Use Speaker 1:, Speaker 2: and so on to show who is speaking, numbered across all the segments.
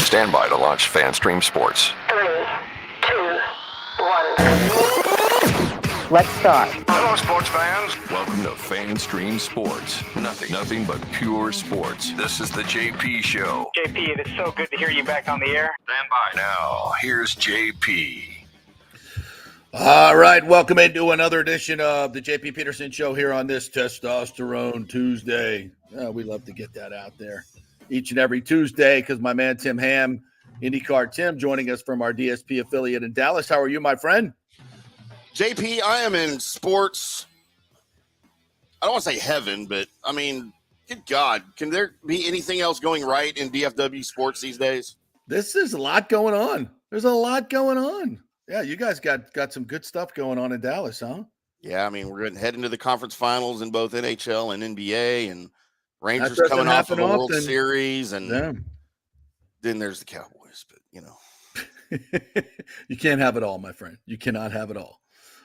Speaker 1: Stand by to launch FanStream Sports.
Speaker 2: 3, 2, 1.
Speaker 3: Let's start.
Speaker 1: Hello, sports fans. Welcome to FanStream Sports. Nothing but pure sports. This is the JP Show.
Speaker 4: JP, it is so good to hear you back on the air.
Speaker 1: Stand by. Now, here's JP.
Speaker 5: All right, welcome into another edition of the JP Peterson Show here on this Testosterone Tuesday. We love to get that out there each and every Tuesday because my man Tim Ham, IndyCar Tim, joining us from our DSP affiliate in Dallas. How are you, my friend?
Speaker 6: JP, I am in sports. I don't want to say heaven, but I mean, good God, can there be anything else going right in DFW sports these days?
Speaker 5: This is a lot going on. There's a lot going on. Yeah, you guys got some good stuff going on in Dallas, huh?
Speaker 6: Yeah, I mean, we're going to head into the conference finals in both NHL and NBA, and Rangers
Speaker 5: That
Speaker 6: coming
Speaker 5: doesn't
Speaker 6: off of a
Speaker 5: happen
Speaker 6: World
Speaker 5: often.
Speaker 6: Series, and
Speaker 5: Yeah.
Speaker 6: then there's the Cowboys. But you know,
Speaker 5: You can't have it all, my friend. You cannot have it all.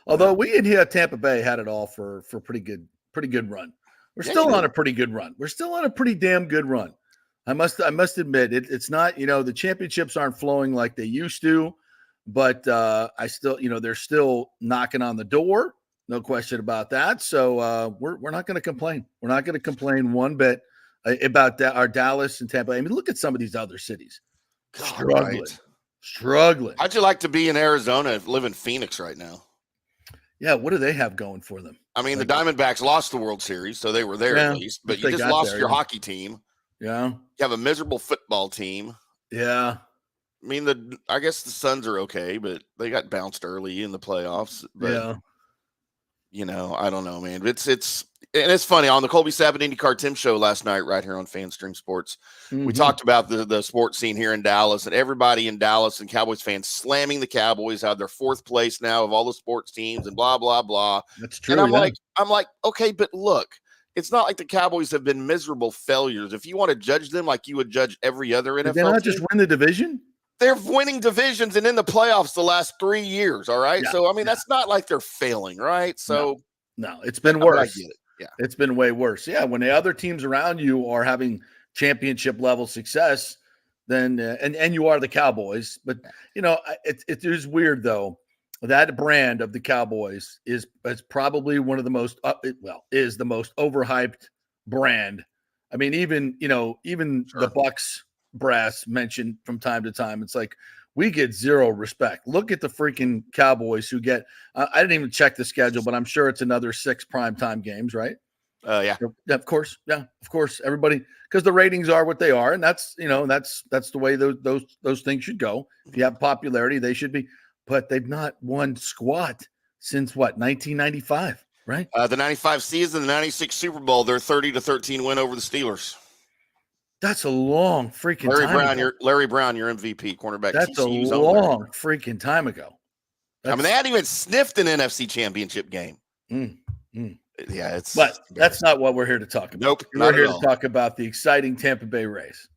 Speaker 5: Although we in here, Tampa Bay had it all for a pretty good run. We're still on a pretty good run. We're still on a pretty damn good run. I must admit it's not, the championships aren't flowing like they used to, but I still, they're still knocking on the door. No question about that. So we're not going to complain. We're not going to complain one bit about our Dallas and Tampa. I mean, look at some of these other cities struggling.
Speaker 6: how'd you like to be in Arizona, live in Phoenix right now?
Speaker 5: Yeah, what do they have going for them?
Speaker 6: I mean, the Diamondbacks lost the World Series, so they were there at least. But you just lost your hockey team.
Speaker 5: Yeah,
Speaker 6: You have a miserable football team.
Speaker 5: yeah.
Speaker 6: I mean, I guess the Suns are okay, but they got bounced early in the playoffs. But,
Speaker 5: Yeah.
Speaker 6: I don't know, man. It's funny. On the Colby Sabin IndyCar Tim show last night, right here on FanStream Sports, we talked about the sports scene here in Dallas, and everybody in Dallas and Cowboys fans slamming the Cowboys out of their fourth place now of all the sports teams and blah, blah, blah.
Speaker 5: That's true.
Speaker 6: And I'm
Speaker 5: yeah.
Speaker 6: like, okay, but look, it's not like the Cowboys have been miserable failures. If you want to judge them like you would judge every other NFL
Speaker 5: Did they not
Speaker 6: team,
Speaker 5: just win the division?
Speaker 6: they're winning divisions and in the playoffs the last 3 years. All right.
Speaker 5: Yeah,
Speaker 6: So, I mean, that's not like they're failing. Right. So,
Speaker 5: No, it's been
Speaker 6: but
Speaker 5: worse.
Speaker 6: I get it. Yeah.
Speaker 5: It's been way worse. Yeah, when the other teams around you are having championship level success, then and you are the Cowboys. But it is weird though. That brand of the Cowboys is probably one of the most is the most overhyped brand. I mean, even the Bucks brass mentioned from time to time. It's like we get zero respect. Look at the freaking Cowboys who get. I didn't even check the schedule, but I'm sure it's another 6 primetime games, right?
Speaker 6: Yeah.
Speaker 5: Yeah, of course. Yeah, of course. Everybody, because the ratings are what they are, and that's that's the way those things should go. If you have popularity, they should be. But they've not won squat since what 1995, right?
Speaker 6: The 95 season, the 96 Super Bowl, their 30-13 win over the Steelers.
Speaker 5: That's a long freaking
Speaker 6: Larry
Speaker 5: time
Speaker 6: Brown,
Speaker 5: ago.
Speaker 6: Larry Brown, your MVP cornerback.
Speaker 5: That's a
Speaker 6: TCU's
Speaker 5: long freaking time ago.
Speaker 6: I mean, they hadn't even sniffed an NFC championship game. Yeah,
Speaker 5: But that's not what we're here to talk about.
Speaker 6: Nope,
Speaker 5: We're
Speaker 6: not
Speaker 5: here
Speaker 6: at
Speaker 5: to
Speaker 6: all.
Speaker 5: talk about the exciting Tampa Bay race.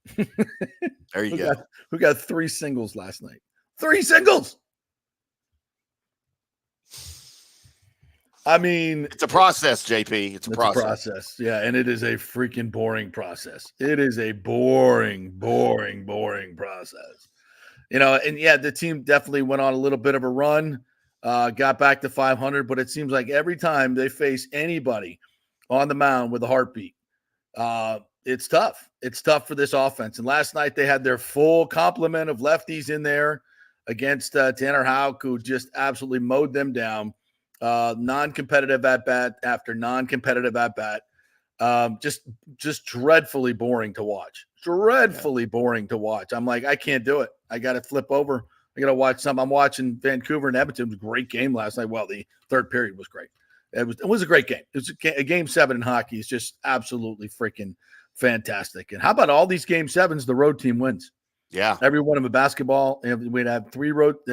Speaker 6: There you go.
Speaker 5: Who got 3 singles last night? 3 singles. I mean,
Speaker 6: It's a process, JP. It's a
Speaker 5: it's
Speaker 6: process.
Speaker 5: Yeah, and it is a freaking boring process. It is a boring process. And yeah, the team definitely went on a little bit of a run, got back to 500, but it seems like every time they face anybody on the mound with a heartbeat, it's tough. It's tough for this offense. And last night they had their full complement of lefties in there against Tanner Houck, who just absolutely mowed them down. Non-competitive at bat after non-competitive at bat. Just dreadfully boring to watch. Boring to watch. I'm like, I can't do it. I got to flip over. I got to watch some. I'm watching Vancouver and Edmonton. It was a great game last night. Well, the third period was great. It was a great game. It was a game 7 in hockey. It's just absolutely freaking fantastic. And how about all these game 7s? The road team wins.
Speaker 6: Yeah.
Speaker 5: Every one of them. Basketball, we'd have 3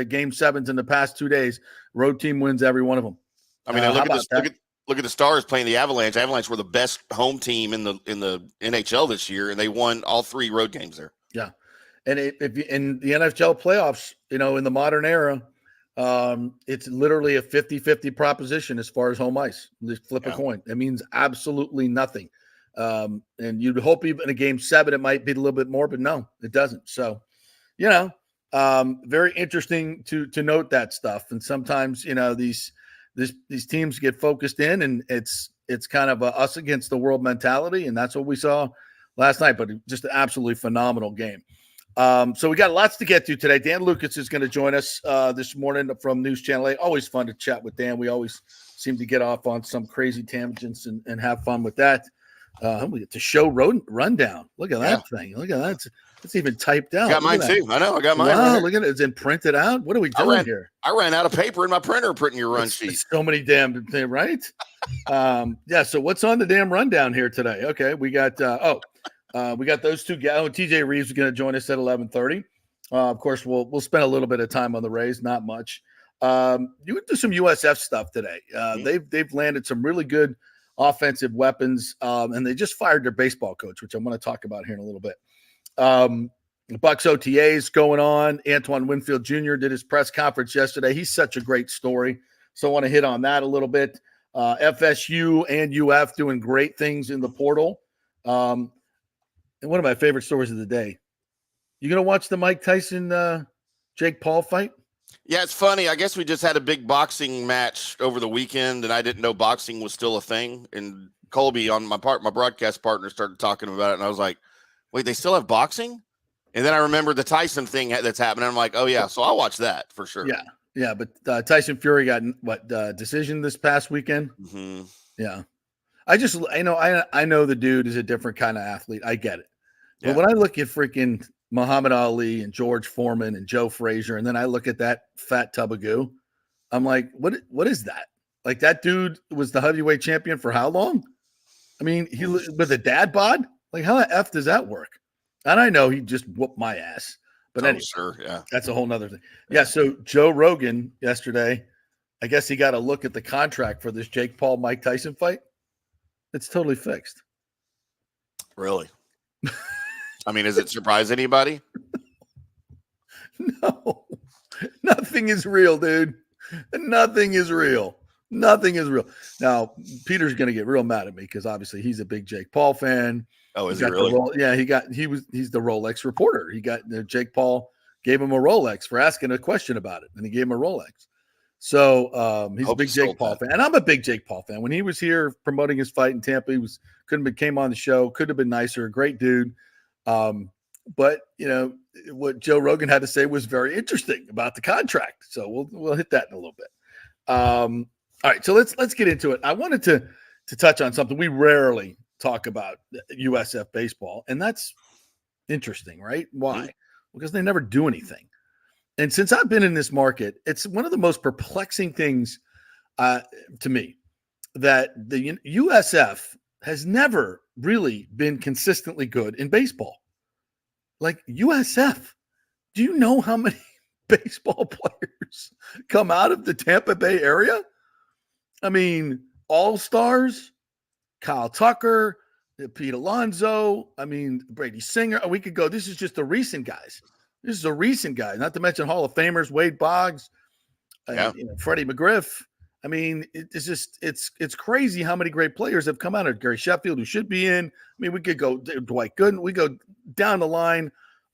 Speaker 5: game 7s in the past 2 days. Road team wins every one of them.
Speaker 6: I mean, look at the Stars playing the Avalanche. Avalanche were the best home team in the NHL this year, and they won all 3 road games there.
Speaker 5: Yeah, and if you, in the NHL playoffs, in the modern era, it's literally a 50-50 proposition as far as home ice. Just flip a coin. It means absolutely nothing. And you'd hope even in a game 7 it might be a little bit more, but no, it doesn't. So Very interesting to note that stuff. And sometimes, these teams get focused in, and it's kind of a us against the world mentality. And that's what we saw last night, but just an absolutely phenomenal game. So we got lots to get to today. Dan Lucas is going to join us this morning from News Channel 8. Always fun to chat with Dan. We always seem to get off on some crazy tangents and have fun with that. We get to show rundown. Look at that thing. Look at that. It's even typed out.
Speaker 6: Got mine too. I know. I got mine.
Speaker 5: Wow, look at it. It's in printed out. What are we doing here?
Speaker 6: I ran out of paper in my printer printing your run sheet.
Speaker 5: So many damn things, right? So what's on the damn rundown here today? Okay, we got we got those two guys. TJ Reeves is going to join us at 11:30. Of course, we'll spend a little bit of time on the Rays, not much. You do some USF stuff today. They've landed some really good offensive weapons, and they just fired their baseball coach, which I'm going to talk about here in a little bit. The Bucks OTAs going on. Antoine Winfield Jr. did his press conference yesterday. He's such a great story, so I want to hit on that a little bit. FSU and UF doing great things in the portal. And one of my favorite stories of the day. You going to watch the Mike Tyson Jake Paul fight?
Speaker 6: Yeah, it's funny. I guess we just had a big boxing match over the weekend, and I didn't know boxing was still a thing. And Colby, on my broadcast partner, started talking about it, and I was like, wait, they still have boxing? And then I remembered the Tyson thing that's happening. I'm like, oh, yeah, so I'll watch that for sure.
Speaker 5: Yeah, but Tyson Fury got decision this past weekend?
Speaker 6: Mm-hmm.
Speaker 5: Yeah. I know the dude is a different kind of athlete. I get it.
Speaker 6: Yeah.
Speaker 5: But when I look at freaking Muhammad Ali and George Foreman and Joe Frazier, and then I look at that fat tub of goo, I'm like, what is that? Like, that dude was the heavyweight champion for how long? I mean, he with a dad bod? Like, how the F does that work? And I know he just whooped my ass. But anyway,
Speaker 6: sure, yeah.
Speaker 5: That's a whole nother thing. Yeah, so Joe Rogan yesterday, I guess he got a look at the contract for this Jake Paul Mike Tyson fight. It's totally fixed.
Speaker 6: Really? I mean, does it surprise anybody?
Speaker 5: No. Nothing is real, dude. Nothing is real. Nothing is real. Now, Peter's going to get real mad at me because obviously he's a big Jake Paul fan.
Speaker 6: Oh, is he really?
Speaker 5: He's the Rolex reporter. He got Jake Paul gave him a Rolex for asking a question about it, and he gave him a Rolex. So he's a big Jake Paul fan, and I'm a big Jake Paul fan. When he was here promoting his fight in Tampa, he came on the show. Could have been nicer. Great dude. But what Joe Rogan had to say was very interesting about the contract. So we'll hit that in a little bit. All right, so let's get into it. I wanted to touch on something we rarely talk about, USF baseball, and that's interesting, right? Why? Because they never do anything. And since I've been in this market, it's one of the most perplexing things to me that the USF has never really been consistently good in baseball. Like, USF, do you know how many baseball players come out of the Tampa Bay area? I mean, all-stars, Kyle Tucker, Pete Alonso, Brady Singer. We could go, this is just the recent guys. This is a recent guy, not to mention Hall of Famers, Wade Boggs, Freddie McGriff. I mean, it's crazy how many great players have come out of Gary Sheffield, who should be in. I mean, we could go Dwight Gooden. We go down the line.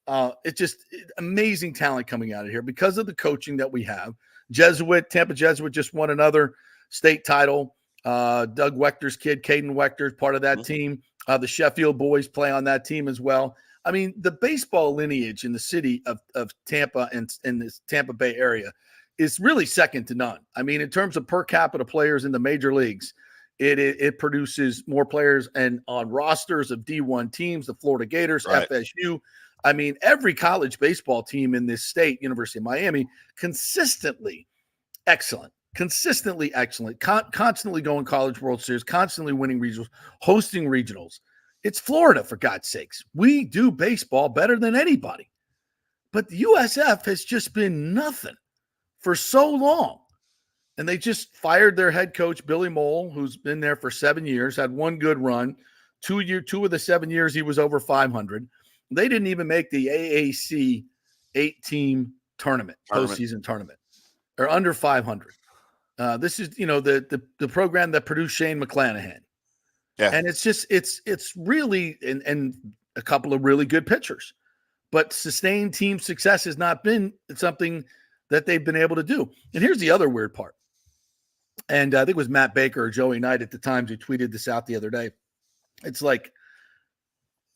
Speaker 5: It's just amazing talent coming out of here because of the coaching that we have. Tampa Jesuit just won another state title. Doug Wechter's kid, Caden Wechter, part of that team. The Sheffield boys play on that team as well. I mean, the baseball lineage in the city of Tampa and in this Tampa Bay area is really second to none. I mean, in terms of per capita players in the major leagues, it produces more players and on rosters of D1 teams, the Florida Gators, right. FSU. I mean, every college baseball team in this state, University of Miami, consistently excellent, constantly going College World Series, constantly winning regionals, hosting regionals. It's Florida, for God's sakes. We do baseball better than anybody. But the USF has just been nothing for so long. And they just fired their head coach, Billy Mole, who's been there for 7 years, had one good run. 2 of the 7 years he was over 500. They didn't even make the AAC 8-team postseason tournament. They're under 500. This is, the program that produced Shane McClanahan. Yeah. And it's just, it's really, and a couple of really good pitchers. but sustained team success has not been something that they've been able to do. And here's the other weird part. And I think it was Matt Baker or Joey Knight at the Times who tweeted this out the other day. It's like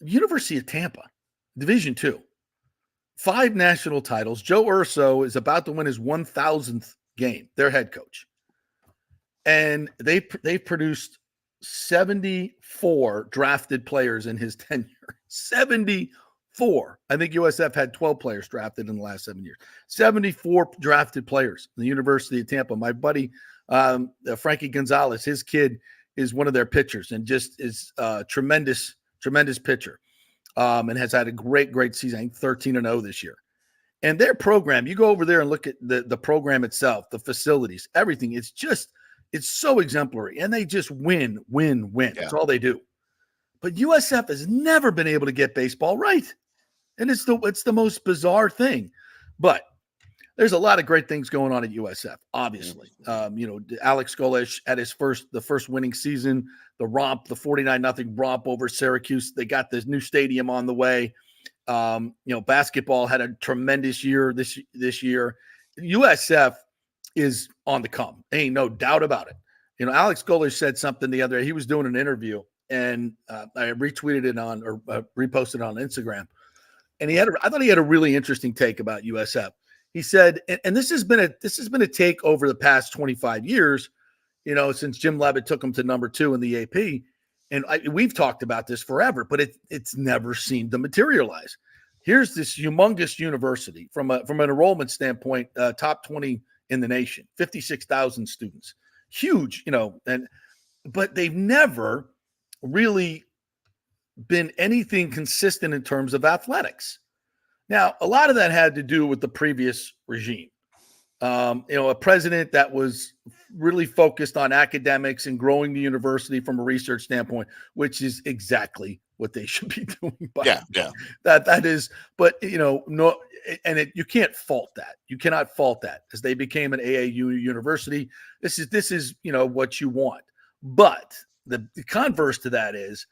Speaker 5: University of Tampa, Division II, 5 national titles. Joe Urso is about to win his 1,000th game, their head coach. And they've produced 74 drafted players in his tenure. 74. I think USF had 12 players drafted in the last 7 years. 74 drafted players in the University of Tampa. My buddy, Frankie Gonzalez, his kid is one of their pitchers and just is a tremendous pitcher, and has had a great season. I think 13-0 this year. And their program, you go over there and look at the program itself, the facilities, everything. It's so exemplary, and they just win. Yeah. That's all they do. But USF has never been able to get baseball right, and it's the most bizarre thing. But there's a lot of great things going on at USF. Obviously, Alex Golesh at the first winning season, the 49-0 romp over Syracuse. They got this new stadium on the way. Basketball had a tremendous year this year. USF is on the come. Ain't no doubt about it. Alex Golesh said something the other day. He was doing an interview, and I retweeted it or reposted it on Instagram. And I thought he had a really interesting take about USF. He said, and this has been a take over the past 25 years, since Jim Leavitt took him to number 2 in the AP. And we've talked about this forever, but it's never seemed to materialize. Here's this humongous university from an enrollment standpoint, top 20 in the nation, 56,000 students, huge, but they've never really been anything consistent in terms of athletics. Now, a lot of that had to do with the previous regime. A president that was really focused on academics and growing the university from a research standpoint, which is exactly what they should be doing.
Speaker 6: Yeah.
Speaker 5: That is, but no, and you can't fault that. You cannot fault that as they became an AAU university. This is what you want. But the converse to that is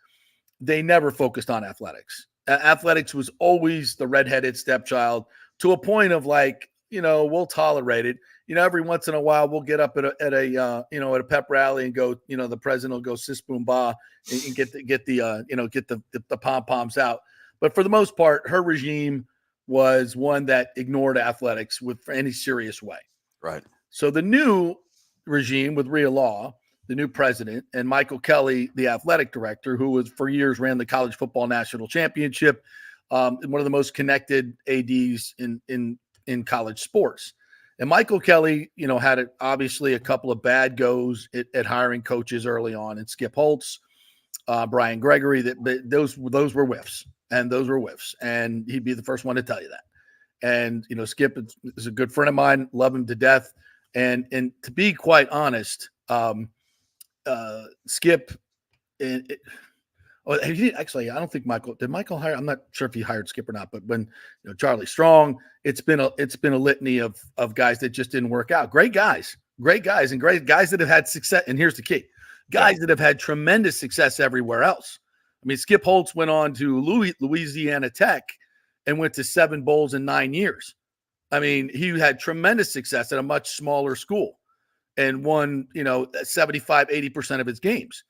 Speaker 5: they never focused on athletics. Athletics was always the redheaded stepchild, to a point of we'll tolerate it. Every once in a while we'll get up at a pep rally and go, the president will go sis boom ba and get the pom poms out. But for the most part, her regime was one that ignored athletics for any serious way.
Speaker 6: Right. So
Speaker 5: the new regime with Rhea Law, the new president, and Michael Kelly, the athletic director, who was for years ran the college football national championship, one of the most connected ADs in college sports. And Michael Kelly, had obviously a couple of bad goes at hiring coaches early on, and Skip Holtz, Brian Gregory, those were whiffs, and he'd be the first one to tell you that. And Skip is a good friend of mine, love him to death, and to be quite honest, Skip, I don't think Michael hire. I'm not sure if he hired Skip or not, but when Charlie Strong, it's been a litany of guys that just didn't work out. Great guys, and great guys that have had success. And here's the key: guys that have had tremendous success everywhere else. I mean, Skip Holtz went on to Louisiana Tech and went to 7 bowls in 9 years. I mean, he had tremendous success at a much smaller school and won, 75-80% of his games.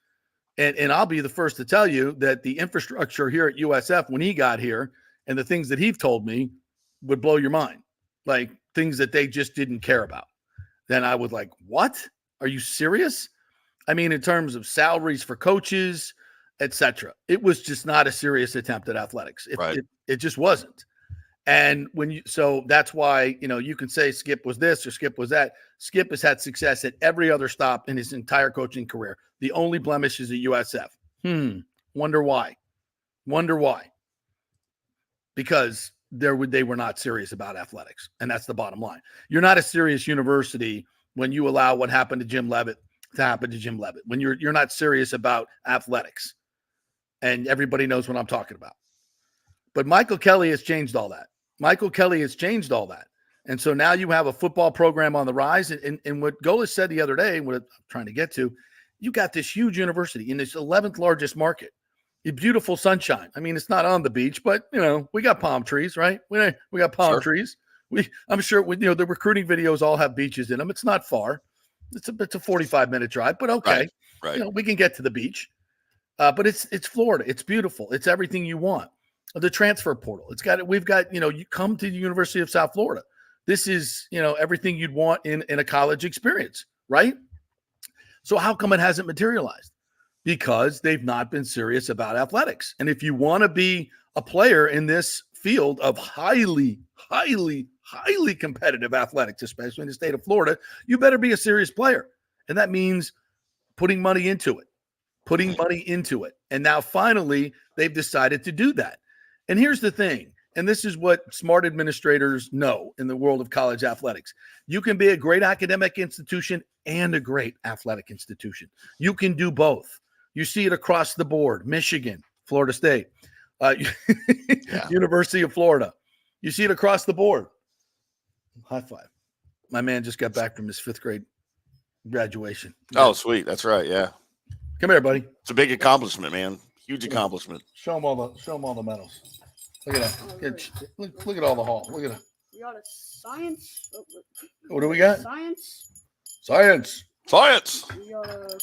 Speaker 5: And I'll be the first to tell you that the infrastructure here at USF, when he got here, and the things that he've told me would blow your mind, like things that they just didn't care about. Then I would what? Are you serious? I mean, in terms of salaries for coaches, etc. It was just not a serious attempt at athletics. It just wasn't. And so that's why, you can say Skip was this or Skip was that. Skip has had success at every other stop in his entire coaching career. The only blemish is at USF. Wonder why? Because they were not serious about athletics. And that's the bottom line. You're not a serious university when you allow what happened to Jim Leavitt to happen to Jim Leavitt. When you're not serious about athletics. And everybody knows what I'm talking about. But Michael Kelly has changed all that. And so now you have a football program on the rise. And what Golis said the other day, what I'm trying to get to, you got this huge university in this 11th largest market. Beautiful sunshine. I mean, it's not on the beach, but we got palm trees, right? We got palm trees. I'm sure the recruiting videos all have beaches in them. It's not far. It's a 45-minute drive, but okay.
Speaker 6: Right.
Speaker 5: We can get to the beach. But it's Florida. It's beautiful. It's everything you want. The transfer portal. We've got, you come to the University of South Florida. This is, everything you'd want in a college experience, right? So how come it hasn't materialized? Because they've not been serious about athletics. And if you want to be a player in this field of highly, highly, highly competitive athletics, especially in the state of Florida, you better be a serious player. And that means putting money into it. And now finally, they've decided to do that. And here's the thing, and this is what smart administrators know in the world of college athletics. You can be a great academic institution and a great athletic institution. You can do both. You see it across the board. Michigan, Florida State, University of Florida. You see it across the board. High five. My man just got back from his 5th grade graduation.
Speaker 6: Oh, sweet. That's right. Yeah.
Speaker 5: Come here, buddy.
Speaker 6: It's a big accomplishment, man. Huge accomplishment.
Speaker 5: Show them all the medals. Look at that. Look at all the hall. Look at that.
Speaker 2: We got a science.
Speaker 5: What do we got?
Speaker 2: Science. We got a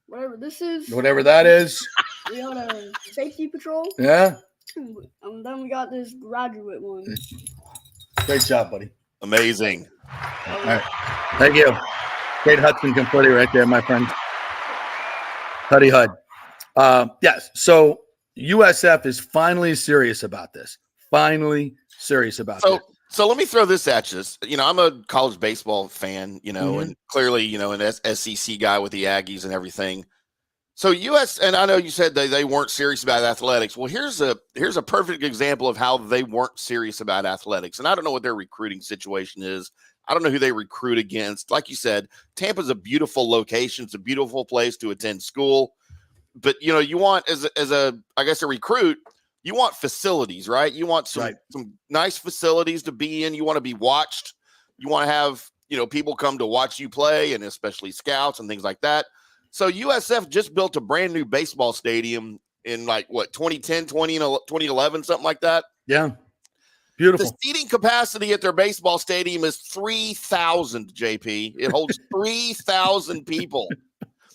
Speaker 2: whatever this is.
Speaker 5: Whatever that is.
Speaker 2: We got a safety patrol.
Speaker 5: Yeah.
Speaker 2: And then we got this graduate one.
Speaker 5: Great job, buddy.
Speaker 6: Amazing.
Speaker 5: All right. Thank you. Great Hudson Confetti right there, my friend. Huddy Hud. Yes. So USF is finally serious about this.
Speaker 6: So let me throw this at you. I'm a college baseball fan, and clearly, an SEC guy with the Aggies and everything. So and I know you said they weren't serious about athletics. Well, here's a perfect example of how they weren't serious about athletics. And I don't know what their recruiting situation is. I don't know who they recruit against. Like you said, Tampa's a beautiful location. It's a beautiful place to attend school. But, you want as a recruit, you want facilities, right? You want some nice facilities to be in. You want to be watched. You want to have, people come to watch you play, and especially scouts and things like that. So USF just built a brand new baseball stadium in 2010, 2011, something like that.
Speaker 5: Yeah. Beautiful.
Speaker 6: The seating capacity at their baseball stadium is 3,000, JP. It holds 3,000 people.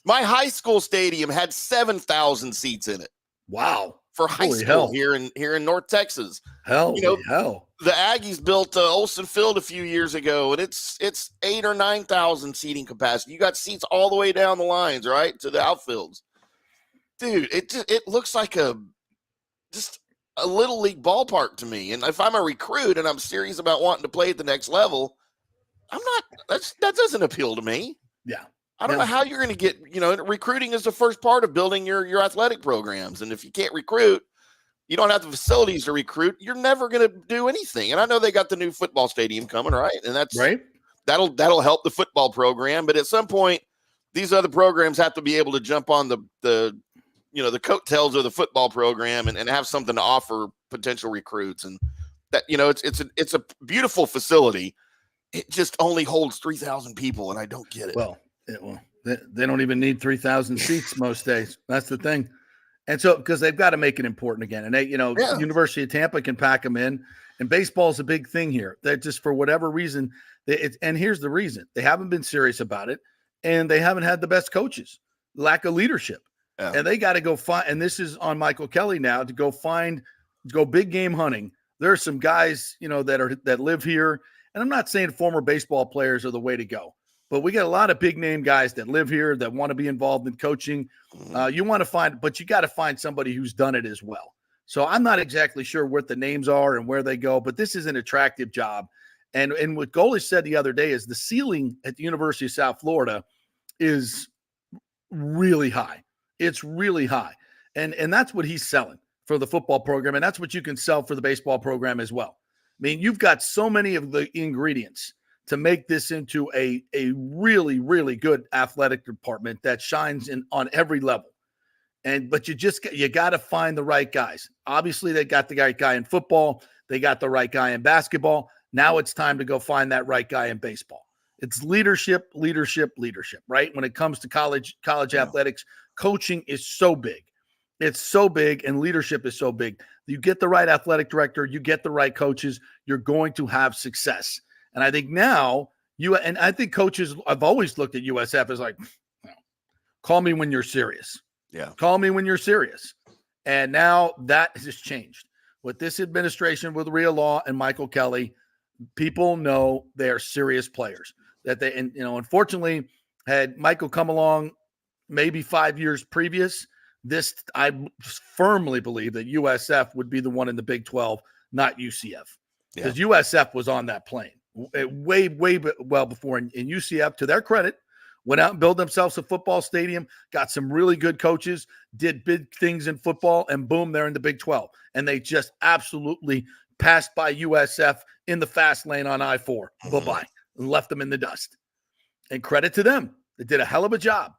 Speaker 6: My high school stadium had 7,000 seats in it.
Speaker 5: Wow.
Speaker 6: For high school here in North Texas.
Speaker 5: Hell.
Speaker 6: The Aggies built Olsen Field a few years ago, and it's 8,000 or 9,000 seating capacity. You got seats all the way down the lines, right, to the outfields. Dude, it looks like just a little league ballpark to me. And if I'm a recruit and I'm serious about wanting to play at the next level, that doesn't appeal to me.
Speaker 5: Yeah.
Speaker 6: I don't know how you're going to get, recruiting is the first part of building your athletic programs. And if you can't recruit, you don't have the facilities to recruit, you're never going to do anything. And I know they got the new football stadium coming, right? And that's
Speaker 5: right.
Speaker 6: That'll help the football program. But at some point, these other programs have to be able to jump on the coattails of the football program and have something to offer potential recruits. And that, it's a beautiful facility. It just only holds 3,000 people, and I don't get it.
Speaker 5: Well, they don't even need 3,000 seats most days. That's the thing. And so, because they've got to make it important again. And they, University of Tampa can pack them in. And baseball is a big thing here. That just for whatever reason, and here's the reason. They haven't been serious about it, and they haven't had the best coaches. Lack of leadership. Yeah. And they got to go find, and this is on Michael Kelly now, to go big game hunting. There are some guys, that live here. And I'm not saying former baseball players are the way to go. But we got a lot of big name guys that live here that want to be involved in coaching. You want to find, but you got to find somebody who's done it as well. So I'm not exactly sure what the names are and where they go, but this is an attractive job. And what Golish said the other day is the ceiling at the University of South Florida is really high. It's really high. And that's what he's selling for the football program. And that's what you can sell for the baseball program as well. I mean, you've got so many of the ingredients to make this into a really, really good athletic department that shines on every level. But you got to find the right guys. Obviously, they got the right guy in football. They got the right guy in basketball. Now it's time to go find that right guy in baseball. It's leadership, right? When it comes to college athletics, coaching is so big. It's so big, and leadership is so big. You get the right athletic director, you get the right coaches, you're going to have success. And I think now I think coaches, I've always looked at USF as like, call me when you're serious.
Speaker 6: Yeah.
Speaker 5: Call me when you're serious. And now that has changed. With this administration, with Rhea Law and Michael Kelly, people know they're serious players. Unfortunately, had Michael come along maybe 5 years previous, I firmly believe that USF would be the one in the Big 12, not UCF. Because USF was on that plane way well before. And UCF, to their credit, went out and built themselves a football stadium, got some really good coaches, did big things in football, and boom, they're in the Big 12. And they just absolutely passed by USF in the fast lane on I-4. Bye-bye. And left them in the dust. And credit to them. They did a hell of a job.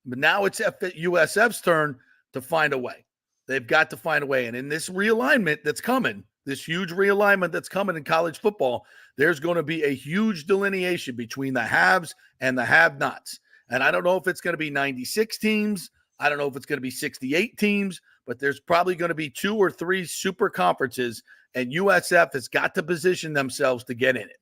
Speaker 5: But now it's USF's turn to find a way. They've got to find a way. And in this realignment that's coming, this huge realignment that's coming in college football, there's going to be a huge delineation between the haves and the have-nots. And I don't know if it's going to be 96 teams. I don't know if it's going to be 68 teams, but there's probably going to be 2 or 3 super conferences, and USF has got to position themselves to get in it,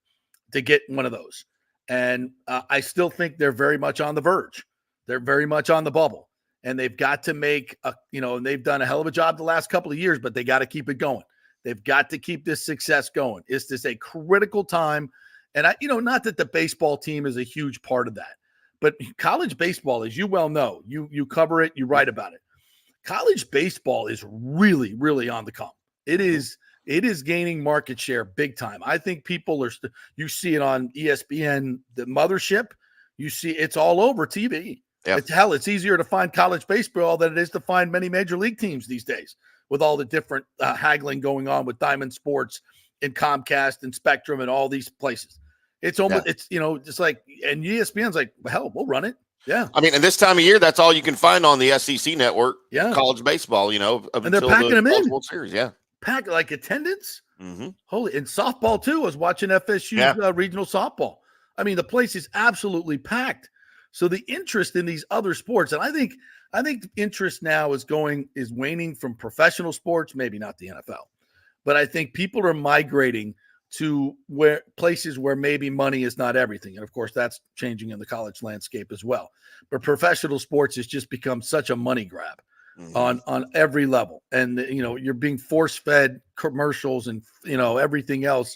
Speaker 5: to get one of those. And I still think they're very much on the verge. They're very much on the bubble. And they've got to make they've done a hell of a job the last couple of years, but they got to keep it going. They've got to keep this success going. It's just a critical time. And not that the baseball team is a huge part of that, but college baseball, as you well know, you cover it, you write about it. College baseball is really, really on the come. It is gaining market share big time. I think people you see it on ESPN, the mothership. You see it's all over TV.
Speaker 6: Yep.
Speaker 5: It's easier to find college baseball than it is to find many major league teams these days, with all the different haggling going on with Diamond Sports and Comcast and Spectrum and all these places. It's almost, just like, and ESPN's like, well, hell, we'll run it. Yeah.
Speaker 6: I mean, and this time of year, that's all you can find on the SEC network.
Speaker 5: Yeah.
Speaker 6: College baseball,
Speaker 5: and they're packing them in.
Speaker 6: World Series. Yeah.
Speaker 5: Pack like attendance.
Speaker 6: Mm-hmm.
Speaker 5: Holy, and softball too. I was watching FSU's regional softball. I mean, the place is absolutely packed. So the interest in these other sports, and I think interest now is waning from professional sports, maybe not the NFL, but I think people are migrating to places where maybe money is not everything. And of course, that's changing in the college landscape as well. But professional sports has just become such a money grab on every level. And, you're being force-fed commercials and, everything else.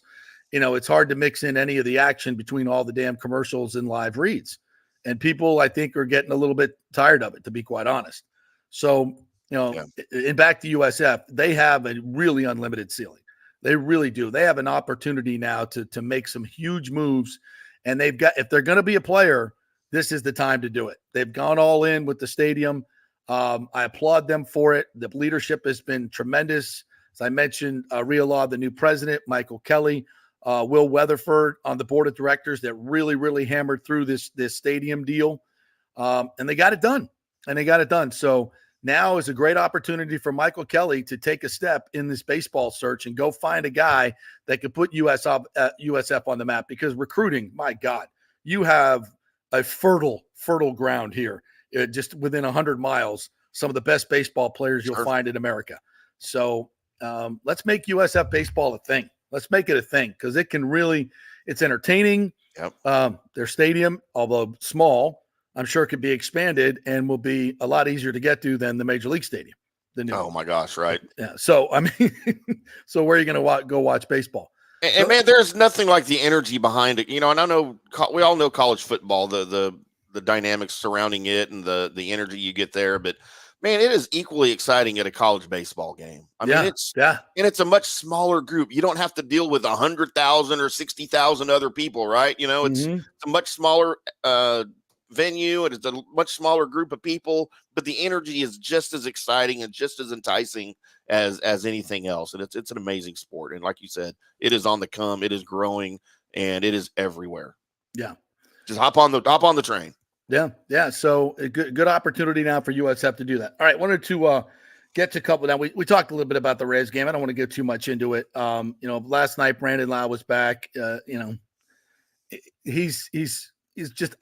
Speaker 5: It's hard to mix in any of the action between all the damn commercials and live reads. And people, I think, are getting a little bit tired of it, to be quite honest. So, and back to USF, they have a really unlimited ceiling. They really do. They have an opportunity now to make some huge moves. And if they're going to be a player, this is the time to do it. They've gone all in with the stadium. I applaud them for it. The leadership has been tremendous. As I mentioned, Rhea Law, the new president, Michael Kelly, Will Weatherford on the board of directors that really, really hammered through this stadium deal. And they got it done. So now is a great opportunity for Michael Kelly to take a step in this baseball search and go find a guy that could put USF on the map, because recruiting, my God, you have a fertile ground here. Just within 100 miles, some of the best baseball players you'll find in America. So let's make USF baseball a thing. Let's make it a thing, because it's entertaining.
Speaker 6: Yep.
Speaker 5: Their stadium, although small, I'm sure could be expanded and will be a lot easier to get to than the Major League Stadium.
Speaker 6: Oh my gosh, right.
Speaker 5: Yeah. So, I mean, so where are you going to go watch baseball?
Speaker 6: And man, there's nothing like the energy behind it. And I know we all know college football, the dynamics surrounding it and the energy you get there, but man, it is equally exciting at a college baseball game. I mean, it's a much smaller group. You don't have to deal with 100,000 or 60,000 other people, right? It's a much smaller venue, and it's a much smaller group of people, but the energy is just as exciting and just as enticing as anything else. And it's an amazing sport. And like you said, it is on the come, it is growing, and it is everywhere.
Speaker 5: Yeah.
Speaker 6: Just hop on the train.
Speaker 5: Yeah. So a good opportunity now for USF to do that. All right. Wanted to get to a couple. Now we talked a little bit about the Reds game. I don't want to get too much into it. Last night Brandon Lau was back. He's just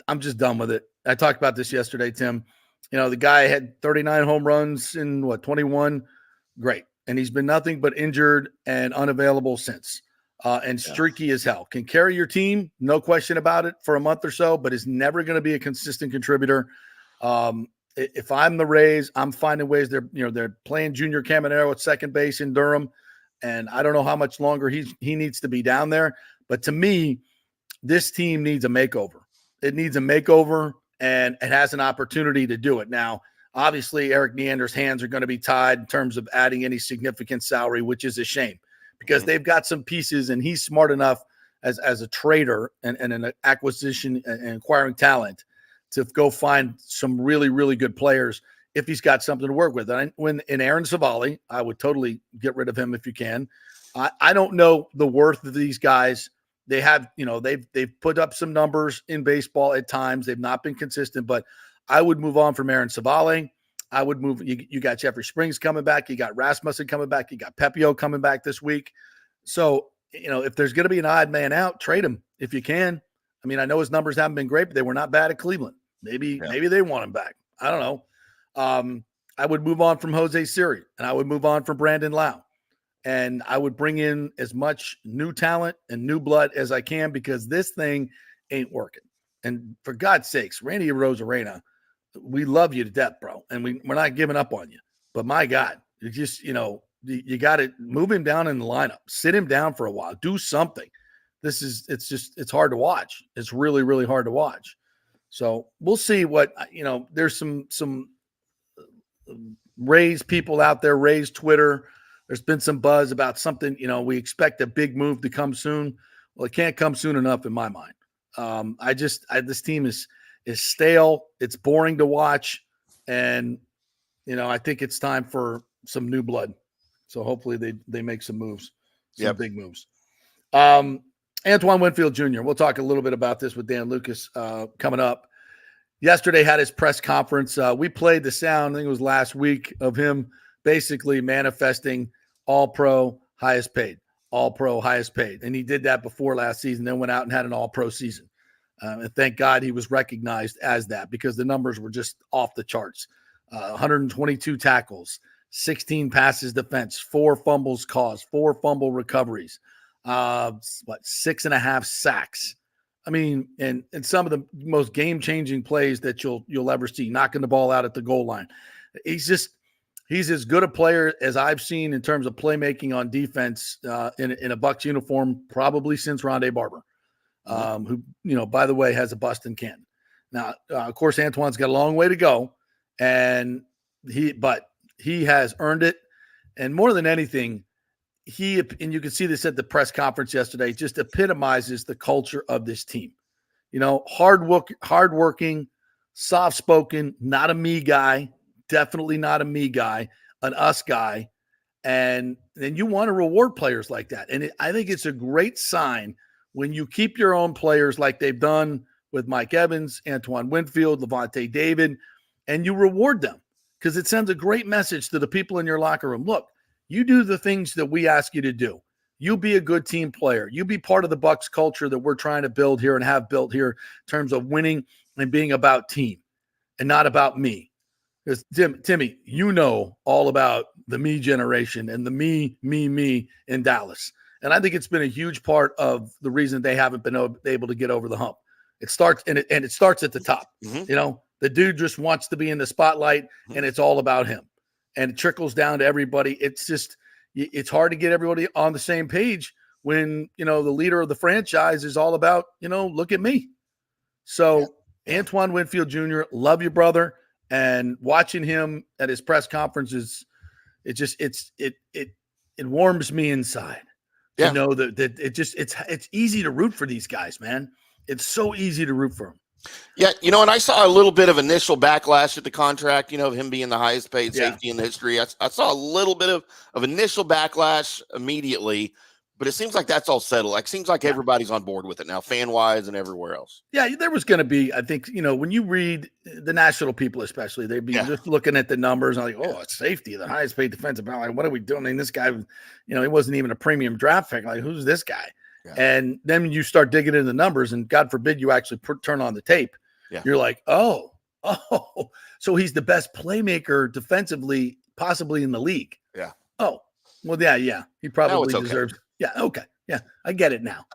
Speaker 5: I'm just done with it. I talked about this yesterday, Tim. The guy had 39 home runs in 21. Great. And he's been nothing but injured and unavailable since. And streaky as hell. Can carry your team, no question about it, for a month or so, but is never going to be a consistent contributor. If I'm the Rays, I'm finding ways. They're playing Junior Caminero at second base in Durham, and I don't know how much longer he needs to be down there. But to me, this team needs a makeover. It needs a makeover, and it has an opportunity to do it. Now, obviously, Eric Neander's hands are going to be tied in terms of adding any significant salary, which is a shame because they've got some pieces, and he's smart enough as a trader and an acquisition and acquiring talent to go find some really, really good players if he's got something to work with. And in Aaron Savali, I would totally get rid of him if you can. I don't know the worth of these guys. They have, they've put up some numbers in baseball at times. They've not been consistent, but I would move on from Aaron Savali. I would move. You got Jeffrey Springs coming back. You got Rasmussen coming back. You got Pepio coming back this week. So, if there's going to be an odd man out, trade him if you can. I mean, I know his numbers haven't been great, but they were not bad at Cleveland. Maybe they want him back. I don't know. I would move on from Jose Siri, and I would move on from Brandon Lau. And I would bring in as much new talent and new blood as I can because this thing ain't working. And for God's sakes, Randy Arozarena, we love you to death, bro. And we're not giving up on you. But my God, you just, you got to move him down in the lineup. Sit him down for a while. Do something. It's hard to watch. It's really, really hard to watch. So we'll see what, there's some Rays people out there, Rays Twitter. There's been some buzz about something, we expect a big move to come soon. Well, it can't come soon enough in my mind. This team is stale. It's boring to watch. And, I think it's time for some new blood. So hopefully they make some moves, big moves. Antoine Winfield Jr., we'll talk a little bit about this with Dan Lucas coming up. Yesterday had his press conference. We played the sound, I think it was last week, of him basically manifesting all-pro, highest paid, all-pro, highest paid. And he did that before last season, then went out and had an all-pro season. And thank God he was recognized as that because the numbers were just off the charts. 122 tackles, 16 passes defense, 4 fumbles caused, 4 fumble recoveries, 6.5 sacks. I mean, and some of the most game-changing plays that you'll ever see, knocking the ball out at the goal line. He's as good a player as I've seen in terms of playmaking on defense in a Bucs uniform probably since Rondé Barber, who, by the way, has a bust in Canton. Now, of course, Antoine's got a long way to go, but he has earned it. And more than anything, and you can see this at the press conference yesterday, just epitomizes the culture of this team. Hardworking, soft-spoken, not a me guy, definitely not a me guy, an us guy. And then you want to reward players like that. And I think it's a great sign when you keep your own players like they've done with Mike Evans, Antoine Winfield, Levante David, and you reward them because it sends a great message to the people in your locker room. Look, you do the things that we ask you to do. You be a good team player. You be part of the Bucs culture that we're trying to build here and have built here in terms of winning and being about team and not about me. Because Timmy, all about the me generation and the me in Dallas. And I think it's been a huge part of the reason they haven't been able to get over the hump. It starts at the top. Mm-hmm. The dude just wants to be in the spotlight and it's all about him. And it trickles down to everybody. It's hard to get everybody on the same page when, the leader of the franchise is all about, look at me. So Antoine Winfield Jr., love you, brother. And watching him at his press conferences, it warms me inside to know that it's easy to root for these guys, man. It's so easy to root for them.
Speaker 6: Yeah, and I saw a little bit of initial backlash at the contract, of him being the highest paid safety in the history. I saw a little bit of initial backlash immediately, but it seems like that's all settled. It seems like everybody's on board with it now, fan-wise and everywhere else. Yeah,
Speaker 5: there was going to be, I think, when you read the national people especially, they'd be just looking at the numbers and like, it's safety, the highest paid defensive back. Like, what are we doing? I mean, this guy, he wasn't even a premium draft pick. Like, who's this guy? Yeah. And then you start digging into the numbers, and God forbid you actually turn on the tape. Yeah. You're like, oh, Oh, so he's the best playmaker defensively, possibly in the league.
Speaker 6: Yeah.
Speaker 5: Oh, well, yeah. He probably
Speaker 6: okay.
Speaker 5: deserves. Yeah. Okay. Yeah. I get it now.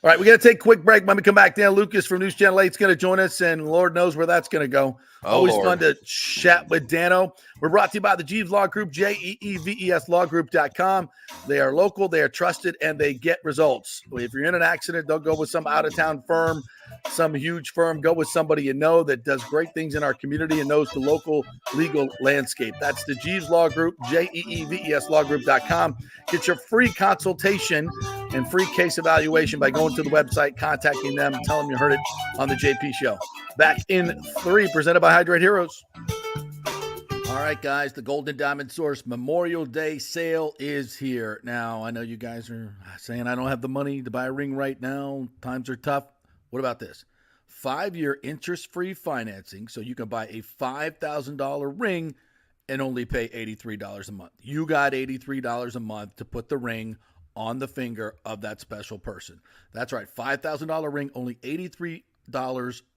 Speaker 5: All right, we're going to take a quick break. When we come back, Dan Lucas from News Channel 8 is going to join us, and Lord knows where that's going to go. Always fun to chat with Dano. We're brought to you by the Jeeves Law Group, JEEVESLawGroup.com. They are local, they are trusted, and they get results. If you're in an accident, don't go with some out-of-town firm, some huge firm. Go with somebody you know that does great things in our community and knows the local legal landscape. That's the Jeeves Law Group, JEEVESLawGroup.com. Get your free consultation and free case evaluation by going to the website, contacting them, and tell them you heard it on the JP Show. Back in 3, presented by Hydrate Heroes. All right, guys, the Golden Diamond Source Memorial Day sale is here. Now, I know you guys are saying I don't have the money to buy a ring right now. Times are tough. What about this? 5-year interest-free financing, so you can buy a $5,000 ring and only pay $83 a month. You got $83 a month to put the ring on the finger of that special person. That's right, $5,000 ring, only $83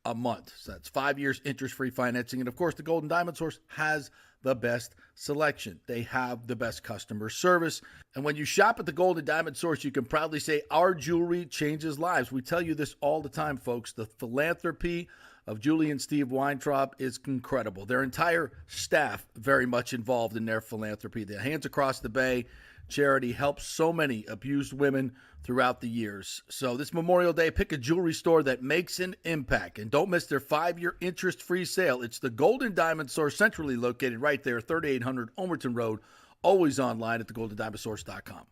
Speaker 5: a month. So that's 5 years interest-free financing. And of course, the Golden Diamond Source has the best selection. They have the best customer service. And when you shop at the Golden Diamond Source, you can proudly say our jewelry changes lives. We tell you this all the time, folks. The philanthropy of Julie and Steve Weintraub is incredible. Their entire staff very much involved in their philanthropy. The Hands Across the Bay charity helps so many abused women throughout the years. So this Memorial Day, pick a jewelry store that makes an impact. And don't miss their 5-year interest-free sale. It's the Golden Diamond Source, centrally located right there, 3800 Omerton Road, always online at thegoldendiamondsource.com.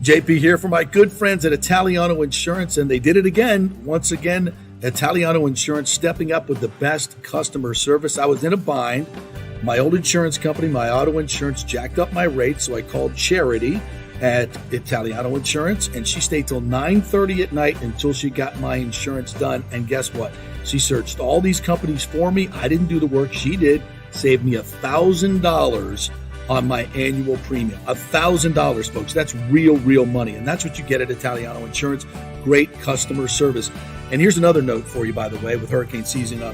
Speaker 5: JP here for my good friends at Italiano Insurance, and they did it again. Once again, Italiano Insurance stepping up with the best customer service. I was in a bind. My old insurance company, my auto insurance, jacked up my rates, so I called Charity at Italiano Insurance, and she stayed till 9:30 at night until she got my insurance done. And guess what? She searched all these companies for me. I didn't do the work. She did. Saved me $1,000 on my annual premium. $1,000, folks. That's real money. And that's what you get at Italiano Insurance. Great customer service. And here's another note for you, by the way, with hurricane season up.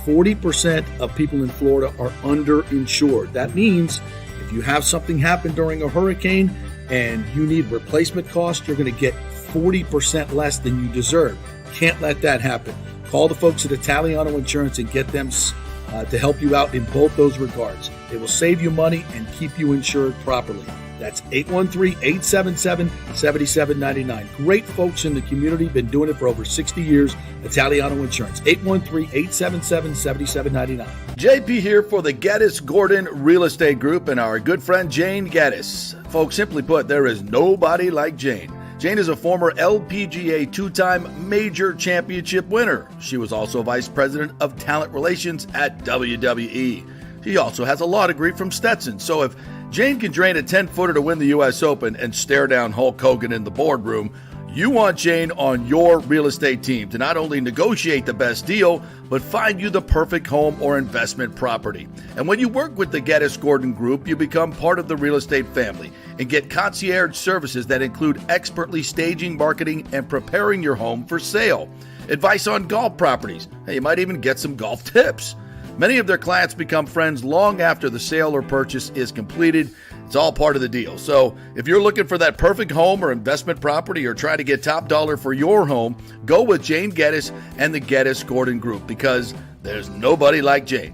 Speaker 5: 40% of people in Florida are underinsured. That means if you have something happen during a hurricane and you need replacement costs, you're going to get 40% less than you deserve. Can't let that happen. Call the folks at Italiano Insurance and get them to help you out in both those regards. They will save you money and keep you insured properly. That's 813-877-7799. Great folks in the community, been doing it for over 60 years. Italiano Insurance, 813-877-7799. JP here for the Geddes Gordon Real Estate Group and our good friend Jane Geddes. Folks, simply put, there is nobody like Jane. Jane is a former LPGA 2-time major championship winner. She was also vice president of talent relations at WWE. She also has a law degree from Stetson. So if Jane can drain a 10-footer to win the U.S. Open and stare down Hulk Hogan in the boardroom, you want Jane on your real estate team to not only negotiate the best deal, but find you the perfect home or investment property. And when you work with the Geddes Gordon Group, you become part of the real estate family and get concierge services that include expertly staging, marketing, and preparing your home for sale. Advice on golf properties. Hey, you might even get some golf tips. Many of their clients become friends long after the sale or purchase is completed. It's all part of the deal. So if you're looking for that perfect home or investment property or trying to get top dollar for your home, go with Jane Geddes and the Geddes Gordon Group because there's nobody like Jane.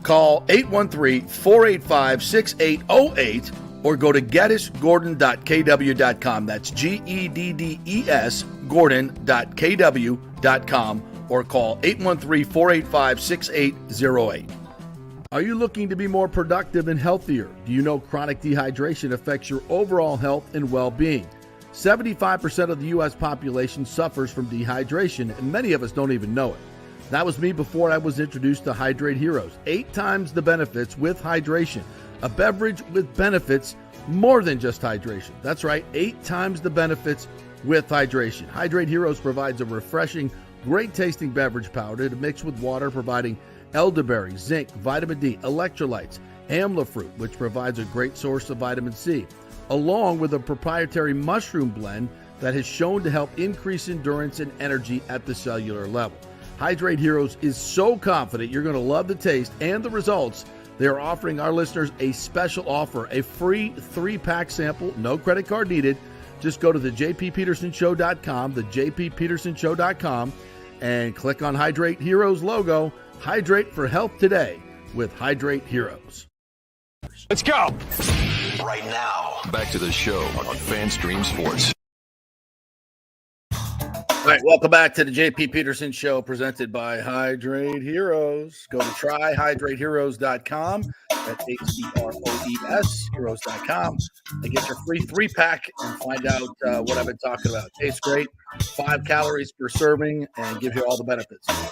Speaker 5: Call 813-485-6808 or go to GeddesGordon.kw.com. That's GEDDES Gordon.kw.com. or call 813-485-6808. Are you looking to be more productive and healthier? Do you know chronic dehydration affects your overall health and well-being? 75% of the U.S. population suffers from dehydration, and many of us don't even know it. That was me before I was introduced to Hydrate Heroes. 8 times the benefits with hydration. A beverage with benefits more than just hydration. That's right, 8 times the benefits with hydration. Hydrate Heroes provides a refreshing, great-tasting beverage powder to mix with water, providing elderberry, zinc, vitamin D, electrolytes, amla fruit, which provides a great source of vitamin C, along with a proprietary mushroom blend that has shown to help increase endurance and energy at the cellular level. Hydrate Heroes is so confident you're going to love the taste and the results. They are offering our listeners a special offer, a free 3-pack sample, no credit card needed. Just go to the jppetersonshow.com, the jppetersonshow.com, and click on Hydrate Heroes logo. Hydrate for health today with Hydrate Heroes.
Speaker 1: Let's go. Right now. Back to the show on FanStream Sports.
Speaker 5: All right, welcome back to the JP Peterson Show presented by Hydrate Heroes. Go to tryhydrateheroes.com. That's H-E-R-O-E-S, heroes.com. And get your free 3-pack and find out what I've been talking about. Tastes great, 5 calories per serving, and gives you all the benefits. All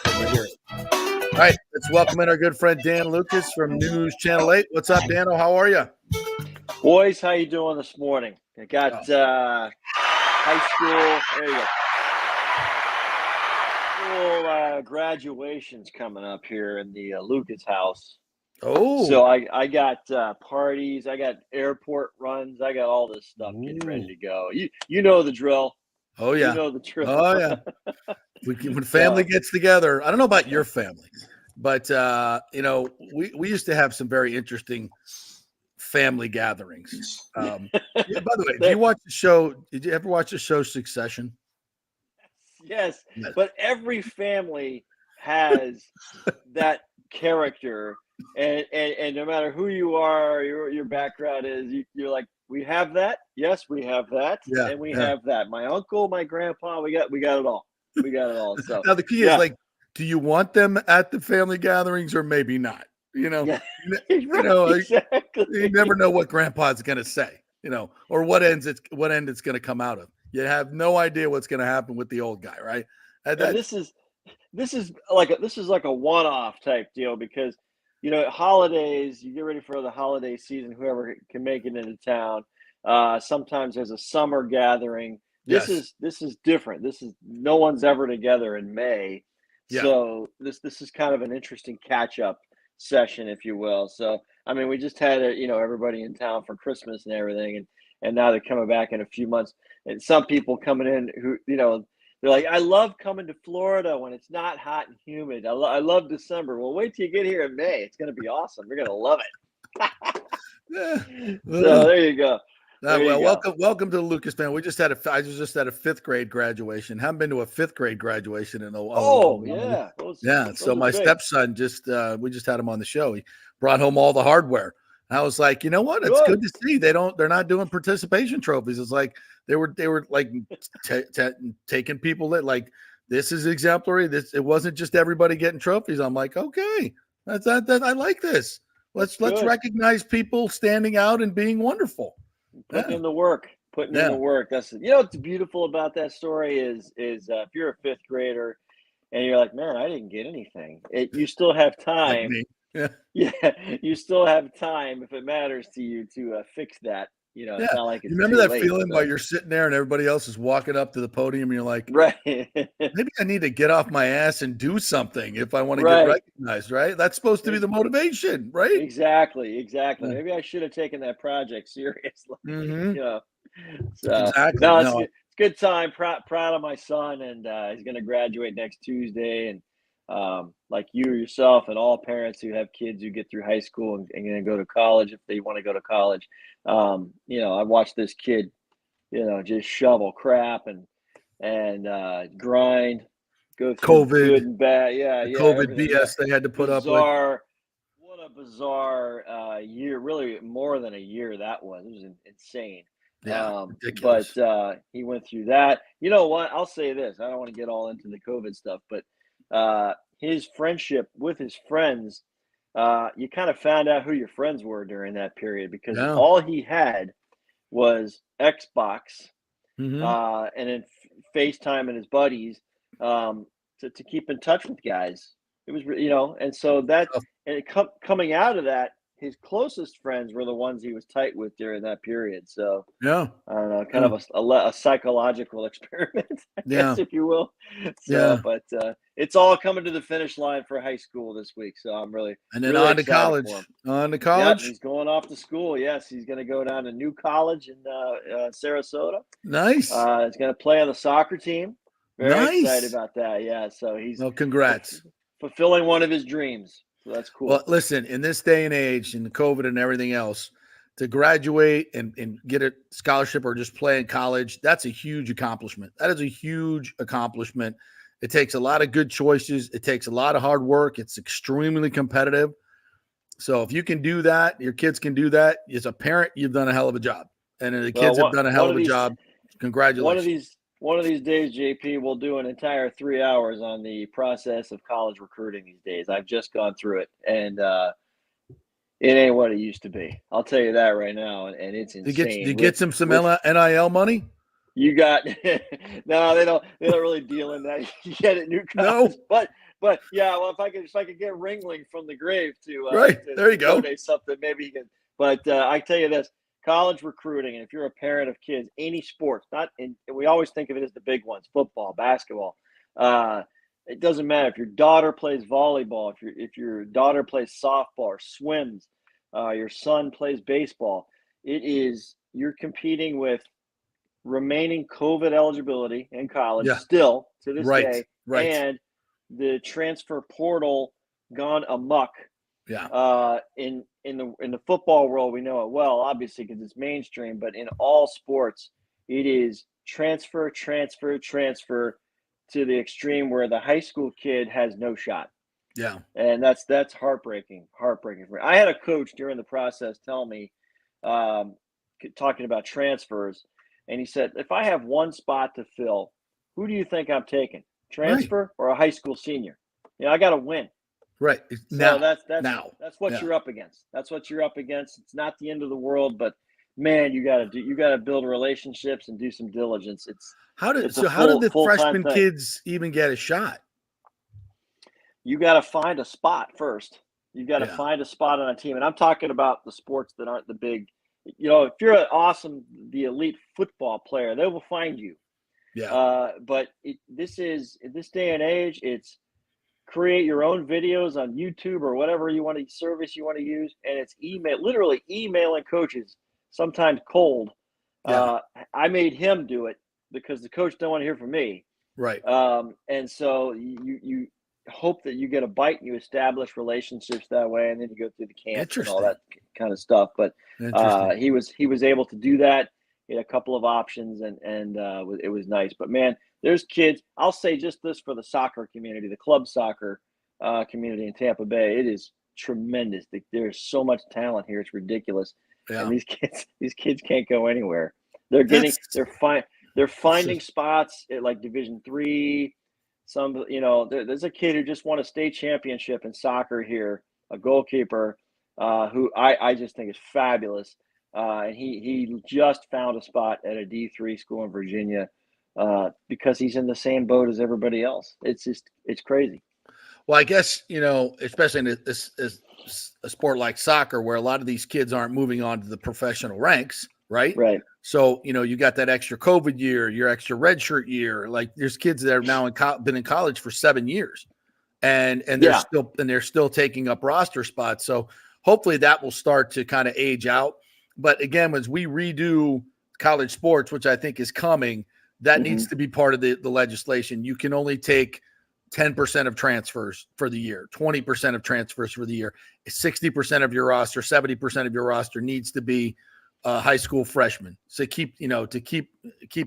Speaker 5: right, let's welcome in our good friend Dan Lucas from News Channel 8. What's up, Dano? How are you?
Speaker 3: Boys, how you doing this morning? I got high school. There you go. Graduations coming up here in the Lucas house.
Speaker 5: Oh,
Speaker 3: so I got parties, I got airport runs, I got all this stuff getting ready to go. You know the drill.
Speaker 5: Oh yeah,
Speaker 3: you know the drill.
Speaker 5: Oh yeah. When family gets together, I don't know about your family, but we used to have some very interesting family gatherings. By the way, do you watch the show? Did you ever watch the show Succession?
Speaker 3: Yes, but every family has that character, and no matter who you are, your background is, you're like, we have that. Yes, we have that, and we have that. My uncle, my grandpa, we got it all. We got it all. So
Speaker 5: now the key is, like, do you want them at the family gatherings or maybe not?
Speaker 3: Right,
Speaker 5: exactly. You never know what grandpa's going to say, or what end it's going to come out of. You have no idea what's going to happen with the old guy, right?
Speaker 3: And this is like a one-off type deal because holidays, you get ready for the holiday season. Whoever can make it into town. Sometimes there's a summer gathering. This is different. This is no one's ever together in May, so this is kind of an interesting catch-up session, if you will. So I mean, we just had everybody in town for Christmas and everything, and now they're coming back in a few months. And some people coming in who, they're like, I love coming to Florida when it's not hot and humid. I love December. Well, wait till you get here in May. It's going to be awesome. You're going to love it. So there you go.
Speaker 5: Welcome to the Lucas family. I just had a 5th grade graduation. Haven't been to a 5th grade graduation in a while. So my stepson we just had him on the show. He brought home all the hardware. And I was like, you know what? It's good to see they're not doing participation trophies. It's like they were like taking people that, like, this is exemplary. It wasn't just everybody getting trophies. I'm like, okay, that's I like this. Let's recognize people standing out and being wonderful.
Speaker 3: Putting in the work. In the work. That's what's beautiful about that story is if you're a 5th grader and you're like, man, I didn't get anything. You still have time. You still have time if it matters to you to fix that. It's not like it's
Speaker 5: remember that feeling while you're sitting there and everybody else is walking up to the podium and you're like,
Speaker 3: right,
Speaker 5: maybe I need to get off my ass and do something if I want to get recognized, right? That's supposed to be the motivation, right?
Speaker 3: Exactly. Maybe I should have taken that project seriously.
Speaker 5: Mm-hmm.
Speaker 3: So
Speaker 5: exactly.
Speaker 3: It's good time. Proud of my son, and he's going to graduate next Tuesday. And like you yourself and all parents who have kids who get through high school and going to go to college if they want to go to college. I watched this kid, just shovel crap and grind, go through good and bad.
Speaker 5: COVID BS they had to put up with.
Speaker 3: What a bizarre year, really more than a year that was. It was insane.
Speaker 5: Ridiculous.
Speaker 3: But he went through that. You know what? I'll say this. I don't want to get all into the COVID stuff, but his friendship with his friends, you kind of found out who your friends were during that period because all he had was Xbox and then FaceTime and his buddies to keep in touch with guys. It was, and so that coming out of that, his closest friends were the ones he was tight with during that period. So I don't know, kind of a psychological experiment, I guess, if you will. So, but it's all coming to the finish line for high school this week. So I'm really
Speaker 5: on to college.
Speaker 3: Yep, he's going off to school. Yes, he's going to go down to New College in Sarasota.
Speaker 5: Nice.
Speaker 3: He's going to play on the soccer team. Very excited
Speaker 5: Nice.
Speaker 3: about that. Yeah. So he's
Speaker 5: Well, congrats.
Speaker 3: fulfilling one of his dreams. So that's cool.
Speaker 5: Well, listen, in this day and age, in the COVID and everything else, to graduate and get a scholarship or just play in college, that's a huge accomplishment. That is a huge accomplishment. It takes a lot of good choices. It takes a lot of hard work. It's extremely competitive. So if you can do that, your kids can do that. As a parent, you've done a hell of a job. And the kids have done a hell of a job. Congratulations.
Speaker 3: One of these days, JP, we'll do an entire 3 hours on the process of college recruiting these days. I've just gone through it, and it ain't what it used to be. I'll tell you that right now, and it's insane.
Speaker 5: You get some NIL money?
Speaker 3: You got no, they don't really deal in that yet at Newcastle.
Speaker 5: No.
Speaker 3: But yeah, well, if I could get Ringling from the grave to
Speaker 5: there you go,
Speaker 3: donate something, maybe he can. But I tell you this. College recruiting, and if you're a parent of kids, any sports, we always think of it as the big ones, football, basketball. It doesn't matter if your daughter plays volleyball, if your daughter plays softball or swims, your son plays baseball. You're competing with remaining COVID eligibility in college still to this day, and the transfer portal gone amok.
Speaker 5: Yeah.
Speaker 3: In the football world, we know it well, obviously, because it's mainstream. But in all sports, it is transfer to the extreme where the high school kid has no shot.
Speaker 5: Yeah,
Speaker 3: and that's heartbreaking for me. I had a coach during the process tell me, talking about transfers, and he said, if I have one spot to fill, who do you think I'm taking? Transfer or a high school senior? I got to win.
Speaker 5: Right.
Speaker 3: So that's what you're up against. That's what you're up against. It's not the end of the world, but man, you got to build relationships and do some diligence.
Speaker 5: How did the freshman kids even get a shot?
Speaker 3: You got to find a spot first. You got to find a spot on a team, and I'm talking about the sports that aren't the big. If you're the elite football player, they will find you.
Speaker 5: Yeah.
Speaker 3: But in this day and age, it's create your own videos on YouTube or whatever service you want to use, and it's literally emailing coaches, sometimes cold. I made him do it because the coach don't want to hear from me.
Speaker 5: Right.
Speaker 3: And so you hope that you get a bite and you establish relationships that way, and then you go through the camps and all that kind of stuff. But he was able to do that. He had a couple of options, and it was nice. But man, there's kids. I'll say just this for the soccer community, the club soccer community in Tampa Bay. It is tremendous. There's so much talent here. It's ridiculous.
Speaker 5: Yeah.
Speaker 3: And these kids can't go anywhere. They're finding spots at like Division III. There's a kid who just won a state championship in soccer here, a goalkeeper, who I just think is fabulous. And he just found a spot at a D3 school in Virginia because he's in the same boat as everybody else. It's crazy.
Speaker 5: Well, I guess, especially in a sport like soccer, where a lot of these kids aren't moving on to the professional ranks, right?
Speaker 3: Right.
Speaker 5: So, you got that extra COVID year, your extra redshirt year. Like there's kids that have now been in college for 7 years, and they're still taking up roster spots. So hopefully that will start to kind of age out. But again, as we redo college sports, which I think is coming, that needs to be part of the legislation. You can only take 10% of transfers for the year, 20% of transfers for the year, 60% of your roster, 70% of your roster needs to be high school freshmen. So keep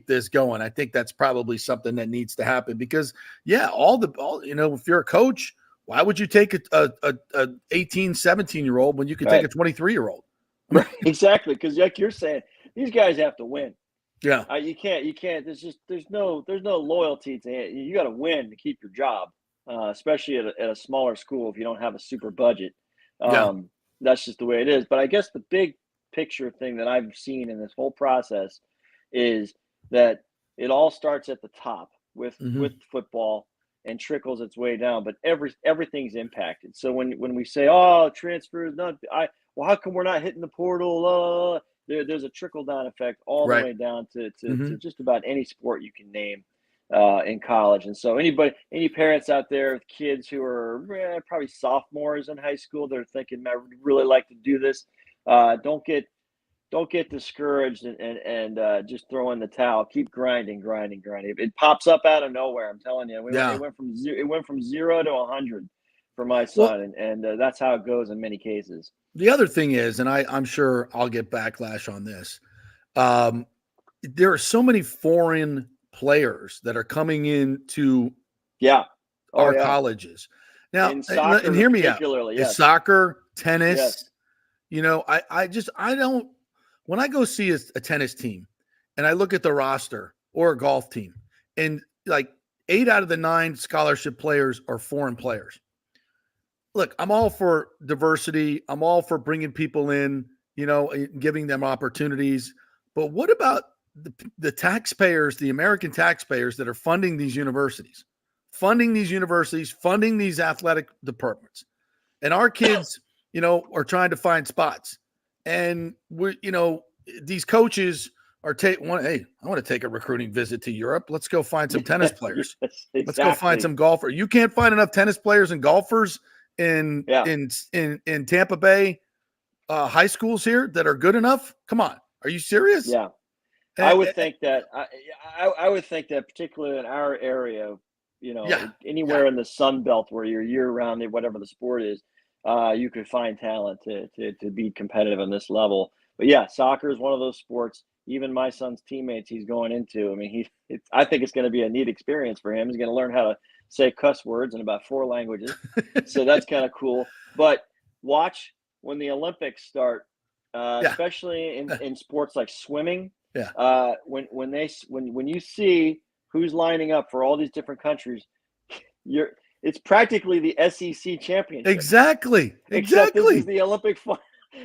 Speaker 5: this going. I think that's probably something that needs to happen because if you're a coach, why would you take a 18, 17-year-old when you could take a 23-year-old?
Speaker 3: Right, exactly. Because like you're saying, these guys have to win.
Speaker 5: Yeah,
Speaker 3: you can't. There's no loyalty to it. You got to win to keep your job, especially at a smaller school if you don't have a super budget. That's just the way it is. But I guess the big picture thing that I've seen in this whole process is that it all starts at the top with football and trickles its way down. But everything's impacted. So when we say, oh, transfer is not, how come we're not hitting the portal? There's a trickle-down effect all the way down to just about any sport you can name in college. And so any parents out there with kids who are probably sophomores in high school, they're thinking, I would really like to do this. Don't get don't get discouraged and just throw in the towel. Keep grinding. It pops up out of nowhere. I'm telling you. It went from 0 to 100 for my son, and that's how it goes in many cases.
Speaker 5: The other thing is, and I'm sure I'll get backlash on this. There are so many foreign players that are coming into our colleges now,
Speaker 3: in soccer,
Speaker 5: and hear me out.
Speaker 3: Yes.
Speaker 5: It's soccer, tennis.
Speaker 3: Yes.
Speaker 5: You know, I don't. When I go see a tennis team, and I look at the roster or a golf team, and like 8 out of the 9 scholarship players are foreign players. Look, I'm all for diversity. I'm all for bringing people in, you know, giving them opportunities. But what about the taxpayers, the American taxpayers that are funding these universities, funding these athletic departments? And our kids, you know, are trying to find spots. And these coaches are hey, I want to take a recruiting visit to Europe. Let's go find some tennis players.
Speaker 3: Yes, exactly.
Speaker 5: Let's go find some golfers. You can't find enough tennis players and golfers in Tampa Bay high schools here that are good enough. Come on, are you serious?
Speaker 3: Yeah, I would think that. I would think that, particularly in our area, you know, anywhere in the Sun Belt where you're year round, whatever the sport is, you could find talent to be competitive on this level. But yeah, soccer is one of those sports. Even my son's teammates he's going into. I mean, I think it's going to be a neat experience for him. He's going to learn how to say cuss words in about 4 languages. So that's kind of cool. But watch when the Olympics start, especially in sports like swimming. Yeah. When you see who's lining up for all these different countries, it's practically the SEC championship.
Speaker 5: Exactly.
Speaker 3: Except this is the Olympic fun.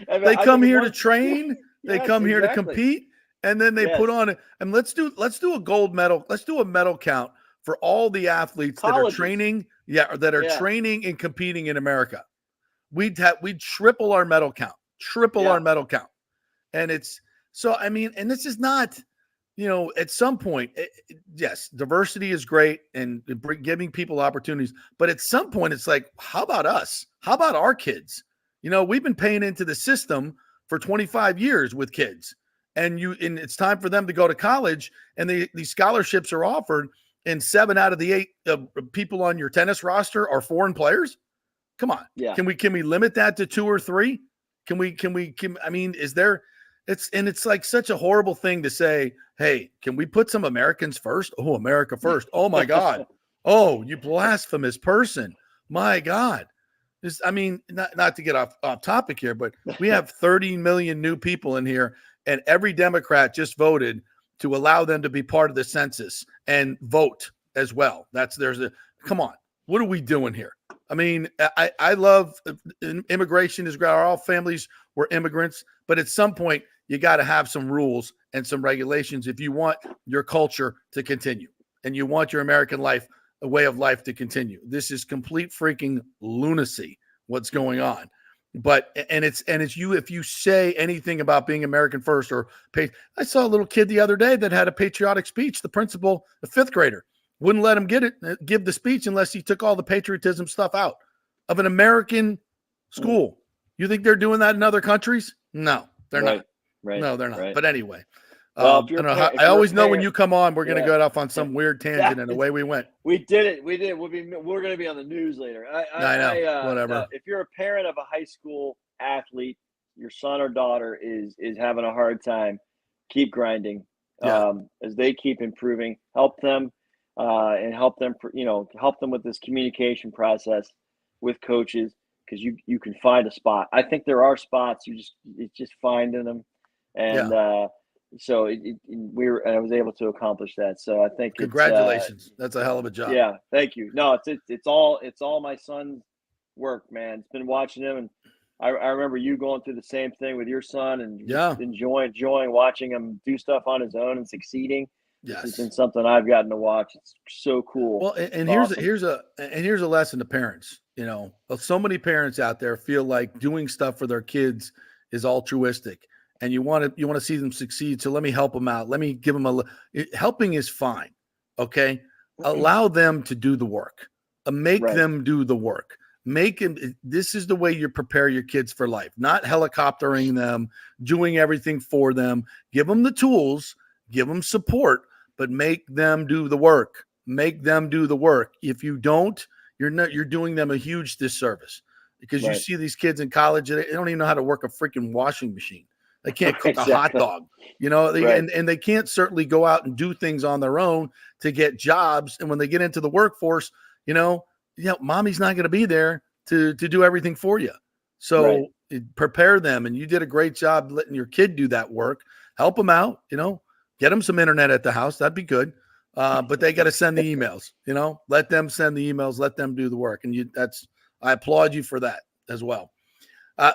Speaker 3: I mean,
Speaker 5: they come here to train. They come here to compete, and then they put on it. And let's do a gold medal. Let's do a medal count for all the athletes that are training. Training and competing in America. We'd triple our medal count. Our medal count. And it's so. I mean, and this is not. You know, at some point, yes, diversity is great and giving people opportunities. But at some point, it's like, how about us? How about our kids? You know, we've been paying into the system for 25 years with kids, and it's time for them to go to college, and these scholarships are offered, and 7 out of the 8 people on your tennis roster are foreign players. Come on, can we limit that to 2 or 3? I mean, is there? It's like such a horrible thing to say. Hey, can we put some Americans first? Oh, America first. Oh my God. Oh, you blasphemous person. My God. Not to get off topic here, but we have 30 million new people in here, and every Democrat just voted to allow them to be part of the census and vote as well. Come on. What are we doing here? I mean, I love immigration is great. All families were immigrants, but at some point you got to have some rules and some regulations if you want your culture to continue and you want your American life, a way of life to continue. This is complete freaking lunacy what's going on. But it's you, if you say anything about being American first I saw a little kid the other day that had a patriotic speech. The principal, a 5th grader, wouldn't let him give the speech unless he took all the patriotism stuff out of an American school. You think they're doing that in other countries? No, they're not.
Speaker 3: Right.
Speaker 5: No, they're not.
Speaker 3: Right.
Speaker 5: But anyway,
Speaker 3: well,
Speaker 5: I always know when you come on, we're going to go off on some weird tangent, and away we went.
Speaker 3: We did it. We're going to be on the news later.
Speaker 5: I know. Whatever.
Speaker 3: If you're a parent of a high school athlete, your son or daughter is having a hard time, keep grinding. As they keep improving, help them, and help them with this communication process with coaches, because you can find a spot. I think there are spots. It's just finding them. And so I was able to accomplish that. So I think
Speaker 5: congratulations. That's a hell of a job.
Speaker 3: Yeah, thank you. No, it's all my son's work, man. It's been watching him, and I remember you going through the same thing with your son, and enjoying watching him do stuff on his own and succeeding.
Speaker 5: Yes,
Speaker 3: it's been something I've gotten to watch. It's so cool.
Speaker 5: Well, and here's a lesson to parents. You know, so many parents out there feel like doing stuff for their kids is altruistic, and you want to see them succeed. So let me help them out. Let me give them helping is fine. Okay. Allow them to do the work. Make them do the work. This is the way you prepare your kids for life, not helicoptering them, doing everything for them. Give them the tools, give them support, but make them do the work. Make them do the work. If you don't, you're doing them a huge disservice, because you see these kids in college, they don't even know how to work a freaking washing machine. They can't cook a hot dog, and they can't certainly go out and do things on their own to get jobs. And when they get into the workforce, mommy's not going to be there to do everything for you. So prepare them. And you did a great job letting your kid do that work. Help them out, get them some internet at the house. That'd be good. But they got to send the emails, let them send the emails, let them do the work. And I applaud you for that as well.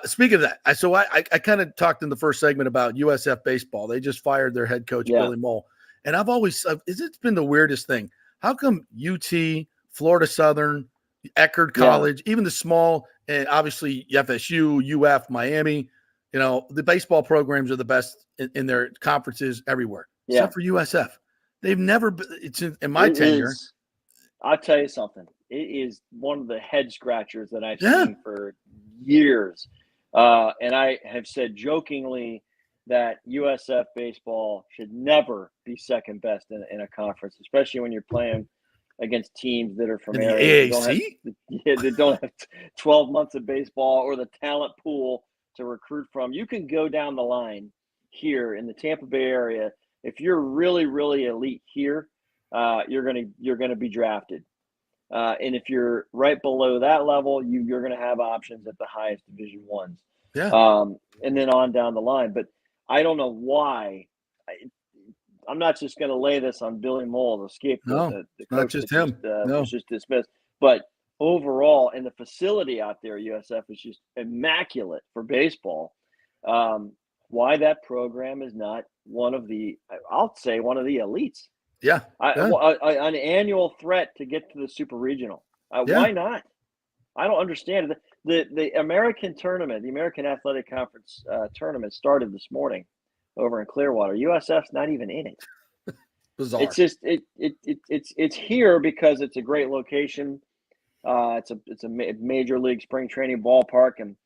Speaker 5: Speaking of that, I kind of talked in the first segment about USF baseball. They just fired their head coach, Billy Mole. And it's been the weirdest thing. How come UT, Florida Southern, Eckerd College, even the small, and obviously FSU, UF, Miami, the baseball programs are the best in their conferences everywhere, except for USF. They've never been, in my tenure.
Speaker 3: I'll tell you something. It is one of the head scratchers that I've seen for years. And I have said jokingly that USF baseball should never be second best in a conference, especially when you're playing against teams that are from
Speaker 5: in
Speaker 3: areas
Speaker 5: that
Speaker 3: don't have 12 months of baseball or the talent pool to recruit from. You can go down the line here in the Tampa Bay area. If you're really, really elite here, you're gonna be drafted. And if you're right below that level, you're going to have options at the highest Division Ones. And then on down the line. But I don't know why. I'm not just going to lay this on Billy Mole, the scapegoat.
Speaker 5: No,
Speaker 3: the
Speaker 5: not
Speaker 3: coach
Speaker 5: just
Speaker 3: that
Speaker 5: him.
Speaker 3: was just dismissed. But overall, and the facility out there, USF is just immaculate for baseball. Why that program is not one of the elites. An annual threat to get to the Super Regional. Why not? I don't understand it. The American tournament, the American Athletic Conference tournament started this morning over in Clearwater. USF's not even in it.
Speaker 5: Bizarre.
Speaker 3: It's just it's here because it's a great location. It's a major league spring training ballpark and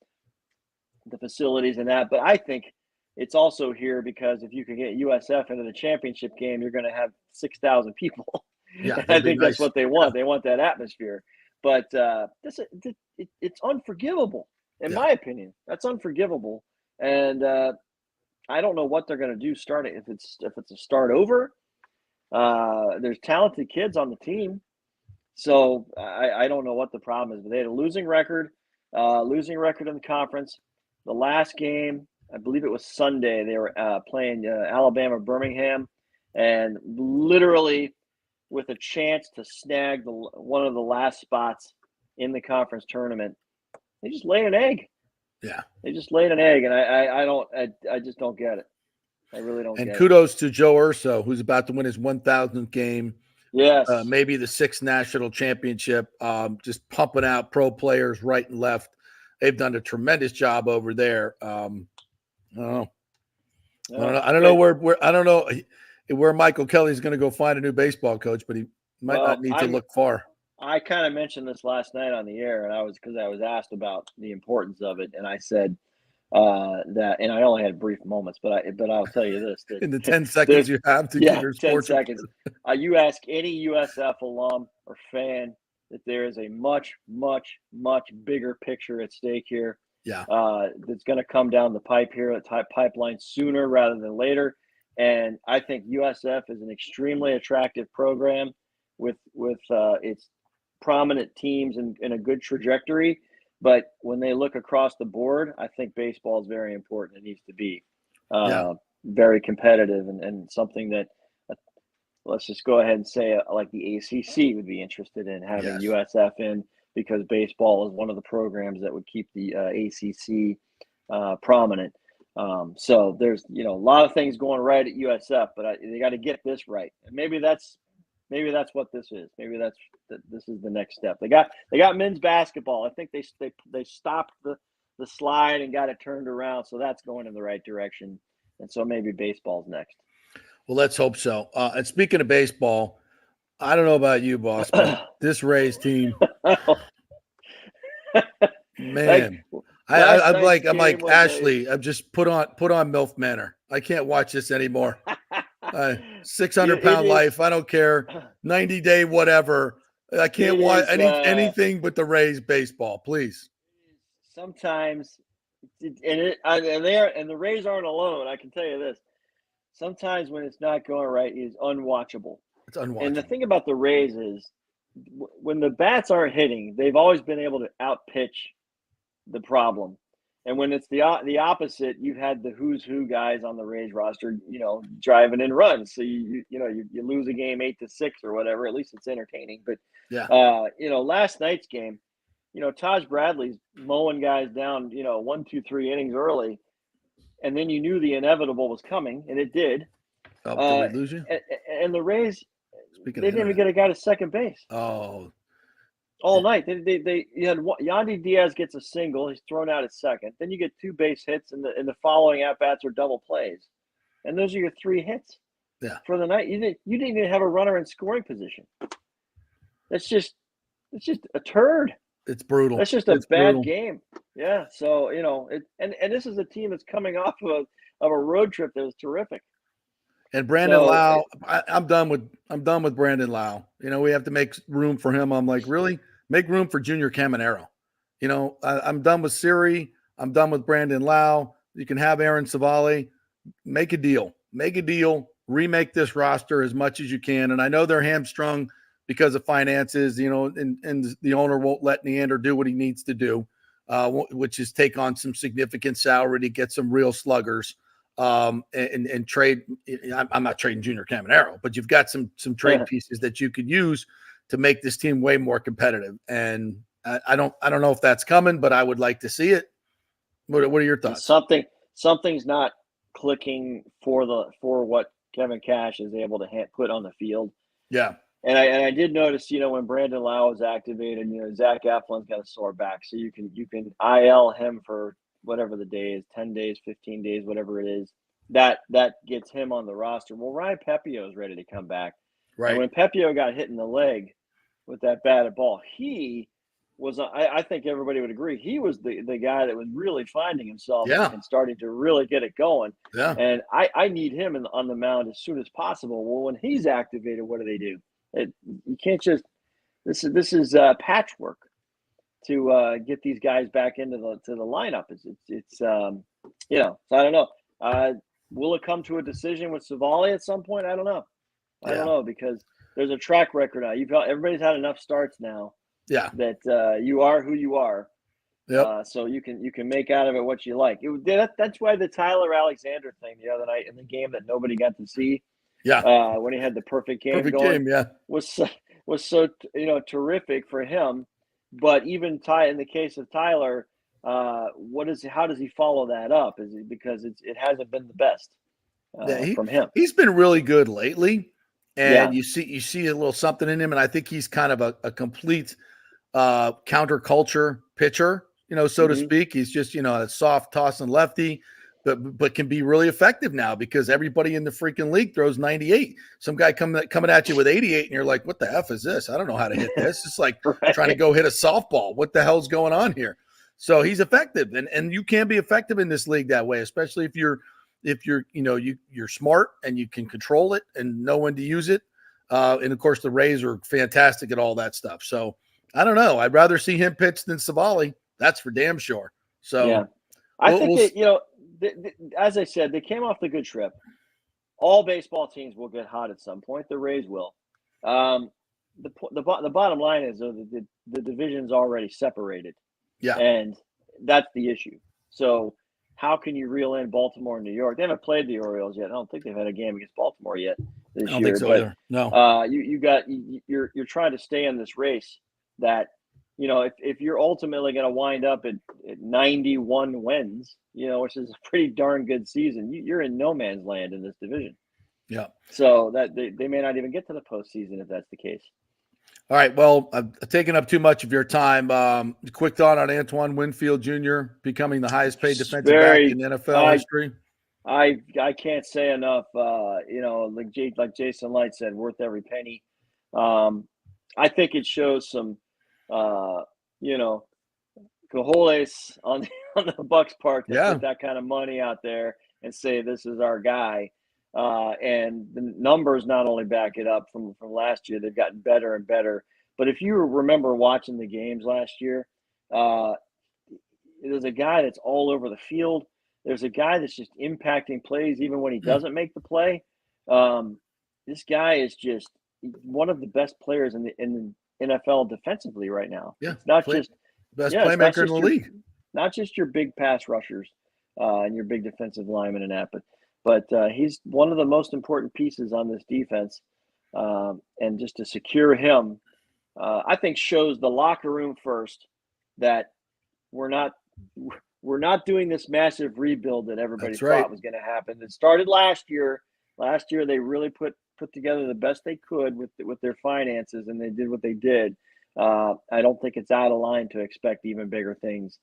Speaker 3: the facilities and that. But I think it's also here because if you can get USF into the championship game, you're going to have 6,000 people.
Speaker 5: Yeah,
Speaker 3: I think that's what they want. They want that atmosphere. But it's unforgivable, in my opinion. That's unforgivable, and I don't know what they're going to do. If it's a start over. There's talented kids on the team, so I don't know what the problem is. But they had a losing record in the conference. The last game, I believe it was Sunday, they were playing Alabama Birmingham, and literally with a chance to snag one of the last spots in the conference tournament, they just laid an egg.
Speaker 5: Yeah,
Speaker 3: they just laid an egg, and I just don't get it. I really don't.
Speaker 5: And kudos to Joe Urso, who's about to win his 1,000th game.
Speaker 3: Yes,
Speaker 5: maybe the 6th national championship. Just pumping out pro players right and left. They've done a tremendous job over there. I don't know where Michael Kelly's going to go find a new baseball coach, but he might not need to look far.
Speaker 3: I kind of mentioned this last night on the air, and because I was asked about the importance of it, and I said that, and I only had brief moments, but I'll tell you this: that
Speaker 5: in the 10 seconds you have to give your
Speaker 3: 10 seconds. You ask any USF alum or fan that there is a much, much, much bigger picture at stake here.
Speaker 5: Yeah,
Speaker 3: that's going to come down the pipe here, pipeline sooner rather than later. And I think USF is an extremely attractive program with its prominent teams and a good trajectory. But when they look across the board, I think baseball is very important. It needs to be very competitive and something that let's just go ahead and say like the ACC would be interested in having USF in, because baseball is one of the programs that would keep the ACC prominent. So there's a lot of things going right at USF, but they got to get this right. And maybe that's what this is. Maybe this is the next step. They got men's basketball. I think they stopped the slide and got it turned around, so that's going in the right direction. And so maybe baseball's next.
Speaker 5: Well, let's hope so. And speaking of baseball, I don't know about you, boss, but this Rays team, Man, I'm like Ashley. I'm just put on MILF Manor. I can't watch this anymore. 600-pound life. I don't care. 90-day whatever. I can't watch anything but the Rays baseball, please.
Speaker 3: Sometimes, and the Rays aren't alone. I can tell you this. Sometimes when it's not going right, it's unwatchable.
Speaker 5: It's unwatchable.
Speaker 3: And the thing about the Rays is, when the bats aren't hitting, they've always been able to outpitch the problem. And when it's the opposite, you've had the who's who guys on the Rays roster, driving in runs. So you lose a game 8-6 or whatever. At least it's entertaining. But
Speaker 5: yeah,
Speaker 3: last night's game, Taj Bradley's mowing guys down, 1, 2, 3 innings early, and then you knew the inevitable was coming, and it did.
Speaker 5: Did we lose you?
Speaker 3: And the Rays, they didn't even get a guy to second base.
Speaker 5: Oh.
Speaker 3: All night. You had Yandy Diaz gets a single. He's thrown out at second. Then you get 2 base hits, and the following at bats are double plays, and those are your 3 hits.
Speaker 5: Yeah.
Speaker 3: For the night, you didn't even have a runner in scoring position. It's just a turd.
Speaker 5: It's brutal.
Speaker 3: That's just a bad game. Yeah. So and this is a team that's coming off of a road trip that was terrific.
Speaker 5: And Brandon Lau, I'm done with Brandon Lau. We have to make room for him. I'm like, really? Make room for Junior Caminero. I'm done with Siri. I'm done with Brandon Lau. You can have Aaron Savali. Make a deal. Remake this roster as much as you can. And I know they're hamstrung because of finances, and the owner won't let Neander do what he needs to do, which is take on some significant salary to get some real sluggers. And trade. I'm not trading Junior Caminero, but you've got some trade pieces that you could use to make this team way more competitive. And I don't know if that's coming, but I would like to see it. What are your thoughts?
Speaker 3: Something's not clicking for what Kevin Cash is able to put on the field.
Speaker 5: Yeah.
Speaker 3: And I did notice, when Brandon Lau was activated, Zach Eflin's got a sore back, so you can IL him for whatever the day is, 10 days, 15 days, whatever it is, that gets him on the roster. Well, Ryan Pepio is ready to come back.
Speaker 5: Right.
Speaker 3: And when Pepio got hit in the leg with that batted ball, he was, I think everybody would agree, he was the guy that was really finding himself and starting to really get it going.
Speaker 5: Yeah.
Speaker 3: And I need him on the mound as soon as possible. Well, when he's activated, what do? You can't just, this is patchwork to get these guys back into the lineup. So I don't know. Will it come to a decision with Savali at some point? I don't know. I don't know, because there's a track record now. Everybody's had enough starts now.
Speaker 5: Yeah.
Speaker 3: That you are who you are.
Speaker 5: Yep.
Speaker 3: So you can make out of it what you like. That's why the Tyler Alexander thing the other night in the game that nobody got to see.
Speaker 5: Yeah.
Speaker 3: When he had the perfect game going, was so terrific for him. But even in the case of Tyler, how does he follow that up? Is it because it hasn't been the best from him?
Speaker 5: He's been really good lately, and you see a little something in him, and I think he's kind of a complete counterculture pitcher, so to speak. He's just a soft tossing lefty, but can be really effective now because everybody in the freaking league throws 98. Some guy coming at you with 88, and you're like, what the F is this? I don't know how to hit this. It's like trying to go hit a softball. What the hell's going on here? So he's effective, and you can be effective in this league that way, especially if you're smart and you can control it and know when to use it. And of course, the Rays are fantastic at all that stuff. So I don't know. I'd rather see him pitch than Savali. That's for damn sure. So
Speaker 3: I think as I said, they came off the good trip. All baseball teams will get hot at some point. The Rays will. The bottom line is, though, the division's already separated.
Speaker 5: Yeah.
Speaker 3: And that's the issue. So how can you reel in Baltimore and New York? They haven't played the Orioles yet. I don't think they've had a game against Baltimore yet this year.
Speaker 5: I don't think so either.
Speaker 3: No. You're trying to stay in this race that, if you're ultimately going to wind up at 91 wins, which is a pretty darn good season, you're in no man's land in this division.
Speaker 5: Yeah.
Speaker 3: So that they may not even get to the postseason if that's the case.
Speaker 5: All right. Well, I've taken up too much of your time. Quick thought on Antoine Winfield Jr. becoming the highest paid defensive back in NFL history.
Speaker 3: I can't say enough. Like Jason Light said, worth every penny. I think it shows some, cojones on the Bucks part to
Speaker 5: Yeah.
Speaker 3: put that kind of money out there and say this is our guy. And the numbers not only back it up from last year, they've gotten better and better. But if you remember watching the games last year, there's a guy that's all over the field. There's a guy that's just impacting plays even when he doesn't make the play. This guy is just one of the best players in the NFL defensively right now.
Speaker 5: Yeah,
Speaker 3: It's not
Speaker 5: best
Speaker 3: it's
Speaker 5: playmaker
Speaker 3: not
Speaker 5: in the league.
Speaker 3: Not just your big pass rushers and your big defensive linemen and that, but he's one of the most important pieces on this defense. And just to secure him, I think shows the locker room first that we're not doing this massive rebuild that everybody thought was going to happen. It started last year. Last year they really put together the best they could with their finances, and they did what they did. I don't think it's out of line to expect even bigger things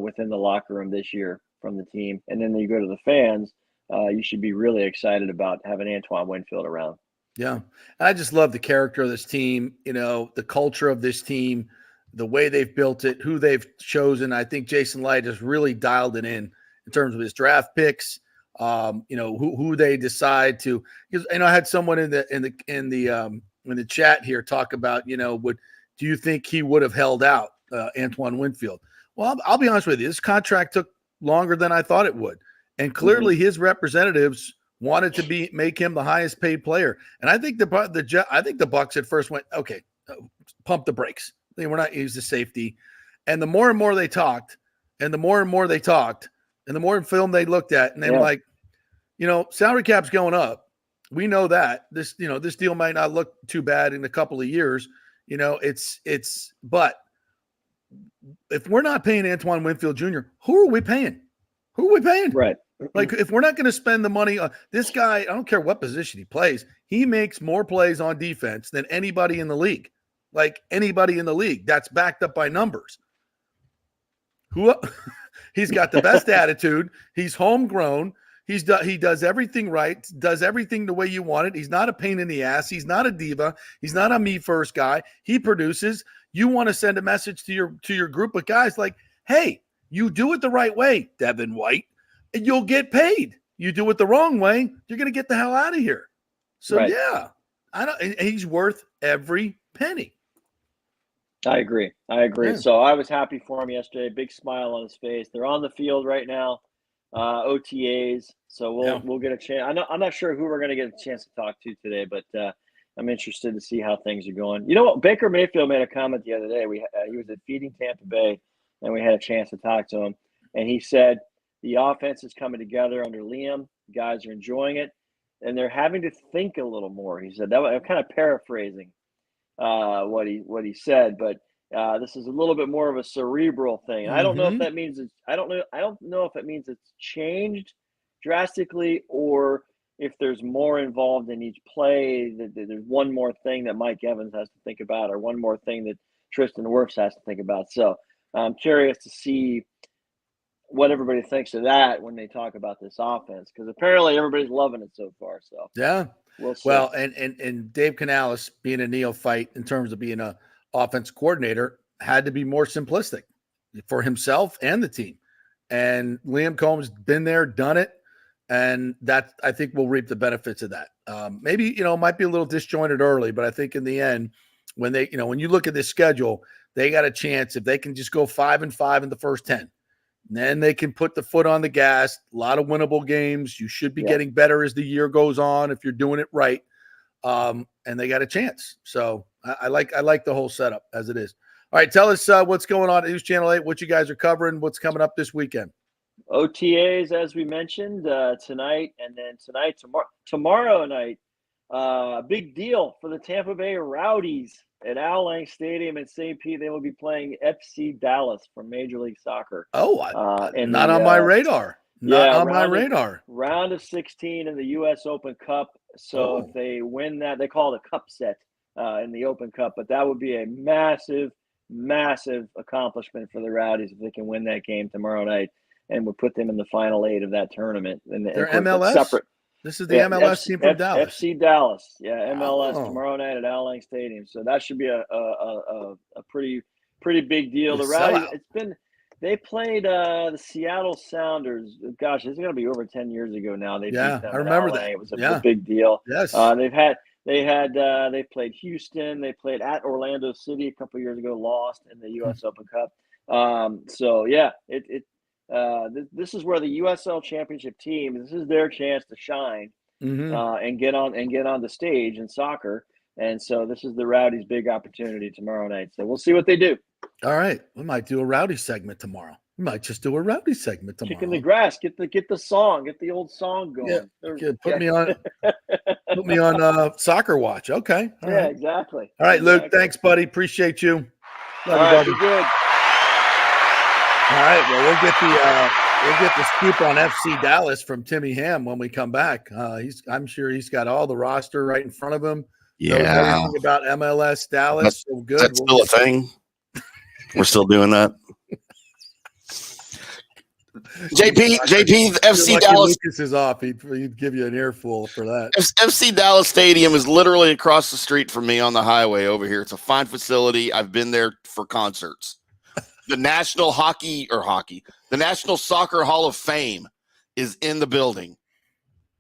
Speaker 3: within the locker room this year from the team. And then you go to the fans, you should be really excited about having Antoine Winfield around.
Speaker 5: Yeah. I just love the character of this team, the culture of this team, the way they've built it, who they've chosen. I think Jason Light has really dialed it in terms of his draft picks, who they decide to, because I had someone in the chat here talk about, do you think he would have held out Antoine Winfield? Well, I'll be honest with you. This contract took longer than I thought it would. And clearly his representatives wanted to make him the highest paid player. And I think the Bucks at first went, okay, pump the brakes. They were not used to safety. And the more and more they talked, and the more film they looked at, and they're like, salary cap's going up. We know that this deal might not look too bad in a couple of years. But if we're not paying Antoine Winfield Jr., who are we paying?
Speaker 3: Right.
Speaker 5: Like, if we're not going to spend the money on this guy, I don't care what position he plays. He makes more plays on defense than anybody in the league. Like anybody in the league, that's backed up by numbers. He's got the best attitude. He's homegrown. He does everything right, does everything the way you want it. He's not a pain in the ass. He's not a diva. He's not a me first guy. He produces. You want to send a message to your group of guys like, hey, you do it the right way, Devin White, and you'll get paid. You do it the wrong way, you're going to get the hell out of here. So yeah, he's worth every penny.
Speaker 3: I agree. Yeah. So I was happy for him yesterday. Big smile on his face. They're on the field right now, OTAs. So we'll get a chance. I'm not sure who we're going to get a chance to talk to today, but I'm interested to see how things are going. You know what? Baker Mayfield made a comment the other day. He was at Feeding Tampa Bay, and we had a chance to talk to him. And he said the offense is coming together under Liam. Guys are enjoying it, and they're having to think a little more. He said that. I'm kind of paraphrasing what he said, but this is a little bit more of a cerebral thing. I don't know if that means I don't know if it means it's changed drastically, or if there's more involved in each play. That there's one more thing that Mike Evans has to think about, or one more thing that Tristan Wirfs has to think about. So I'm curious to see what everybody thinks of that when they talk about this offense, because apparently everybody's loving it so far. So
Speaker 5: yeah.
Speaker 3: We'll see.
Speaker 5: Well, and Dave Canales, being a neophyte in terms of being a offense coordinator, had to be more simplistic for himself and the team. And Liam Combs been there, done it, and that I think we'll reap the benefits of that. Maybe might be a little disjointed early, but I think in the end, when when you look at this schedule, they got a chance if they can just go 5-5 in the first 10. Then they can put the foot on the gas. A lot of winnable games. You should be getting better as the year goes on if you're doing it right. And they got a chance. So I like the whole setup as it is. All right, tell us what's going on at News Channel 8, what you guys are covering, what's coming up this weekend.
Speaker 3: OTAs, as we mentioned, tonight, and then tomorrow night, big deal for the Tampa Bay Rowdies at Al Lang Stadium in St. Pete. They will be playing FC Dallas from Major League Soccer.
Speaker 5: Oh, not on my radar. Not on my radar.
Speaker 3: Round of 16 in the U.S. Open Cup. So if they win that, they call it a cup set in the Open Cup. But that would be a massive, massive accomplishment for the Rowdies if they can win that game tomorrow night, and would put them in the final 8 of that tournament. And
Speaker 5: they're MLS? Separate. This is the MLS team from Dallas.
Speaker 3: FC Dallas. Yeah, MLS tomorrow night at Al Lang Stadium. So that should be a pretty big deal. The Rowdies, They played the Seattle Sounders. Gosh, it's going to be over 10 years ago now. They beat them
Speaker 5: I
Speaker 3: in
Speaker 5: remember
Speaker 3: LA.
Speaker 5: that.
Speaker 3: It was a big deal.
Speaker 5: Yes.
Speaker 3: They played Houston. They played at Orlando City a couple years ago. Lost in the U.S. Open Cup. This is where the USL Championship team. This is their chance to shine and get on the stage in soccer. And so this is the Rowdies' big opportunity tomorrow night. So we'll see what they do.
Speaker 5: All right, we might do a Rowdy segment tomorrow. We might just do a Rowdy segment tomorrow.
Speaker 3: Kicking the grass, get the old song going.
Speaker 5: Yeah, put me on Soccer Watch. Okay. All right.
Speaker 3: Exactly.
Speaker 5: All right, Luke. Thanks, buddy. Appreciate you.
Speaker 3: All right, be good.
Speaker 5: All right. Well, we'll get the scoop on FC Dallas from Timmy Ham when we come back. I'm sure he's got all the roster right in front of him.
Speaker 6: Yeah.
Speaker 5: Knows everything about MLS Dallas. So good.
Speaker 6: That's still a thing. We're still doing that. JP, FC Dallas.
Speaker 5: Lucas is off. He'd give you an earful for that.
Speaker 6: FC Dallas Stadium is literally across the street from me on the highway over here. It's a fine facility. I've been there for concerts. The National the National Soccer Hall of Fame is in the building.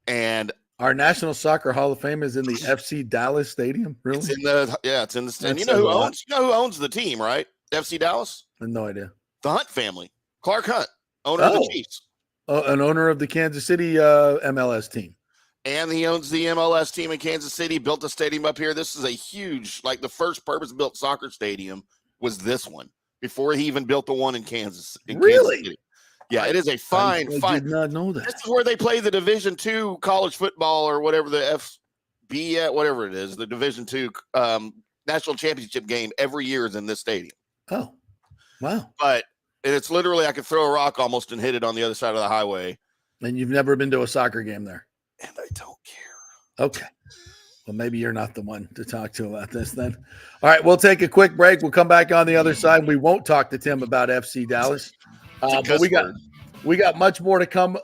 Speaker 6: And
Speaker 5: our National Soccer Hall of Fame is in the FC Dallas Stadium? Really?
Speaker 6: It's in the stadium. You know who owns the team, right? FC Dallas?
Speaker 5: I have no idea.
Speaker 6: The Hunt family. Clark Hunt, owner of the Chiefs.
Speaker 5: An owner of the Kansas City MLS team.
Speaker 6: And he owns the MLS team in Kansas City, built a stadium up here. This is a huge, the first purpose-built soccer stadium was this one before he even built the one in Kansas.
Speaker 5: Really?
Speaker 6: Kansas City. Yeah, it is a fine.
Speaker 5: I did not know that.
Speaker 6: This is where they play the Division II college football or whatever the whatever it is, the Division II national championship game every year is in this stadium.
Speaker 5: Oh, wow.
Speaker 6: But it's literally, I could throw a rock almost and hit it on the other side of the highway.
Speaker 5: And you've never been to a soccer game there?
Speaker 6: And I don't care.
Speaker 5: Okay. Well, maybe you're not the one to talk to about this then. All right, we'll take a quick break. We'll come back on the other side. We won't talk to Tim about FC Dallas. But we got much more to come.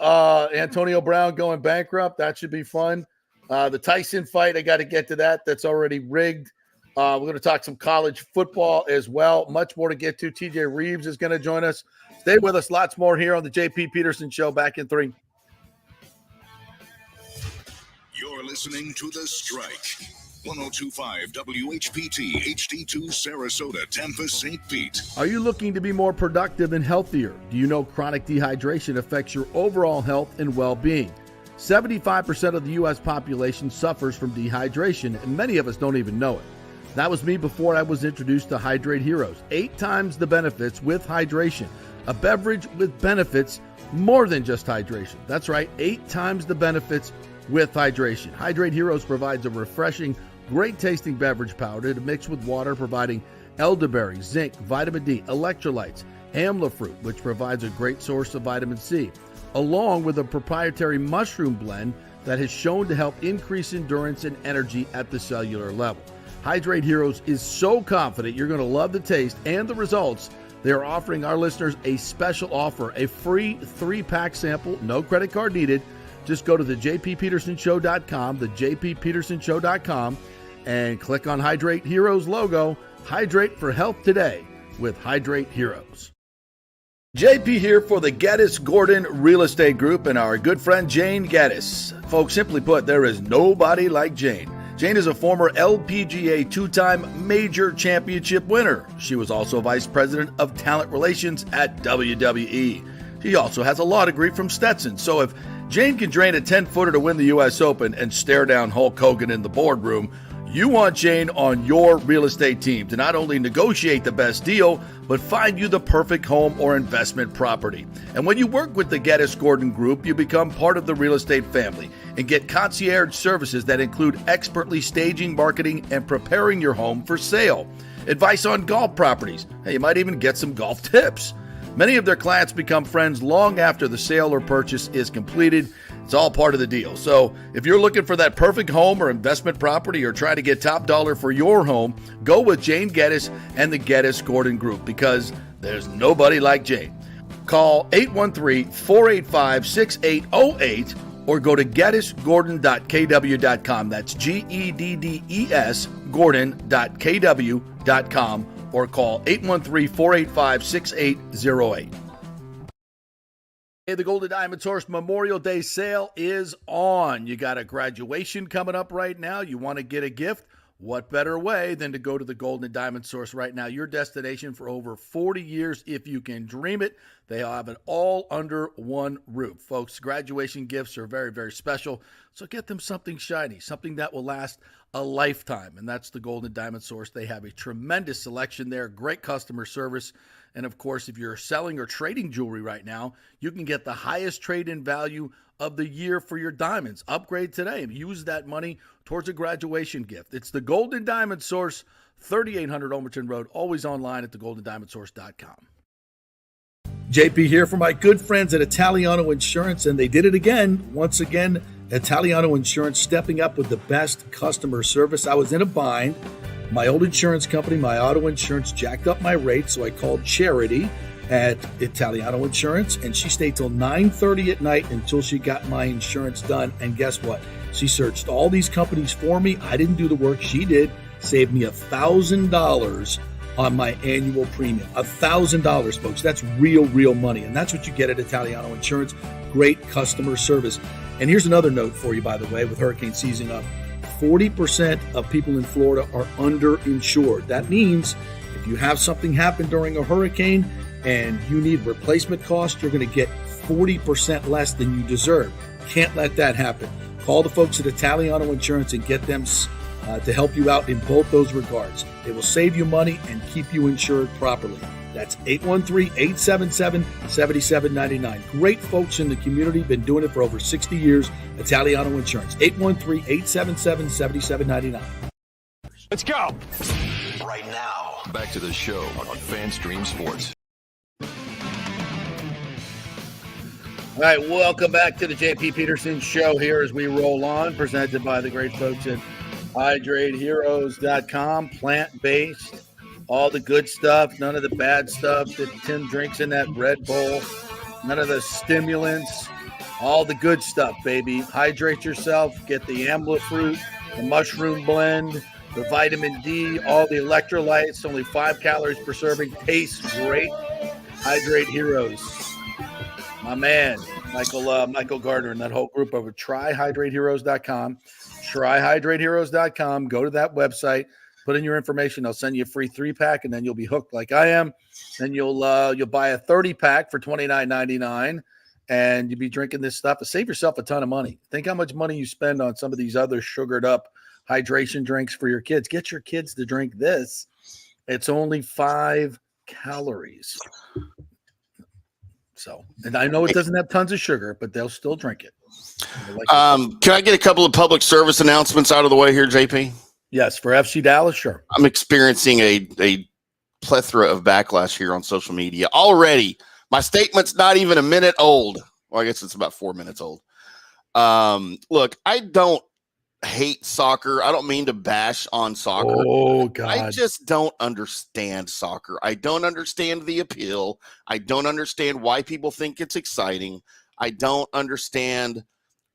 Speaker 5: Antonio Brown going bankrupt. That should be fun. The Tyson fight, I got to get to that. That's already rigged. We're going to talk some college football as well. Much more to get to. TJ Reeves is going to join us. Stay with us. Lots more here on the JP Peterson Show. Back in 3.
Speaker 7: You're listening to The Strike. 102.5 WHPT, HD2 Sarasota, Tampa, St. Pete.
Speaker 5: Are you looking to be more productive and healthier? Do you know chronic dehydration affects your overall health and well-being? 75% of the U.S. population suffers from dehydration, and many of us don't even know it. That was me before I was introduced to Hydrate Heroes. 8 times the benefits with hydration. A beverage with benefits more than just hydration. That's right, 8 times the benefits with hydration. Hydrate Heroes provides a refreshing, great-tasting beverage powder to mix with water, providing elderberry, zinc, vitamin D, electrolytes, amla fruit, which provides a great source of vitamin C, along with a proprietary mushroom blend that has shown to help increase endurance and energy at the cellular level. Hydrate Heroes is so confident you're going to love the taste and the results. They are offering our listeners a special offer, a free 3-pack sample, no credit card needed. Just go to the jppetersonshow.com, the jppetersonshow.com, and click on Hydrate Heroes logo. Hydrate for health today with Hydrate Heroes. JP here for the Geddes Gordon Real Estate Group and our good friend Jane Geddes. Folks, simply put, there is nobody like Jane. Jane is a former LPGA 2-time major championship winner. She was also vice president of talent relations at WWE. She also has a law degree from Stetson. So if Jane can drain a 10-footer to win the U.S. Open and stare down Hulk Hogan in the boardroom, you want Jane on your real estate team to not only negotiate the best deal, but find you the perfect home or investment property. And when you work with the Geddes Gordon Group, you become part of the real estate family and get concierge services that include expertly staging, marketing, and preparing your home for sale. Advice on golf properties. Hey, you might even get some golf tips. Many of their clients become friends long after the sale or purchase is completed. It's all part of the deal. So if you're looking for that perfect home or investment property or trying to get top dollar for your home, go with Jane Geddes and the Geddes Gordon Group because there's nobody like Jane. Call 813-485-6808 or go to geddesgordon.kw.com. That's GEDDES Gordon.kw.com or call 813-485-6808. Hey, the Golden Diamond Source Memorial Day sale is on. You got a graduation coming up right now. You want to get a gift? What better way than to go to the Golden Diamond Source right now? Your destination for over 40 years, if you can dream it. They have it all under one roof. Folks, graduation gifts are very, very special. So get them something shiny, something that will last a lifetime. And that's the Golden Diamond Source. They have a tremendous selection there, great customer service. And of course, if you're selling or trading jewelry right now, you can get the highest trade-in value of the year for your diamonds. Upgrade today and use that money towards a graduation gift. It's the Golden Diamond Source, 3800 Olmerton Road, always online at thegoldendiamondsource.com. JP here for my good friends at Italiano Insurance, and they did it again. Once again, Italiano Insurance stepping up with the best customer service. I was in a bind. My old insurance company, my auto insurance, jacked up my rates, so I called Charity at Italiano Insurance, and she stayed till 9:30 at night until she got my insurance done. And guess what? She searched all these companies for me. I didn't do the work. She did. Saved me $1,000 on my annual premium. $1,000, folks. That's real money. And that's what you get at Italiano Insurance. Great customer service. And here's another note for you, by the way, with hurricane season up. 40% of people in Florida are underinsured. That means if you have something happen during a hurricane and you need replacement costs, you're going to get 40% less than you deserve. Can't let that happen. Call the folks at Italiano Insurance and get them to help you out in both those regards. They will save you money and keep you insured properly. That's 813-877-7799. Great folks in the community, been doing it for over 60 years. Italiano Insurance, 813-877-7799.
Speaker 1: Let's go. Right now, back to the show on FanStream Sports.
Speaker 5: All right, welcome back to the JP Peterson Show here as we roll on, presented by the great folks at HydrateHeroes.com, plant-based. All the good stuff, none of the bad stuff that Tim drinks in that Red Bull, none of the stimulants, all the good stuff, baby. Hydrate yourself, get the amla fruit, the mushroom blend, the vitamin D, all the electrolytes, only 5 calories per serving, tastes great. Hydrate Heroes. My man, Michael Gardner and that whole group over. TryHydrateHeroes.com. TryHydrateHeroes.com. Go to that website. Put in your information. They'll send you a free 3-pack, and then you'll be hooked like I am. Then you'll buy a 30-pack for $29.99, and you'll be drinking this stuff. Save yourself a ton of money. Think how much money you spend on some of these other sugared-up hydration drinks for your kids. Get your kids to drink this. It's only 5 calories. So, and I know it doesn't have tons of sugar, but they'll still drink it.
Speaker 6: Can I get a couple of public service announcements out of the way here, JP?
Speaker 5: Yes, for FC Dallas, sure.
Speaker 6: I'm experiencing a plethora of backlash here on social media already. My statement's not even a minute old. Well, I guess it's about 4 minutes old. Look, I don't hate soccer. I don't mean to bash on soccer.
Speaker 5: Oh, God.
Speaker 6: I just don't understand soccer. I don't understand the appeal. I don't understand why people think it's exciting. I don't understand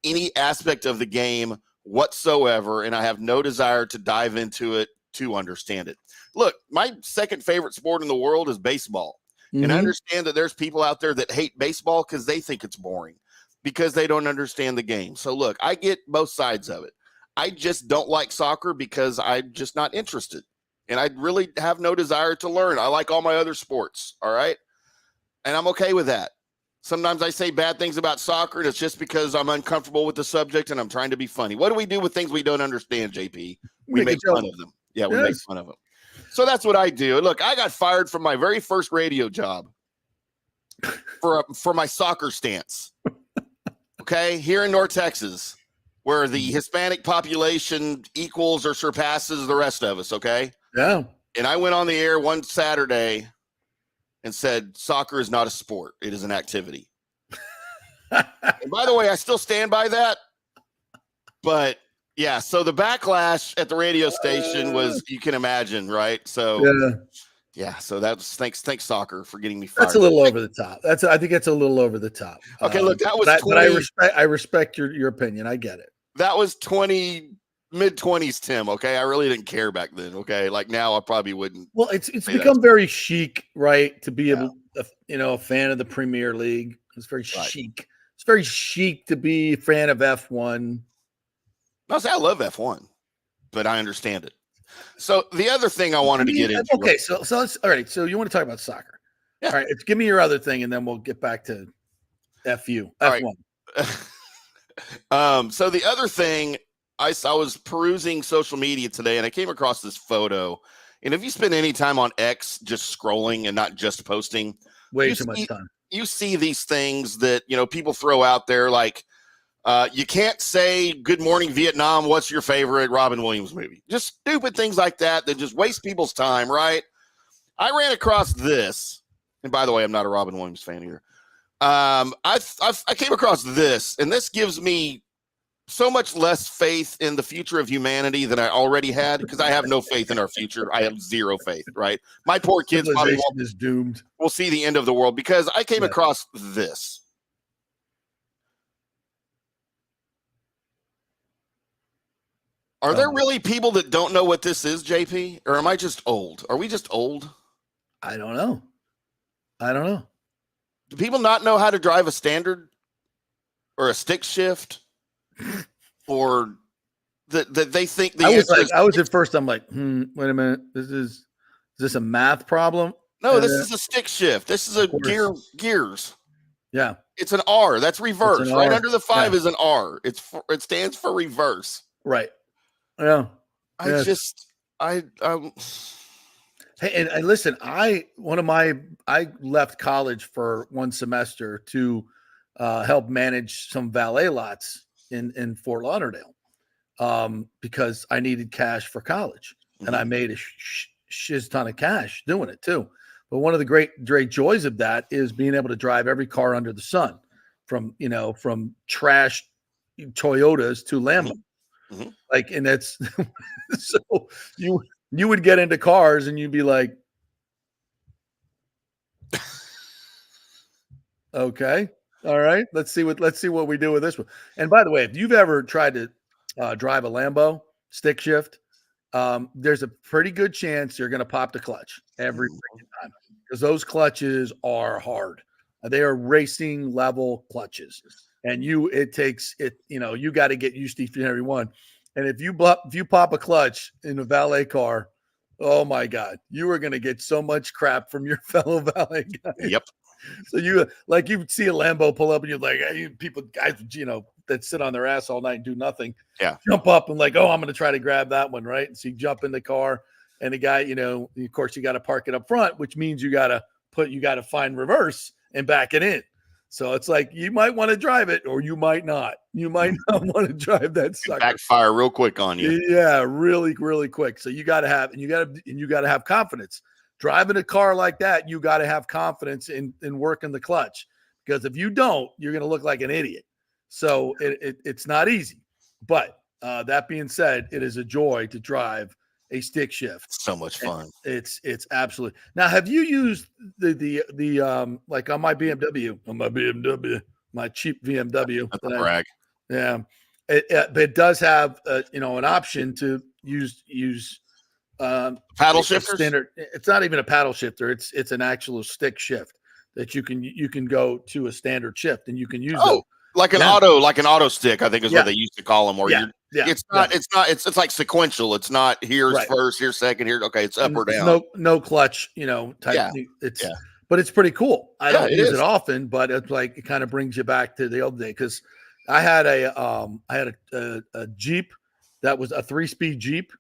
Speaker 6: any aspect of the game whatsoever, and I have no desire to dive into it to understand it. Look, my second favorite sport in the world is baseball. Mm-hmm. And I understand that there's people out there that hate baseball because they think it's boring, because they don't understand the game. So look, I get both sides of it. I just don't like soccer because I'm just not interested. And I really have no desire to learn. I like all my other sports, all right? And I'm okay with that. Sometimes I say bad things about soccer, and it's just because I'm uncomfortable with the subject and I'm trying to be funny. What do we do with things we don't understand, JP? We make fun of them. Yeah, we make fun of them. So that's what I do. Look, I got fired from my very first radio job for my soccer stance. Okay, here in North Texas, where the Hispanic population equals or surpasses the rest of us, okay?
Speaker 5: Yeah.
Speaker 6: And I went on the air one Saturday and said, soccer is not a sport. It is an activity. And by the way, I still stand by that. But, yeah, so the backlash at the radio station was, you can imagine, right? So, so that's thanks soccer for getting me fired.
Speaker 5: That's a little over the top. I think it's a little over the top.
Speaker 6: Okay, look, that was
Speaker 5: but I respect your opinion. I get it.
Speaker 6: That was mid-20s, Tim, okay? I really didn't care back then, okay? Like now I probably wouldn't.
Speaker 5: Well, it's become very chic, right, to be a fan of the Premier League. It's very chic. It's very chic to be a fan of F1.
Speaker 6: I love F1, but I understand it. So the other thing I wanted to get into.
Speaker 5: Okay, so let's all right. So you want to talk about soccer? Yeah. All right, give me your other thing, and then we'll get back to F1.
Speaker 6: Right. So the other thing, I was perusing social media today, and I came across this photo. And if you spend any time on X just scrolling and not just posting,
Speaker 5: way too much time.
Speaker 6: You see these things that people throw out there, like you can't say "Good Morning Vietnam." What's your favorite Robin Williams movie? Just stupid things like that just waste people's time, right? I ran across this, and by the way, I'm not a Robin Williams fan either. I came across this, and this gives me so much less faith in the future of humanity than I already had, because I have no faith in our future. I have zero faith, right? My poor kids probably
Speaker 5: is doomed.
Speaker 6: We'll see the end of the world, because I came across this. Are there really people that don't know what this is, JP? Or am I just old? Are we just old?
Speaker 5: I don't know.
Speaker 6: Do people not know how to drive a standard or a stick shift? Or that they think the
Speaker 5: I was at first, I'm like, wait a minute. Is this a math problem?
Speaker 6: No, this is a stick shift. This is a gears.
Speaker 5: Yeah.
Speaker 6: It's an R. That's reverse. Right under the 5 is an R. It stands for reverse.
Speaker 5: Right. Yeah.
Speaker 6: Hey,
Speaker 5: and listen, I left college for one semester to help manage some valet lots in Fort Lauderdale because I needed cash for college, and I made a shiz ton of cash doing it too. But one of the great joys of that is being able to drive every car under the sun, from trash Toyotas to Lambo. Mm-hmm. Like, and that's so you would get into cars and you'd be like, okay, all right, let's see what we do with this one. And by the way, if you've ever tried to drive a Lambo stick shift, there's a pretty good chance you're going to pop the clutch every time, because those clutches are hard. They are racing level clutches, and you got to get used to each and every one. And if you pop a clutch in a valet car, oh my God, you are going to get so much crap from your fellow valet guys.
Speaker 6: Yep.
Speaker 5: So you see a Lambo pull up and you're like, hey, guys, that sit on their ass all night and do nothing.
Speaker 6: Yeah.
Speaker 5: Jump up and like, oh, I'm going to try to grab that one. Right. And so you jump in the car, and the guy, of course you got to park it up front, which means you got to find reverse and back it in. So it's like, you might want to drive it, or you might not. You might not want to drive that sucker.
Speaker 6: Backfire real quick on you.
Speaker 5: Yeah, really, really quick. So you got to have confidence. Driving a car like that, you got to have confidence in working the clutch, because if you don't, you're going to look like an idiot. So it's not easy. But that being said, it is a joy to drive a stick shift.
Speaker 6: So much fun.
Speaker 5: And it's absolutely. Now, have you used the like on my BMW, my cheap BMW?
Speaker 6: That's a brag.
Speaker 5: Yeah, it does have an option to use
Speaker 6: paddle shifters.
Speaker 5: Standard. It's not even a paddle shifter. It's an actual stick shift that you can go to a standard shift, and you can use.
Speaker 6: Like an auto stick, I think is what they used to call them. Or it's like sequential. It's not here's first, here's second, here. Okay, it's up or down.
Speaker 5: No clutch, type. But it's pretty cool. I don't use it often, but it's like, it kind of brings you back to the old day, because I had a Jeep that was a 3-speed Jeep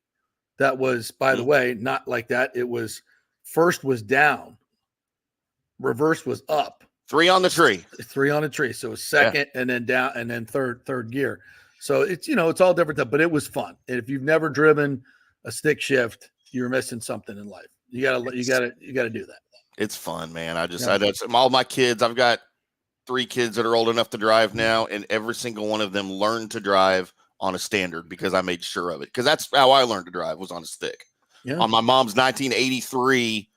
Speaker 5: that was, by the way, not like that. It was, first was down, reverse was up.
Speaker 6: 3 on the tree.
Speaker 5: So second and then down, and then third gear. So it's, it's all different, but it was fun. And if you've never driven a stick shift, you're missing something in life. You gotta do that.
Speaker 6: It's fun, man. All my kids, I've got 3 kids that are old enough to drive now, and every single one of them learned to drive on a standard, because I made sure of it. Because that's how I learned to drive, was on a stick. Yeah. On my mom's 1983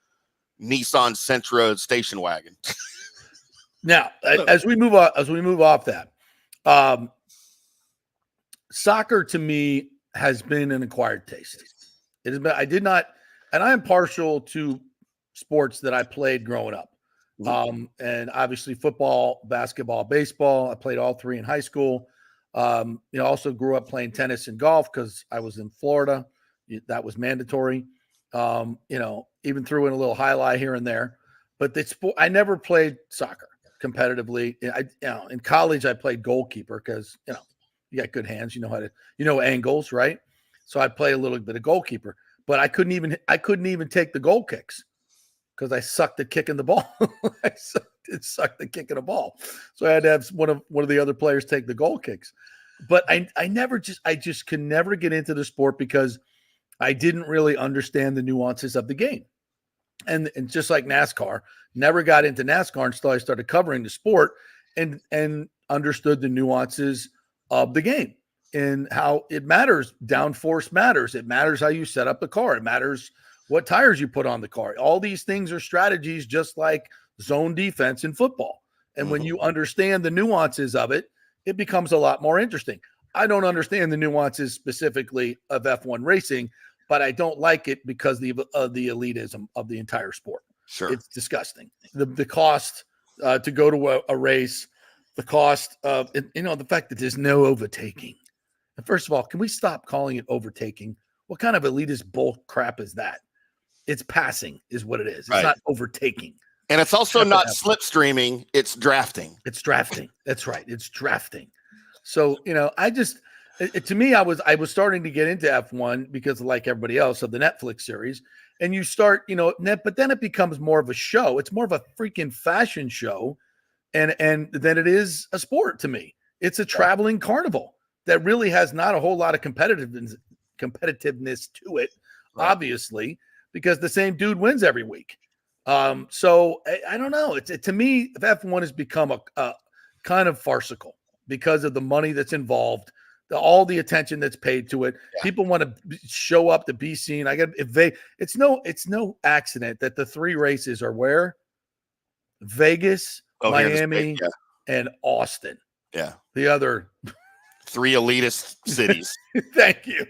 Speaker 6: Nissan Sentra station wagon.
Speaker 5: Now, as we move off that, soccer to me has been an acquired taste. It has been. I did not, and I am partial to sports that I played growing up. And obviously football, basketball, baseball. I played all three in high school. Also grew up playing tennis and golf because I was in Florida. That was mandatory. Even threw in a little highlight here and there. But I never played soccer competitively. In college, I played goalkeeper because, you got good hands. You know angles, right? So I play a little bit of goalkeeper. But I couldn't even take the goal kicks because I sucked at kicking the ball. I sucked at kicking a ball. So I had to have one of the other players take the goal kicks. But I just could never get into the sport because I didn't really understand the nuances of the game. And just like NASCAR, never got into NASCAR until I started covering the sport and understood the nuances of the game. And how it matters. Downforce matters. It matters how you set up the car. It matters what tires you put on the car. All these things are strategies, just like zone defense in football. And when you understand the nuances of it, it becomes a lot more interesting. I don't understand the nuances specifically of F1 racing, but I don't like it because of the elitism of the entire sport.
Speaker 6: Sure.
Speaker 5: It's disgusting. The cost to go to a race, the cost of, the fact that there's no overtaking. And first of all, can we stop calling it overtaking? What kind of elitist bull crap is that? It's passing is what it is. It's not overtaking.
Speaker 6: And it's also not slipstreaming. It's drafting.
Speaker 5: It's drafting. That's right. It's drafting. So, to me, I was starting to get into F1 because, like everybody else, of the Netflix series. And you start, but then it becomes more of a show. It's more of a freaking fashion show and than it is a sport to me. It's a traveling carnival that really has not a whole lot of competitiveness to it, obviously, because the same dude wins every week. So I don't know. To me, F1 has become a kind of farcical because of the money that's involved, all the attention that's paid to it. Yeah. People want to show up to be seen. It's no accident that the three races are where? Vegas, Miami, and Austin.
Speaker 6: Yeah.
Speaker 5: The other
Speaker 6: three elitist cities.
Speaker 5: Thank you.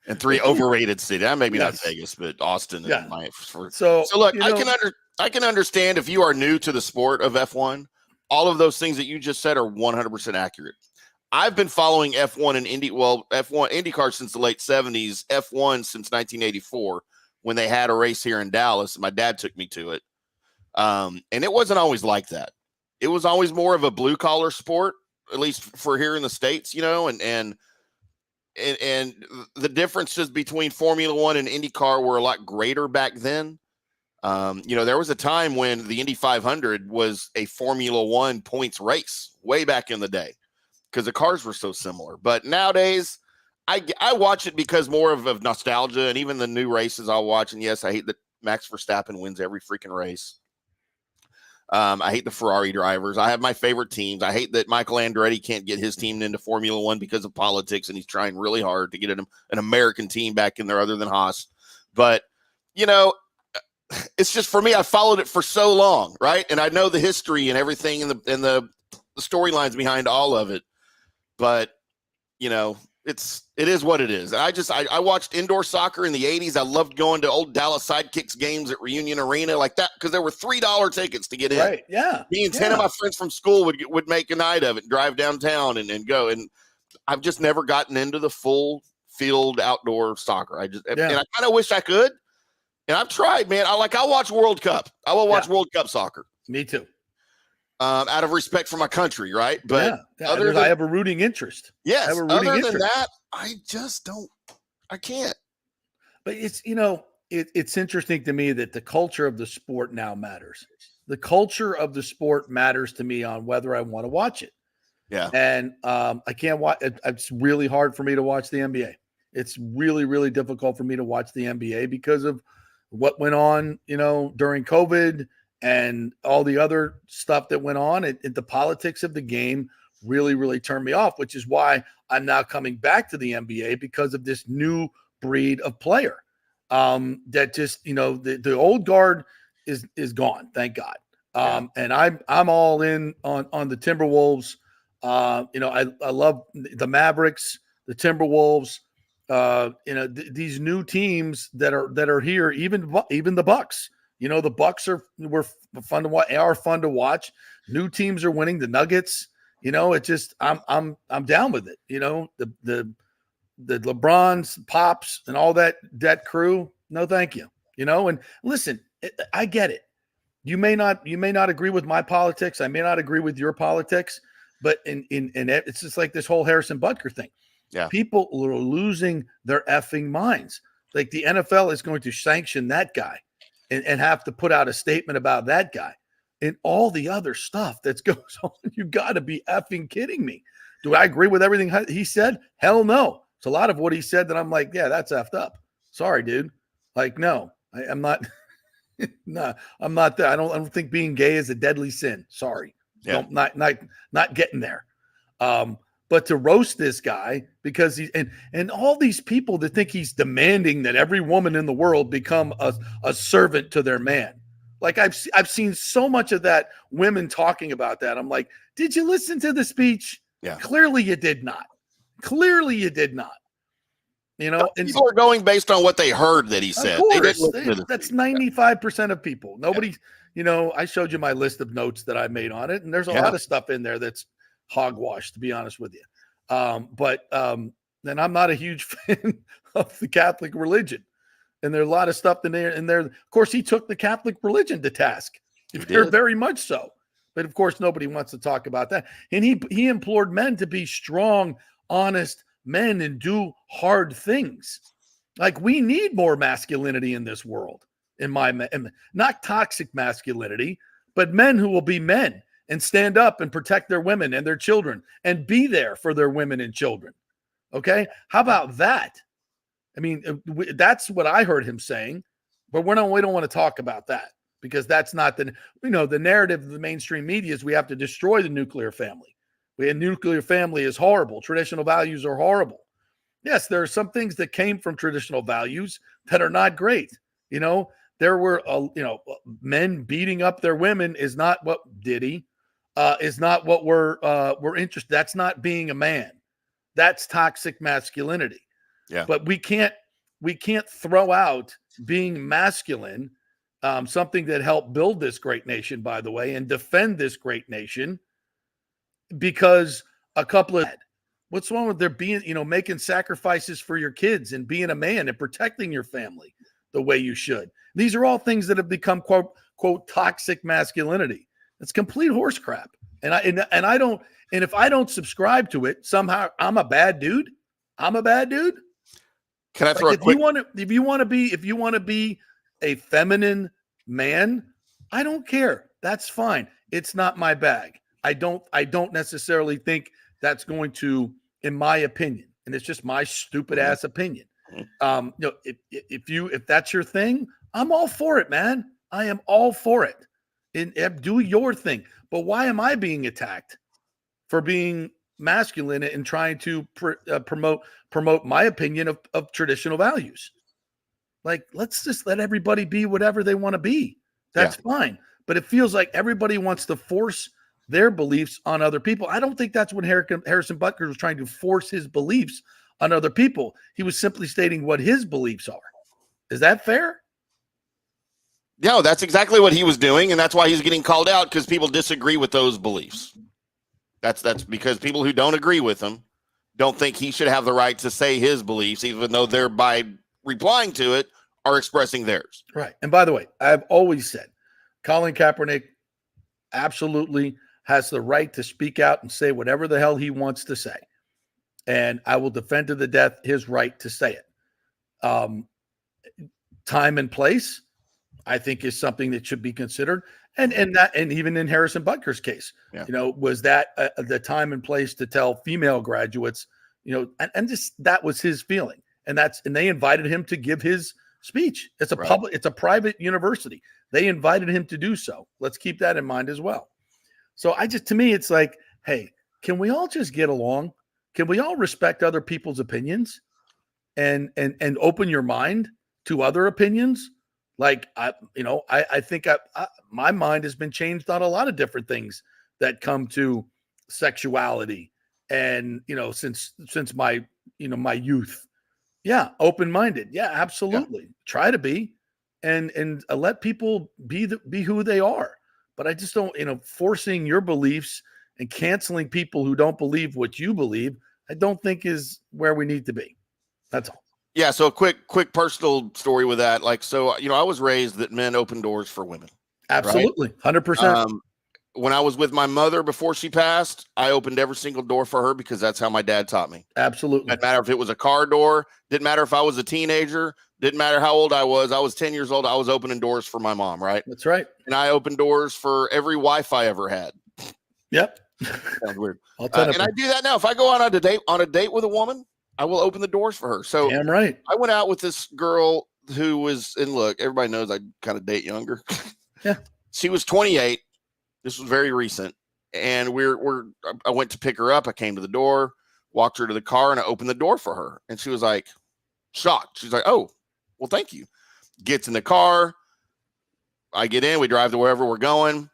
Speaker 6: And three overrated cities. Maybe not Vegas, but Austin and Miami. So look, I can understand if you are new to the sport of F1, all of those things that you just said are 100% accurate. I've been following F1 and F1 IndyCar since the late 70s, F1 since 1984 when they had a race here in Dallas. My dad took me to it. And it wasn't always like that. It was always more of a blue collar sport, at least for here in the States, and the differences between Formula One and IndyCar were a lot greater back then. There was a time when the Indy 500 was a Formula One points race way back in the day because the cars were so similar. But nowadays, I watch it because more of nostalgia, and even the new races I'll watch. And yes, I hate that Max Verstappen wins every freaking race. I hate the Ferrari drivers. I have my favorite teams. I hate that Michael Andretti can't get his team into Formula One because of politics, and he's trying really hard to get an American team back in there other than Haas. But, it's just for me, I followed it for so long, right? And I know the history and everything and the storylines behind all of it. But, it is what it is. I watched indoor soccer in the 80s. I loved going to old Dallas Sidekicks games at Reunion Arena like that because there were $3 tickets to get in.
Speaker 5: Right, yeah.
Speaker 6: Me and 10 of my friends from school would make a night of it and drive downtown and go. And I've just never gotten into the full field outdoor soccer. And I kind of wish I could. And I've tried, man. I'll watch World Cup. I will watch World Cup soccer.
Speaker 5: Me too.
Speaker 6: Out of respect for my country, right? But
Speaker 5: I have a rooting interest.
Speaker 6: Yes. Other than that, I just don't. I can't.
Speaker 5: But it's it's interesting to me that the culture of the sport now matters. The culture of the sport matters to me on whether I want to watch it.
Speaker 6: Yeah.
Speaker 5: And I can't watch. It's really hard for me to watch the NBA. It's really, really difficult for me to watch the NBA because of what went on, during COVID and all the other stuff that went on. The politics of the game really, really turned me off, which is why I'm now coming back to the NBA because of this new breed of player. That just, the old guard is gone, thank God. And I'm all in on the Timberwolves. I love the Mavericks, the Timberwolves. These new teams that are here, even the Bucks. The Bucks were fun to watch. Are fun to watch. New teams are winning. The Nuggets, it just I'm down with it. The LeBrons, Pops, and all that crew. No, thank you. And listen, I get it. You may not agree with my politics. I may not agree with your politics, but in it's just like this whole Harrison Butker thing.
Speaker 6: Yeah.
Speaker 5: People are losing their effing minds. Like the NFL is going to sanction that guy and have to put out a statement about that guy and all the other stuff that goes on. You got to be effing kidding me. Do I agree with everything he said? Hell no. It's a lot of what he said that I'm like, yeah, that's effed up. Sorry, dude. Like, no, I'm not. No, I'm not that. I don't think being gay is a deadly sin. Sorry.
Speaker 6: Yeah.
Speaker 5: Not getting there. But to roast this guy because he and all these people that think he's demanding that every woman in the world become a servant to their man. Like I've seen so much of that, women talking about that. I'm like, did you listen to the speech?
Speaker 6: Yeah.
Speaker 5: Clearly you did not. And
Speaker 6: people are going based on what they heard that he said.
Speaker 5: Of course, that's 95% of people. Nobody, I showed you my list of notes that I made on it, and there's a lot of stuff in there that's hogwash, to be honest with you. But then I'm not a huge fan of the Catholic religion, and there's a lot of stuff in there. Of course, he took the Catholic religion to task, very much so. But of course, nobody wants to talk about that. And he implored men to be strong, honest men and do hard things. Like we need more masculinity in this world. Not toxic masculinity, but men who will be men and stand up and protect their women and their children and be there for their women and children. Okay. How about that? I mean, that's what I heard him saying, but we don't want to talk about that because that's not the narrative of the mainstream media is we have to destroy the nuclear family. A nuclear family is horrible. Traditional values are horrible. Yes, there are some things that came from traditional values that are not great. There were, men beating up their women is not what is not what we're interested. That's not being a man. That's toxic masculinity.
Speaker 6: Yeah.
Speaker 5: But we can't throw out being masculine, something that helped build this great nation, by the way, and defend this great nation. Because what's wrong with there being, making sacrifices for your kids and being a man and protecting your family the way you should? These are all things that have become quote toxic masculinity. It's complete horse crap. And if I don't subscribe to it, somehow I'm a bad dude. Can
Speaker 6: I throw
Speaker 5: if you want to be a feminine man, I don't care. That's fine. It's not my bag. I don't necessarily think that's going to, in my opinion, and it's just my stupid ass opinion. If that's your thing, I'm all for it, man. I am all for it. And do your thing. But why am I being attacked for being masculine and trying to promote my opinion of traditional values? Like, let's just let everybody be whatever they want to be. That's fine. But it feels like everybody wants to force their beliefs on other people. I don't think that's what Harrison Butker was trying to force his beliefs on other people. He was simply stating what his beliefs are. Is that fair?
Speaker 6: No, that's exactly what he was doing, and that's why he's getting called out, because people disagree with those beliefs. That's because people who don't agree with him don't think he should have the right to say his beliefs, even though they're, by replying to it, are expressing theirs.
Speaker 5: Right. And by the way, I've always said Colin Kaepernick absolutely has the right to speak out and say whatever the hell he wants to say. And I will defend to the death his right to say it. Time and place, I think, is something that should be considered. And even in Harrison Butker's case, was that the time and place to tell female graduates, and just that was his feeling. And they invited him to give his speech. It's a private university. They invited him to do so. Let's keep that in mind as well. So to me, it's like, hey, can we all just get along? Can we all respect other people's opinions and open your mind to other opinions? Like, I think my mind has been changed on a lot of different things that come to sexuality. And, since my, my youth. Yeah. Open-minded. Yeah, absolutely. Yeah. Try to be, and let people be who they are. but I just don't, forcing your beliefs and canceling people who don't believe what you believe, I don't think is where we need to be. That's all.
Speaker 6: Yeah. So a quick personal story with that. Like, so, I was raised that men open doors for women.
Speaker 5: Absolutely. 100%.
Speaker 6: When I was with my mother before she passed, I opened every single door for her because that's how my dad taught me.
Speaker 5: Absolutely.
Speaker 6: Didn't matter if it was a car door. Didn't matter if I was a teenager. Didn't matter how old I was. I was 10 years old. I was opening doors for my mom, right?
Speaker 5: That's right.
Speaker 6: And I opened doors for every wife I ever had.
Speaker 5: Yep.
Speaker 6: Sounds weird.
Speaker 5: And
Speaker 6: I do that now. If I go on a date with a woman, I will open the doors for her. So
Speaker 5: damn right.
Speaker 6: I went out with this girl who was, and look, everybody knows I kind of date younger.
Speaker 5: Yeah.
Speaker 6: She was 28. This was very recent. And I went to pick her up. I came to the door, walked her to the car, and I opened the door for her. And she was like, shocked. She's like, oh, well, thank you. Gets in the car. I get in. We drive to wherever we're going.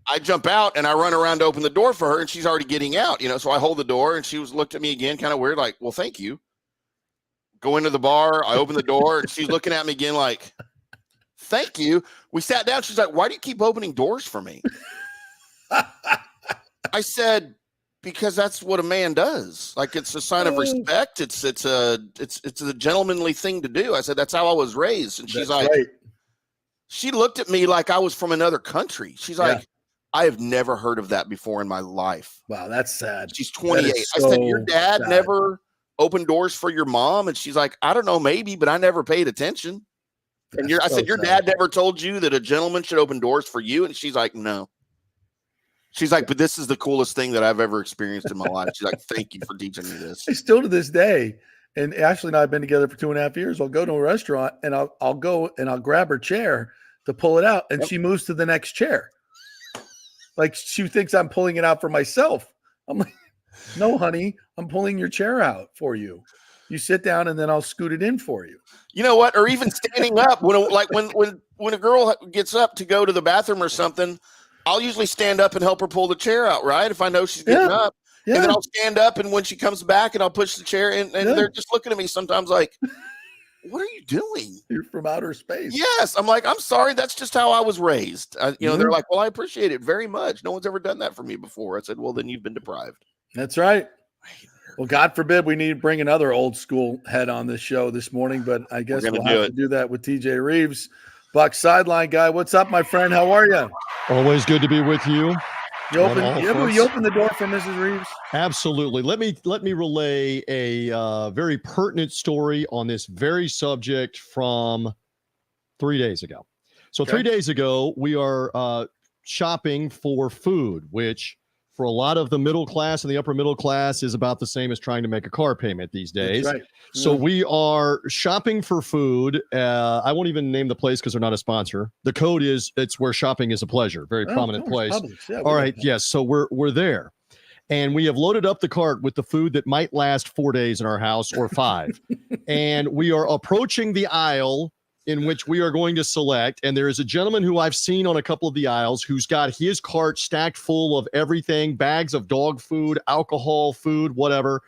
Speaker 6: I jump out and I run around to open the door for her, and she's already getting out. So I hold the door, and she looked at me again, kind of weird, like, well, thank you. Go into the bar. I open the door, and she's looking at me again, like, thank you. We sat down. She's like, why do you keep opening doors for me? I said, because that's what a man does. Like, it's a sign of respect. It's a gentlemanly thing to do. I said, that's how I was raised. And she's like, right. She looked at me like I was from another country. She's like, I have never heard of that before in my life.
Speaker 5: Wow, that's sad.
Speaker 6: She's 28. I said, your dad never opened doors for your mom? And she's like, I don't know, maybe, but I never paid attention. And I said, your dad never told you that a gentleman should open doors for you? And she's like, no. She's like, but this is the coolest thing that I've ever experienced in my life. She's like, thank you for teaching me this.
Speaker 5: Still to this day, and Ashley and I have been together for 2.5 years. I'll go to a restaurant and I'll go and I'll grab her chair to pull it out, and she moves to the next chair. Like, she thinks I'm pulling it out for myself. I'm like, no, honey, I'm pulling your chair out for you. You sit down and then I'll scoot it in for you.
Speaker 6: You know what? Or even standing up when a girl gets up to go to the bathroom or something, I'll usually stand up and help her pull the chair out, right? If I know she's getting up. Yeah. And then I'll stand up, and when she comes back, and I'll push the chair in, and they're just looking at me sometimes like, what are you doing?
Speaker 5: You're from outer space.
Speaker 6: Yes. I'm like, I'm sorry. That's just how I was raised. They're like, well, I appreciate it very much. No one's ever done that for me before. I said, well, then you've been deprived.
Speaker 5: That's right. Well, God forbid we need to bring another old school head on this show this morning, but I guess we'll have to do that with TJ Reeves. Bucs sideline guy. What's up, my friend? How are you?
Speaker 8: Always good to be with you.
Speaker 5: You open the door for Mrs. Reeves?
Speaker 8: Absolutely. Let me relay a very pertinent story on this very subject from 3 days ago. So 3 days ago, we are shopping for food, which for a lot of the middle class and the upper middle class is about the same as trying to make a car payment these days. That's right. So we are shopping for food. I won't even name the place because they're not a sponsor. The code is it's where shopping is a pleasure. Very prominent place. Yeah, all right. Yes. So we're there. And we have loaded up the cart with the food that might last 4 days in our house or 5. And we are approaching the aisle in which we are going to select. And there is a gentleman who I've seen on a couple of the aisles who's got his cart stacked full of everything, bags of dog food, alcohol, food, whatever.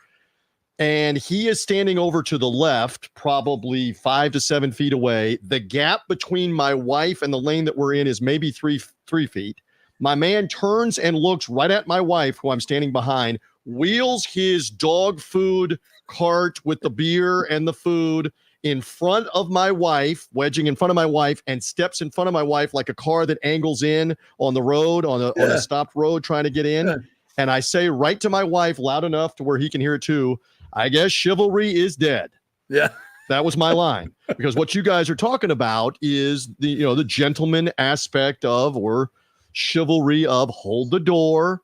Speaker 8: And he is standing over to the left, probably 5 to 7 feet away. The gap between my wife and the lane that we're in is maybe three feet. My man turns and looks right at my wife, who I'm standing behind, wheels his dog food cart with the beer and the food in front of my wife, wedging in front of my wife, and steps in front of my wife like a car that angles in on the road, on a stopped road trying to get in. Yeah. And I say right to my wife, loud enough to where he can hear it too, I guess chivalry is dead.
Speaker 5: Yeah.
Speaker 8: That was my line. Because what you guys are talking about is the gentleman aspect of, or chivalry of, hold the door,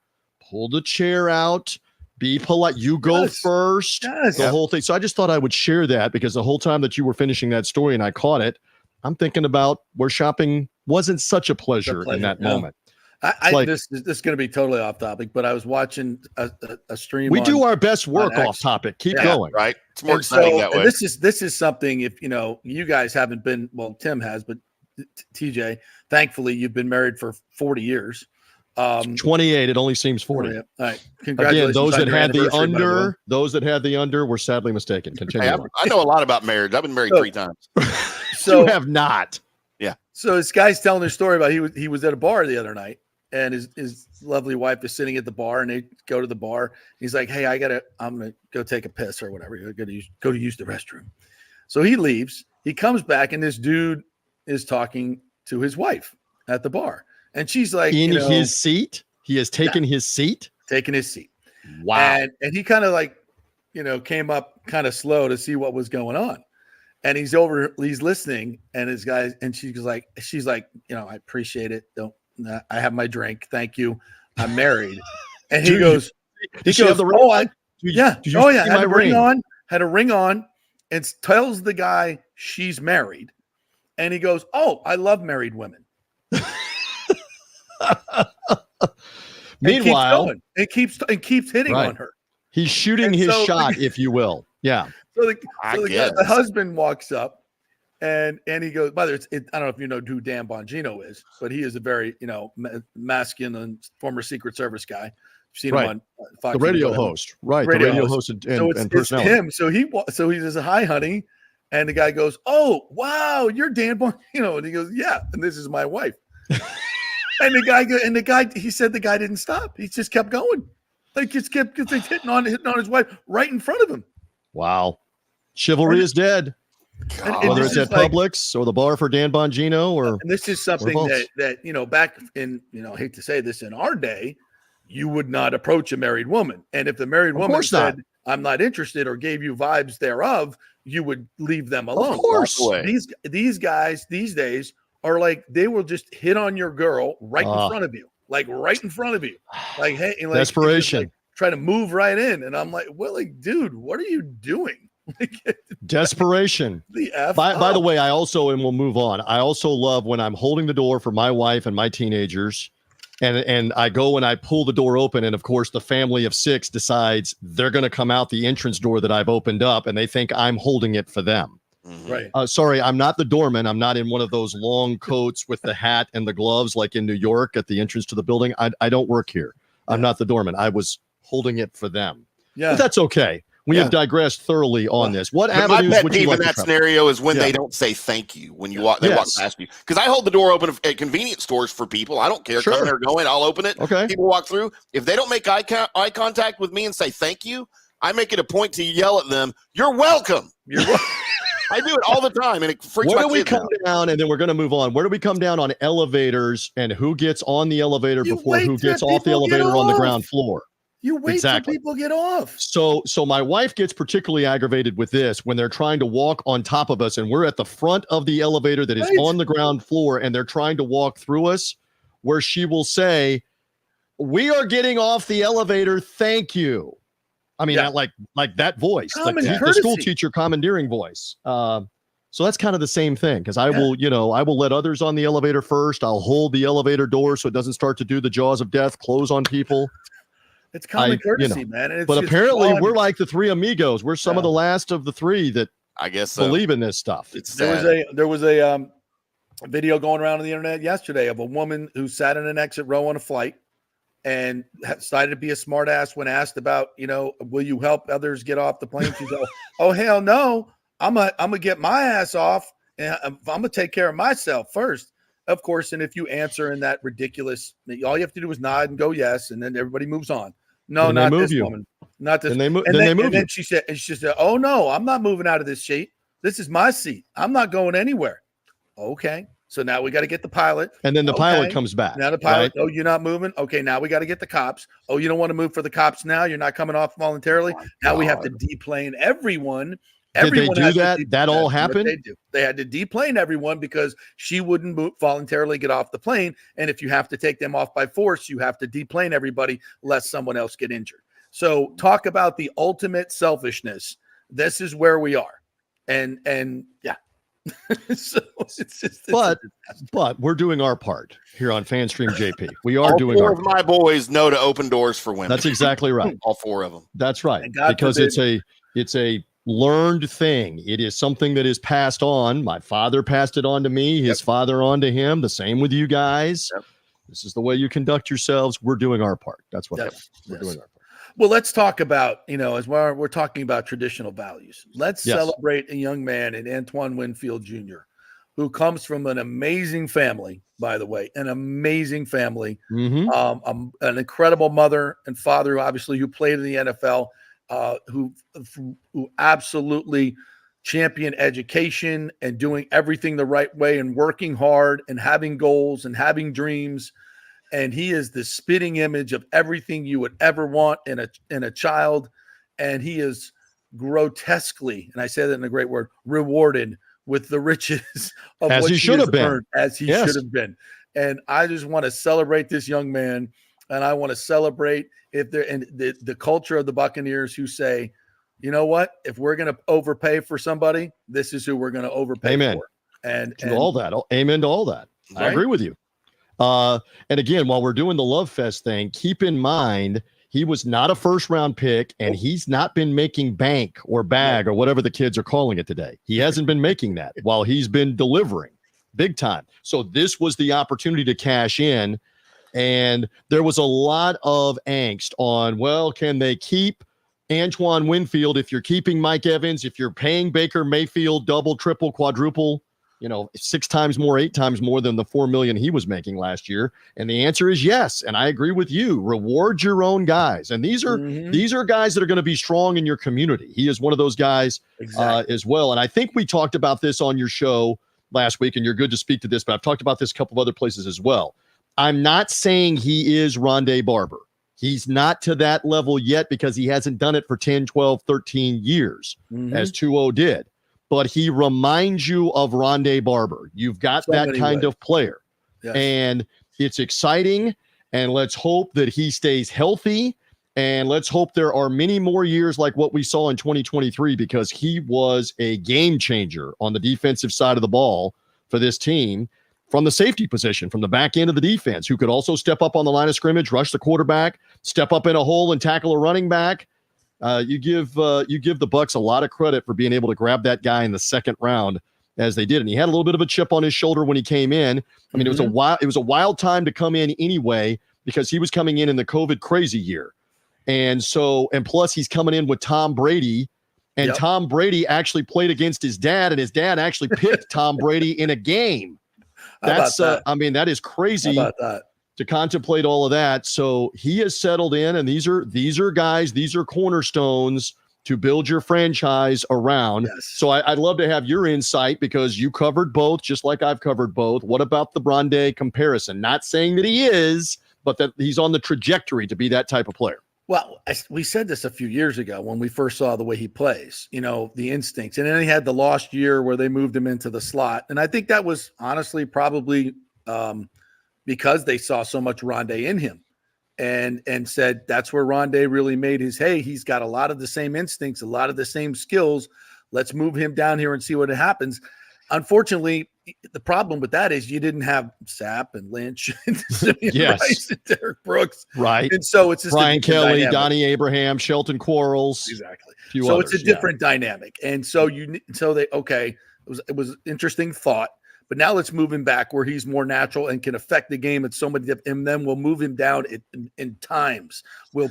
Speaker 8: pull the chair out, be polite. You go first. The whole thing. So I just thought I would share that, because the whole time that you were finishing that story and I caught it, I'm thinking about where shopping wasn't such a pleasure in that moment.
Speaker 5: This is going to be totally off topic, but I was watching a stream.
Speaker 8: We do our best work off topic. Keep going.
Speaker 6: Right. It's more exciting that way.
Speaker 5: This is something, if you guys haven't been, well, Tim has, but TJ, thankfully you've been married for 40 years.
Speaker 8: 28. It only seems 40.
Speaker 5: All right. Congratulations.
Speaker 8: Again, those that had the under were sadly mistaken. Continue.
Speaker 6: Hey, I know a lot about marriage. I've been married 3 times.
Speaker 8: So you have not.
Speaker 6: Yeah.
Speaker 5: So this guy's telling a story about he was at a bar the other night, and his lovely wife is sitting at the bar, and they go to the bar. He's like, "Hey, I'm gonna go take a piss or whatever. Go to use the restroom." So he leaves. He comes back, and this dude is talking to his wife at the bar, and she's like,
Speaker 8: in his seat. He has taken his seat.
Speaker 5: Taking his seat.
Speaker 8: Wow.
Speaker 5: And he kind of like, came up kind of slow to see what was going on. And he's listening, and his guys, and she's like, I appreciate it. I have my drink. Thank you. I'm married. And he goes,
Speaker 8: have the ring on?
Speaker 5: Yeah.
Speaker 8: Did you
Speaker 5: Oh yeah.
Speaker 8: see
Speaker 5: Had
Speaker 8: my
Speaker 5: a ring
Speaker 8: ring?
Speaker 5: on, had a ring on, and tells the guy she's married. And he goes, "Oh, I love married women."
Speaker 8: Meanwhile,
Speaker 5: it keeps hitting
Speaker 8: Right.
Speaker 5: on her.
Speaker 8: he's shooting
Speaker 5: And
Speaker 8: his
Speaker 5: so-
Speaker 8: shot, if you will. Yeah.
Speaker 5: So
Speaker 6: I
Speaker 5: the
Speaker 6: guess.
Speaker 5: husband walks up, and he goes, "By the way, I don't know if you know who Dan Bongino is, but he is a very masculine former Secret Service guy. You've seen
Speaker 8: Right.
Speaker 5: him on Fox
Speaker 8: The radio
Speaker 5: News, whatever.
Speaker 8: host. Right.
Speaker 5: Radio
Speaker 8: the radio
Speaker 5: host.
Speaker 8: host
Speaker 5: So
Speaker 8: and
Speaker 5: it's
Speaker 8: personality.
Speaker 5: him. So he says, "Hi, honey," and the guy goes, "Oh, wow, you're Dan Bongino," and he goes, "Yeah, and this is my wife." And the guy, he said the guy didn't stop. He just kept going. Like just kept hitting on his wife right in front of him.
Speaker 8: Wow. Chivalry is dead.
Speaker 5: And
Speaker 8: Whether
Speaker 5: this
Speaker 8: it's
Speaker 5: is
Speaker 8: at Publix or the bar for Dan Bongino or
Speaker 5: And this is something
Speaker 8: both.
Speaker 5: that back in, I hate to say this, in our day, you would not approach a married woman. And if the married woman
Speaker 8: course not.
Speaker 5: said, "I'm not interested," or gave you vibes thereof, you would leave them alone.
Speaker 8: Of course.
Speaker 6: Walk away.
Speaker 5: These guys these days are like, they will just hit on your girl right in front of you. Like right in front of you. Like, hey, and like,
Speaker 8: Desperation.
Speaker 5: like, try to move right in. And I'm like, well, like, dude, what are you doing?
Speaker 8: Desperation.
Speaker 5: The F
Speaker 8: By the
Speaker 5: up.
Speaker 8: way, I also, and we'll move on, I also love when I'm holding the door for my wife and my teenagers, and I go and I pull the door open, and of course the family of 6 decides they're going to come out the entrance door that I've opened up, and they think I'm holding it for them.
Speaker 5: Right.
Speaker 8: Sorry, I'm not the doorman. I'm not in one of those long coats with the hat and the gloves like in New York at the entrance to the building. I don't work here. I'm not the doorman. I was holding it for them.
Speaker 5: Yeah.
Speaker 8: But that's okay. We have digressed thoroughly on this. What
Speaker 6: But my
Speaker 8: avenues
Speaker 6: pet
Speaker 8: would you
Speaker 6: peeve
Speaker 8: like
Speaker 6: in
Speaker 8: to
Speaker 6: that
Speaker 8: cover?
Speaker 6: scenario is when
Speaker 8: Yeah.
Speaker 6: they don't say thank you when you walk. They walk
Speaker 8: Yes.
Speaker 6: past you, because I hold the door open at convenience stores for people. I don't care.
Speaker 8: Sure.
Speaker 6: Coming or going, I'll open it.
Speaker 8: Okay.
Speaker 6: People walk through. If they don't make eye contact with me and say thank you, I make it a point to yell at them, "You're welcome." I do it all the time, and it freaks
Speaker 8: Where
Speaker 6: my
Speaker 8: do we
Speaker 6: kids
Speaker 8: come
Speaker 6: out.
Speaker 8: down, and then we're going to move on? Where do we come down on elevators and who gets on the elevator
Speaker 5: You
Speaker 8: before
Speaker 5: wait
Speaker 8: who
Speaker 5: till
Speaker 8: gets off the
Speaker 5: people get
Speaker 8: elevator on the
Speaker 5: off.
Speaker 8: ground floor?
Speaker 5: You wait
Speaker 8: Exactly.
Speaker 5: till people get off.
Speaker 8: So my wife gets particularly aggravated with this when they're trying to walk on top of us, and we're at the front of the elevator that is
Speaker 5: Right.
Speaker 8: on the ground floor, and they're trying to walk through us, where she will say, "We are getting off the elevator. Thank you." I mean,
Speaker 5: Yeah.
Speaker 8: like that voice,
Speaker 5: Common
Speaker 8: the school
Speaker 5: courtesy.
Speaker 8: teacher commandeering voice. So that's kind of the same thing, because I will let others on the elevator first. I'll hold the elevator door so it doesn't start to do the jaws of death, close on people.
Speaker 5: It's common
Speaker 8: I-
Speaker 5: courtesy, man. And it's
Speaker 8: But
Speaker 5: just
Speaker 8: apparently,
Speaker 5: fun.
Speaker 8: we're like the three amigos. We're some of
Speaker 5: Yeah.
Speaker 8: the last of the three that
Speaker 6: I guess so.
Speaker 8: believe in this stuff.
Speaker 6: It's
Speaker 5: There was
Speaker 6: sad.
Speaker 5: there was a video going around on the internet yesterday of a woman who sat in an exit row on a flight and decided to be a smart ass when asked about, will you help others get off the plane? She's like, "Oh hell no, I'm gonna get my ass off, and I'm gonna take care of myself first." Of course, and if you answer in that ridiculous, all you have to do is nod and go yes, and then everybody moves on. No,
Speaker 8: Then they
Speaker 5: not
Speaker 8: move
Speaker 5: this
Speaker 8: you.
Speaker 5: woman, not this.
Speaker 8: Then they move.
Speaker 5: And
Speaker 8: Then they move
Speaker 5: and then
Speaker 8: you.
Speaker 5: she said, "Oh no, I'm not moving out of this seat. This is my seat. I'm not going anywhere." Okay, so now we got to get the pilot.
Speaker 8: And then the pilot
Speaker 5: Okay.
Speaker 8: comes back.
Speaker 5: Now the pilot.
Speaker 8: right?
Speaker 5: Oh, you're not moving. Okay, now we got to get the cops. Oh, you don't want to move for the cops now. You're not coming off voluntarily. Now we have to deplane everyone.
Speaker 8: Did they
Speaker 5: Everyone
Speaker 8: do
Speaker 5: has to
Speaker 8: that? That all
Speaker 5: that's what
Speaker 8: happened?
Speaker 5: They do. They had to deplane everyone because she wouldn't voluntarily get off the plane. And if you have to take them off by force, you have to deplane everybody lest someone else get injured. So talk about the ultimate selfishness. This is where we are. And yeah. So it's just
Speaker 8: But we're doing our part here on FanStream JP. We are
Speaker 6: All
Speaker 8: doing
Speaker 6: four
Speaker 8: our
Speaker 6: of
Speaker 8: part.
Speaker 6: my boys know to open doors for women.
Speaker 8: That's exactly right.
Speaker 6: All 4 of them.
Speaker 8: That's right.
Speaker 5: And God
Speaker 8: Because
Speaker 5: forbid-
Speaker 8: it's a learned thing. It is something that is passed on. My father passed it on to me, his father on to him. The same with you guys.
Speaker 6: Yep.
Speaker 8: This is the way you conduct yourselves. We're doing our part. That's what
Speaker 5: Yes,
Speaker 8: we're
Speaker 5: yes.
Speaker 8: doing our part.
Speaker 5: Well, let's talk about, as we're talking about traditional values. Let's
Speaker 8: Yes.
Speaker 5: celebrate a young man in Antoine Winfield Jr., who comes from an amazing family, by the way, an amazing family, an incredible mother and father, who played in the NFL, who absolutely champion education and doing everything the right way and working hard and having goals and having dreams. And he is the spitting image of everything you would ever want in a child. And he is grotesquely, and I say that in a great word, rewarded with the riches of
Speaker 8: as
Speaker 5: what
Speaker 8: he should have been,
Speaker 5: earned, as he should have been. And I just want to celebrate this young man, and I want to celebrate the culture of the Buccaneers who say, you know what, if we're going to overpay for somebody, this is who we're going to overpay for. And
Speaker 8: all that, amen to all that.
Speaker 5: Right?
Speaker 8: I agree with you. And again, while we're doing the Love Fest thing, keep in mind he was not a first-round pick, and he's not been making bank or bag or whatever the kids are calling it today. He hasn't been making that while he's been delivering big time. So this was the opportunity to cash in, and there was a lot of angst on, well, can they keep Antoine Winfield if you're keeping Mike Evans, if you're paying Baker Mayfield double, triple, quadruple, 6 times more, 8 times more than the $4 million he was making last year? And the answer is yes. And I agree with you. Reward your own guys. And these are guys that are going to be strong in your community. He is one of those guys as well. And I think we talked about this on your show last week, and you're good to speak to this, but I've talked about this a couple of other places as well. I'm not saying he is Rondé Barber. He's not to that level yet because he hasn't done it for 10, 12, 13 years as 2-0 did. But he reminds you of Rondé Barber. You've got that kind of player. Yes. And it's exciting. And let's hope that he stays healthy. And let's hope there are many more years like what we saw in 2023, because he was a game changer on the defensive side of the ball for this team from the safety position, from the back end of the defense, who could also step up on the line of scrimmage, rush the quarterback, step up in a hole and tackle a running back. You give the Bucs a lot of credit for being able to grab that guy in the second round as they did. And he had a little bit of a chip on his shoulder when he came in. I mean, it was a wild time to come in anyway, because he was coming in the COVID crazy year. And plus he's coming in with Tom Brady, and Tom Brady actually played against his dad, and his dad actually picked Tom Brady in a game. That is crazy. How about that? To contemplate all of that. So he has settled in, and these are guys, these are cornerstones to build your franchise around. Yes. So I'd love to have your insight, because you covered both, just like I've covered both. What about the Rondé comparison? Not saying that he is, but that he's on the trajectory to be that type of player.
Speaker 5: Well, we said this a few years ago when we first saw the way he plays, the instincts. And then he had the lost year where they moved him into the slot. And I think that was honestly probably because they saw so much Rondé in him and said that's where Rondé really made his hay. He's got a lot of the same instincts, a lot of the same skills. Let's move him down here and see what happens. Unfortunately, the problem with that is you didn't have Sapp and Lynch and Rice and Derek Brooks.
Speaker 8: Right.
Speaker 5: And so it's just
Speaker 8: Brian Kelly, dynamic. Donnie Abraham, Shelton Quarles.
Speaker 5: Exactly. So others, it's a different dynamic. And so it was interesting thought. But now let's move him back where he's more natural and can affect the game at so many different, and then we'll move him down in times. We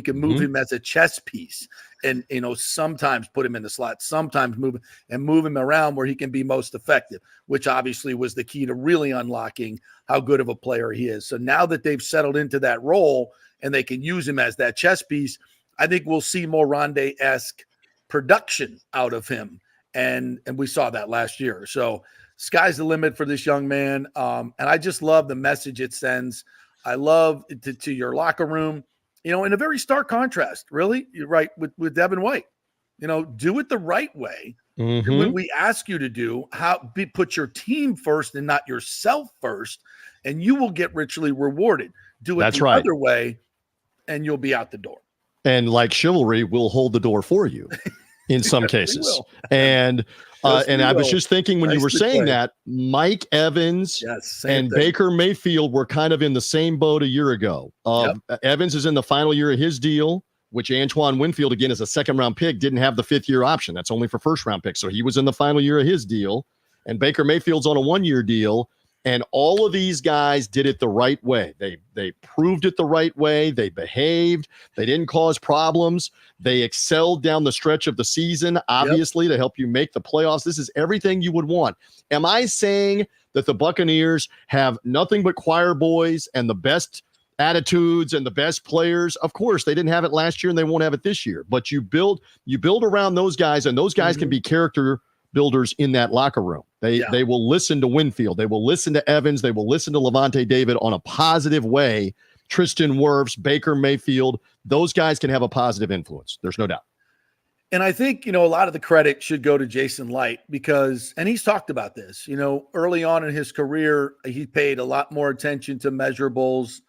Speaker 5: can move him as a chess piece, and sometimes put him in the slot, sometimes move him around where he can be most effective, which obviously was the key to really unlocking how good of a player he is. So now that they've settled into that role and they can use him as that chess piece, I think we'll see more Rondé-esque production out of him. And we saw that last year. So sky's the limit for this young man. And I just love the message it sends. I love to your locker room, in a very stark contrast, really. You're right with Devin White. Do it the right way. What we ask you to do, put your team first and not yourself first, and you will get richly rewarded. Do it other way, and you'll be out the door.
Speaker 8: And like chivalry, will hold the door for you in some cases. And I was just thinking when you were saying that, Mike Evans and Baker Mayfield were kind of in the same boat a year ago. Evans is in the final year of his deal, which Antoine Winfield, again, is a second-round pick, didn't have the fifth-year option. That's only for first-round picks. So he was in the final year of his deal. And Baker Mayfield's on a one-year deal. And all of these guys did it the right way. They proved it the right way. They behaved. They didn't cause problems. They excelled down the stretch of the season, obviously, to help you make the playoffs. This is everything you would want. Am I saying that the Buccaneers have nothing but choir boys and the best attitudes and the best players? Of course, they didn't have it last year and they won't have it this year. But you build around those guys, and those guys can be character builders in that locker room. They will listen to Winfield. They will listen to Evans. They will listen to Levante David on a positive way. Tristan Wirfs, Baker Mayfield, those guys can have a positive influence. There's no doubt.
Speaker 5: And I think, a lot of the credit should go to Jason Light because, and he's talked about this, early on in his career, he paid a lot more attention to measurables,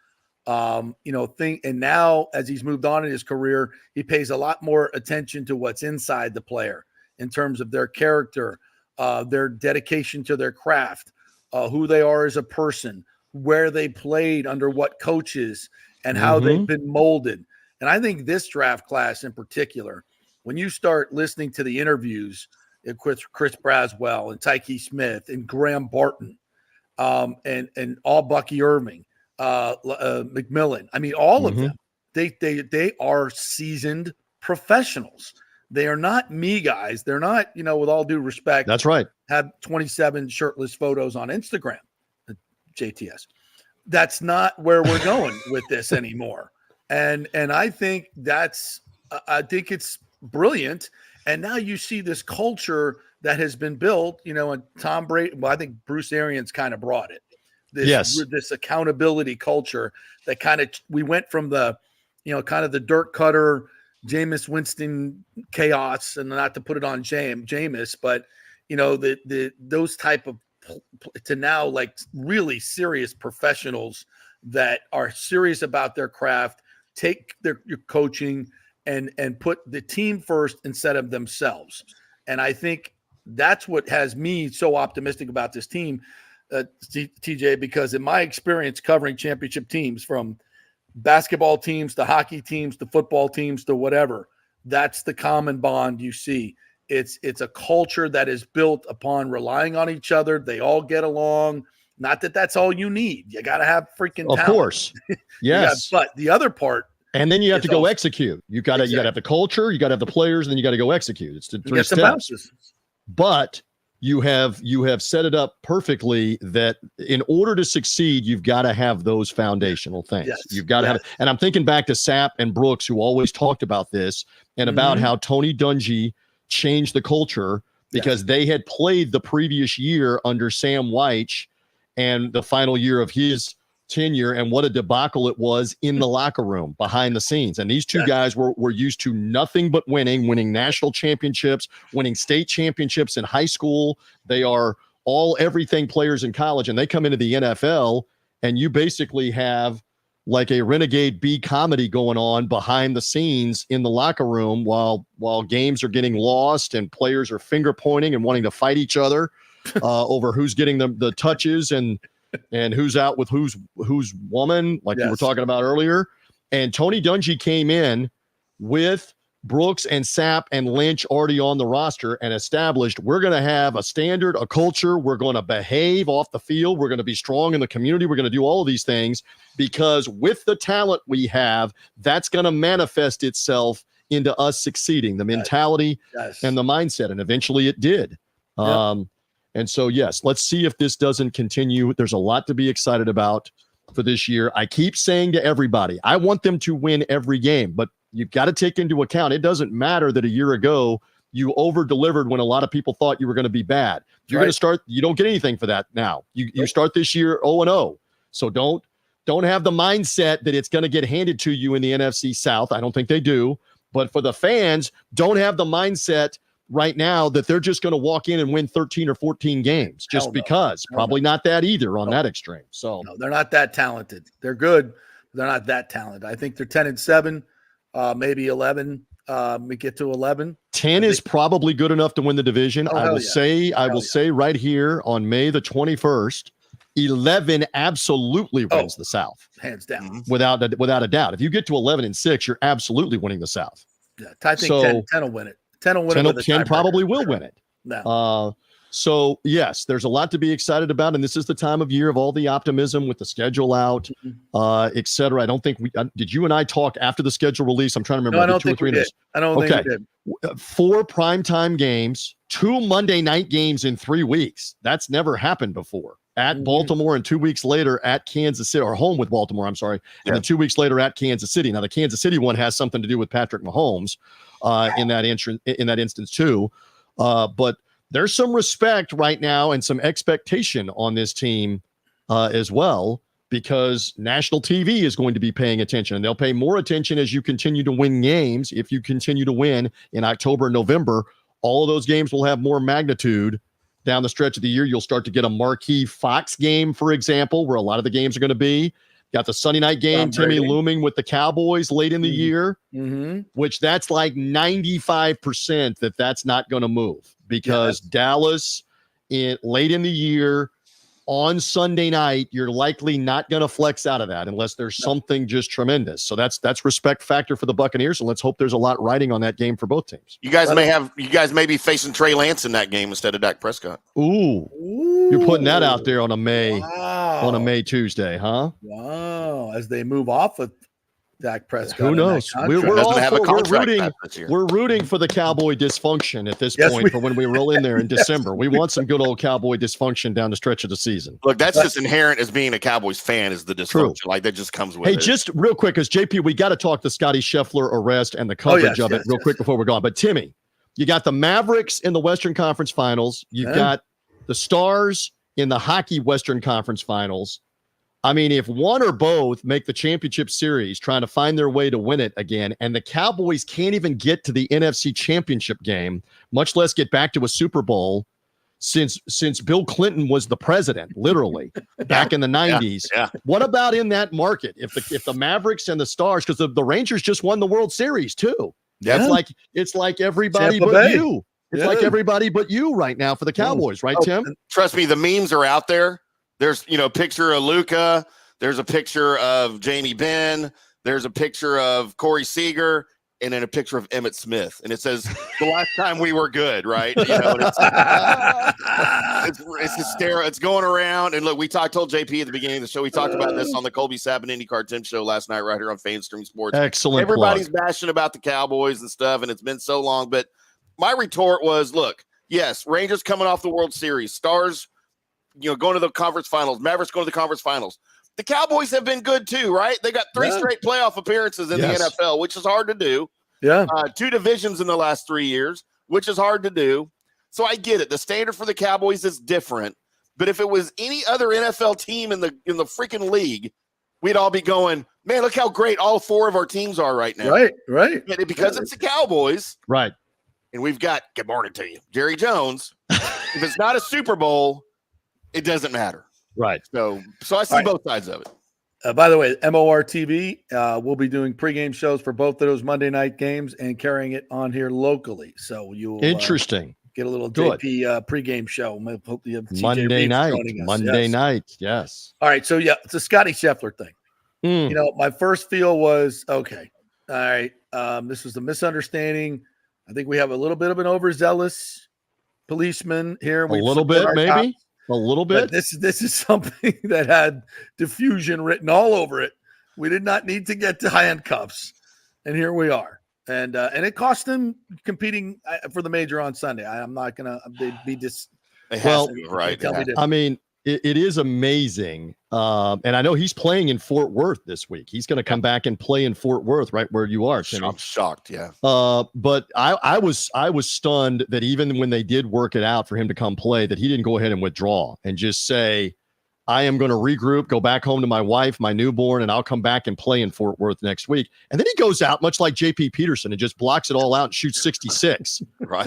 Speaker 5: and now as he's moved on in his career, he pays a lot more attention to what's inside the player in terms of their character, their dedication to their craft, who they are as a person, where they played under what coaches, and how they've been molded. And I think this draft class in particular, when you start listening to the interviews with Chris Braswell and Tyke Smith and Graham Barton, and all Bucky Irving, McMillan, I mean, all of them, they are seasoned professionals. They are not me guys. They're not, with all due respect.
Speaker 8: That's right.
Speaker 5: Have 27 shirtless photos on Instagram, JTS. That's not where we're going with this anymore. And I think I think it's brilliant. And now you see this culture that has been built, and Tom Brady, well, I think Bruce Arians kind of brought it. This accountability culture that we went from the, kind of the dirt cutter, Jameis Winston chaos, and not to put it on Jameis, but those type of, to now like really serious professionals that are serious about their craft, take your coaching and put the team first instead of themselves. And I think that's what has me so optimistic about this team, TJ, because in my experience covering championship teams, from basketball teams to hockey teams to football teams to whatever, that's the common bond you see. It's a culture that is built upon relying on each other. They all get along. Not that that's all you need. You got to have freaking talent.
Speaker 8: Of course. Yes.
Speaker 5: But the other part,
Speaker 8: and then you have to go execute. You got to have the culture, you got to have the players, and then you got to go execute. It's the three steps. But you have set it up perfectly that in order to succeed, you've got to have those foundational things.
Speaker 5: Yes.
Speaker 8: You've got to have it. And I'm thinking back to Sapp and Brooks, who always talked about this and about how Tony Dungy changed the culture because they had played the previous year under Sam Weich and the final year of his tenure, and what a debacle it was in the locker room behind the scenes. And these two guys were used to nothing but winning national championships, winning state championships in high school. They are all everything players in college, and they come into the NFL, and you basically have like a renegade B comedy going on behind the scenes in the locker room while games are getting lost and players are finger pointing and wanting to fight each other over who's getting the touches and who's out with who's woman, like you were talking about earlier. And Tony Dungy came in with Brooks and Sapp and Lynch already on the roster and established we're going to have a standard, a culture. We're going to behave off the field. We're going to be strong in the community. We're going to do all of these things because with the talent we have, that's going to manifest itself into us succeeding, the mentality and the mindset. And eventually it did. And so, yes, let's see if this doesn't continue. There's a lot to be excited about for this year. I keep saying to everybody, I want them to win every game, but you've got to take into account, it doesn't matter that a year ago you over-delivered when a lot of people thought you were going to be bad. You're going to start, you don't get anything for that now. You start this year 0-0. So don't have the mindset that it's going to get handed to you in the NFC South. I don't think they do. But for the fans, don't have the mindset right now that they're just going to walk in and win 13 or 14 games just because. Probably not that either on that extreme. So
Speaker 5: no, they're not that talented. They're good. They're not that talented. I think they're 10-7, maybe 11. We get to 11.
Speaker 8: 10 is probably good enough to win the division. I will say right here on May the 21st, 11 absolutely wins the South.
Speaker 5: Hands down.
Speaker 8: Without a doubt. If you get to 11-6, you're absolutely winning the South.
Speaker 5: Yeah, I think 10 will win it. 10 will win it.
Speaker 8: 10 probably will win it.
Speaker 5: No.
Speaker 8: So, yes, there's a lot to be excited about, and this is the time of year of all the optimism with the schedule out, et cetera. I don't think did you and I talk after the schedule release? I'm trying to remember.
Speaker 5: No, I don't think we did. I don't think we did.
Speaker 8: 4 primetime games, 2 Monday night games in 3 weeks. That's never happened before. At Baltimore, and 2 weeks later at Kansas City, or home with Baltimore, I'm sorry. And then 2 weeks later at Kansas City. Now, the Kansas City one has something to do with Patrick Mahomes in that instance too. But there's some respect right now and some expectation on this team as well, because national TV is going to be paying attention, and they'll pay more attention as you continue to win games. If you continue to win in October and November, all of those games will have more magnitude down the stretch of the year. You'll start to get a marquee Fox game, for example, where a lot of the games are going to be. Got the Sunday night game, Timmy, looming with the Cowboys late in the year, which that's like 95% that's not going to move, because Dallas late in the year on Sunday night, you're likely not going to flex out of that unless there's something just tremendous. So that's respect factor for the Buccaneers, and let's hope there's a lot riding on that game for both teams.
Speaker 6: You guys may be facing Trey Lance in that game instead of Dak Prescott.
Speaker 8: Ooh. You're putting that out there on a May Tuesday, huh?
Speaker 5: Wow. As they move off of Dak Prescott.
Speaker 8: Who knows? We're rooting for the Cowboy dysfunction at this point for when we roll in there in December. We want some good old Cowboy dysfunction down the stretch of the season.
Speaker 6: Look, that's just inherent as being a Cowboys fan, is the dysfunction. True. Like, that just comes with it.
Speaker 8: Hey, just real quick, because JP, we got to talk the Scotty Scheffler arrest and the coverage of it real quick before we're gone. But Timmy, you got the Mavericks in the Western Conference Finals. You've got the Stars in the Hockey Western Conference Finals. I mean, if one or both make the championship series trying to find their way to win it again, and the Cowboys can't even get to the NFC championship game, much less get back to a Super Bowl since Bill Clinton was the president, literally, back in the 90s. What about in that market? If the Mavericks and the Stars, because the Rangers just won the World Series too. It's like everybody but you. It's like everybody but you right now for the Cowboys, right, Tim?
Speaker 6: Trust me, the memes are out there. There's, a picture of Luka. There's a picture of Jamie Benn. There's a picture of Corey Seager, and then a picture of Emmitt Smith. And it says, the last time we were good, right? It's hysterical. It's going around. And look, told JP at the beginning of the show, we talked about this on the Colby Sapp and IndyCar Tim show last night right here on FanStream Sports.
Speaker 8: Excellent.
Speaker 6: Everybody's bashing about the Cowboys and stuff, and it's been so long. But my retort was, look, yes, Rangers coming off the World Series, Stars, going to the conference finals, Mavericks going to the conference finals. The Cowboys have been good too, right? They got 3 straight playoff appearances in the NFL, which is hard to do. 2 divisions in the last 3 years, which is hard to do. So I get it. The standard for the Cowboys is different. But if it was any other NFL team in the freaking league, we'd all be going, man, look how great all 4 of our teams are right now.
Speaker 5: Right.
Speaker 6: Because it's the Cowboys.
Speaker 8: Right.
Speaker 6: And we've got, good morning to you, Jerry Jones. If it's not a Super Bowl, it doesn't matter.
Speaker 8: Right.
Speaker 6: So I see both sides of it.
Speaker 5: By the way, MOR TV will be doing pregame shows for both of those Monday night games and carrying it on here locally. So you'll get a little JP pregame show. Hopefully you have
Speaker 8: Monday night. Yes.
Speaker 5: All right. So it's a Scotty Scheffler thing. My first feel was, okay, all right, this was a misunderstanding. I think we have a little bit of an overzealous policeman here.
Speaker 8: A little bit, maybe. A little bit.
Speaker 5: But this is something that had diffusion written all over it. We did not need to get to handcuffs, and here we are. And it cost them competing for the major on Sunday. I'm not gonna be just.
Speaker 6: Right.
Speaker 8: I mean, it is amazing. And I know he's playing in Fort Worth this week. He's going to come back and play in Fort Worth, right where you are, Timmy.
Speaker 6: I'm shocked, yeah.
Speaker 8: But I was stunned that even when they did work it out for him to come play, that he didn't go ahead and withdraw and just say, I am going to regroup, go back home to my wife, my newborn, and I'll come back and play in Fort Worth next week. And then he goes out, much like J.P. Peterson, and just blocks it all out and shoots 66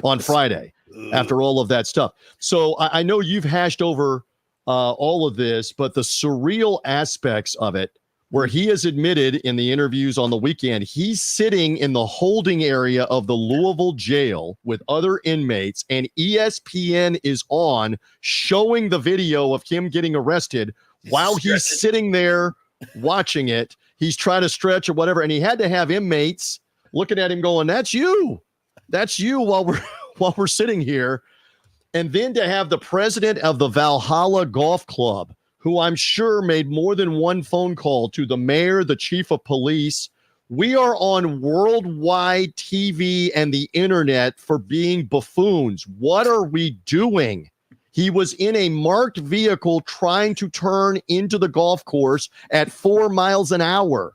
Speaker 8: on Friday after all of that stuff. So I know you've hashed over all of this, but the surreal aspects of it, where he has admitted in the interviews on the weekend, he's sitting in the holding area of the Louisville jail with other inmates, and ESPN is on showing the video of him getting arrested while he's sitting there watching it. He's trying to stretch or whatever, and he had to have inmates looking at him going, that's you while we're sitting here. And then to have the president of the Valhalla Golf Club, who I'm sure made more than one phone call to the mayor, the chief of police. We are on worldwide TV and the internet for being buffoons. What are we doing? He was in a marked vehicle trying to turn into the golf course at 4 miles an hour.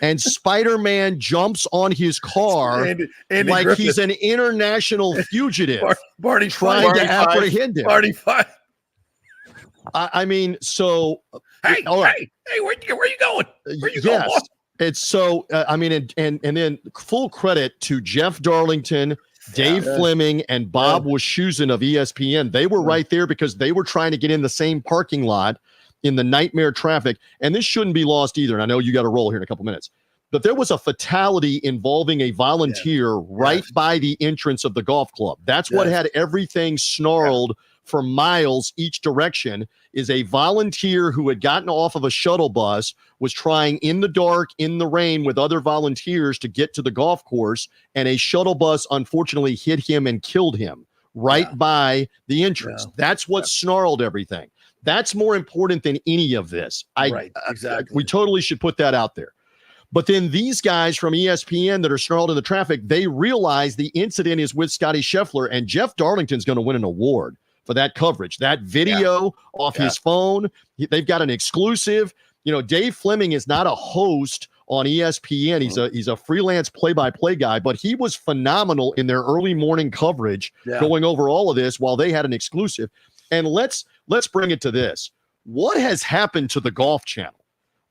Speaker 8: And Spider-Man jumps on his car
Speaker 5: Andy
Speaker 8: like
Speaker 5: Griffith.
Speaker 8: he's an international fugitive
Speaker 5: Barney
Speaker 8: trying to apprehend him.
Speaker 5: Barney Five.
Speaker 8: I mean, so
Speaker 5: Hey,
Speaker 8: all right.
Speaker 5: hey, where you going? Where you going?
Speaker 8: Yes,
Speaker 5: boy?
Speaker 8: it's so. I mean, and then full credit to Jeff Darlington, Dave Fleming, and Bob Wischusen of ESPN. They were right there because they were trying to get in the same parking lot in the nightmare traffic. And this shouldn't be lost either. And I know you got to roll here in a couple minutes. But there was a fatality involving a volunteer right by the entrance of the golf club. That's what had everything snarled for miles each direction. Is a volunteer who had gotten off of a shuttle bus, was trying in the dark, in the rain with other volunteers to get to the golf course. And a shuttle bus unfortunately hit him and killed him right by the entrance. That's what snarled everything. That's more important than any of this.
Speaker 5: Exactly.
Speaker 8: We totally should put that out there. But then these guys from ESPN that are snarled in the traffic, they realize the incident is with Scotty Scheffler, and Jeff Darlington's going to win an award for that coverage. That video off his phone, they've got an exclusive. You know, Dave Fleming is not a host on ESPN. He's a freelance play-by-play guy, but he was phenomenal in their early morning coverage going over all of this while they had an exclusive. And let's bring it to this. What has happened to the Golf Channel?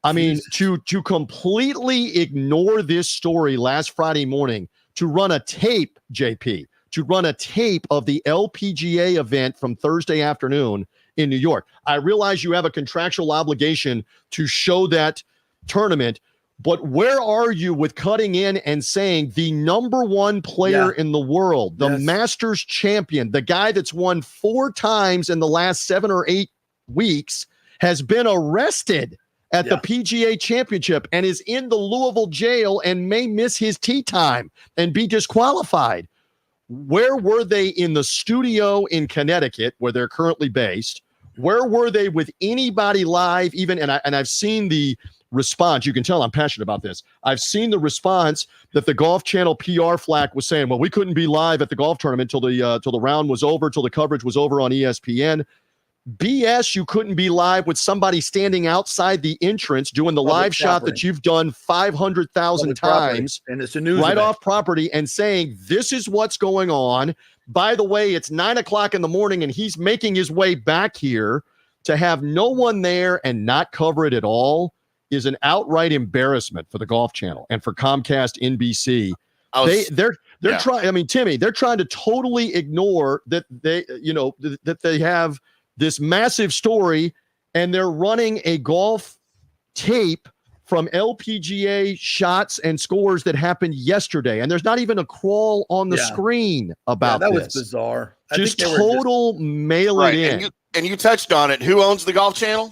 Speaker 8: I mean, to completely ignore this story last Friday morning, to run a tape, JP, to run a tape of the LPGA event from Thursday afternoon in New York. I realize you have a contractual obligation to show that tournament, but where are you with cutting in and saying the number one player in the world, the Masters champion, the guy that's won 4 times in the last 7 or 8 weeks, has been arrested at the PGA Championship and is in the Louisville jail and may miss his tee time and be disqualified? Where were they in the studio in Connecticut, where they're currently based? Where were they with anybody live? Even and I've seen the response. You can tell I'm passionate about this. I've seen the response that the Golf Channel PR flack was saying, well, we couldn't be live at the golf tournament till the round was over, till the coverage was over on ESPN. BS, you couldn't be live with somebody standing outside the entrance doing the live shot that you've done 500,000 times,
Speaker 5: and it's a news
Speaker 8: right
Speaker 5: event.
Speaker 8: off property, and saying, this is what's going on. By the way, it's 9 o'clock in the morning and he's making his way back here. To have no one there and not cover it at all is an outright embarrassment for the Golf Channel and for Comcast NBC. They're trying. I mean, Timmy, they're trying to totally ignore that that they have this massive story, and they're running a golf tape from LPGA shots and scores that happened yesterday. And there's not even a crawl on the screen about
Speaker 5: that
Speaker 8: this.
Speaker 5: Was bizarre.
Speaker 8: Just total mail it in.
Speaker 6: And you touched on it. Who owns the Golf Channel?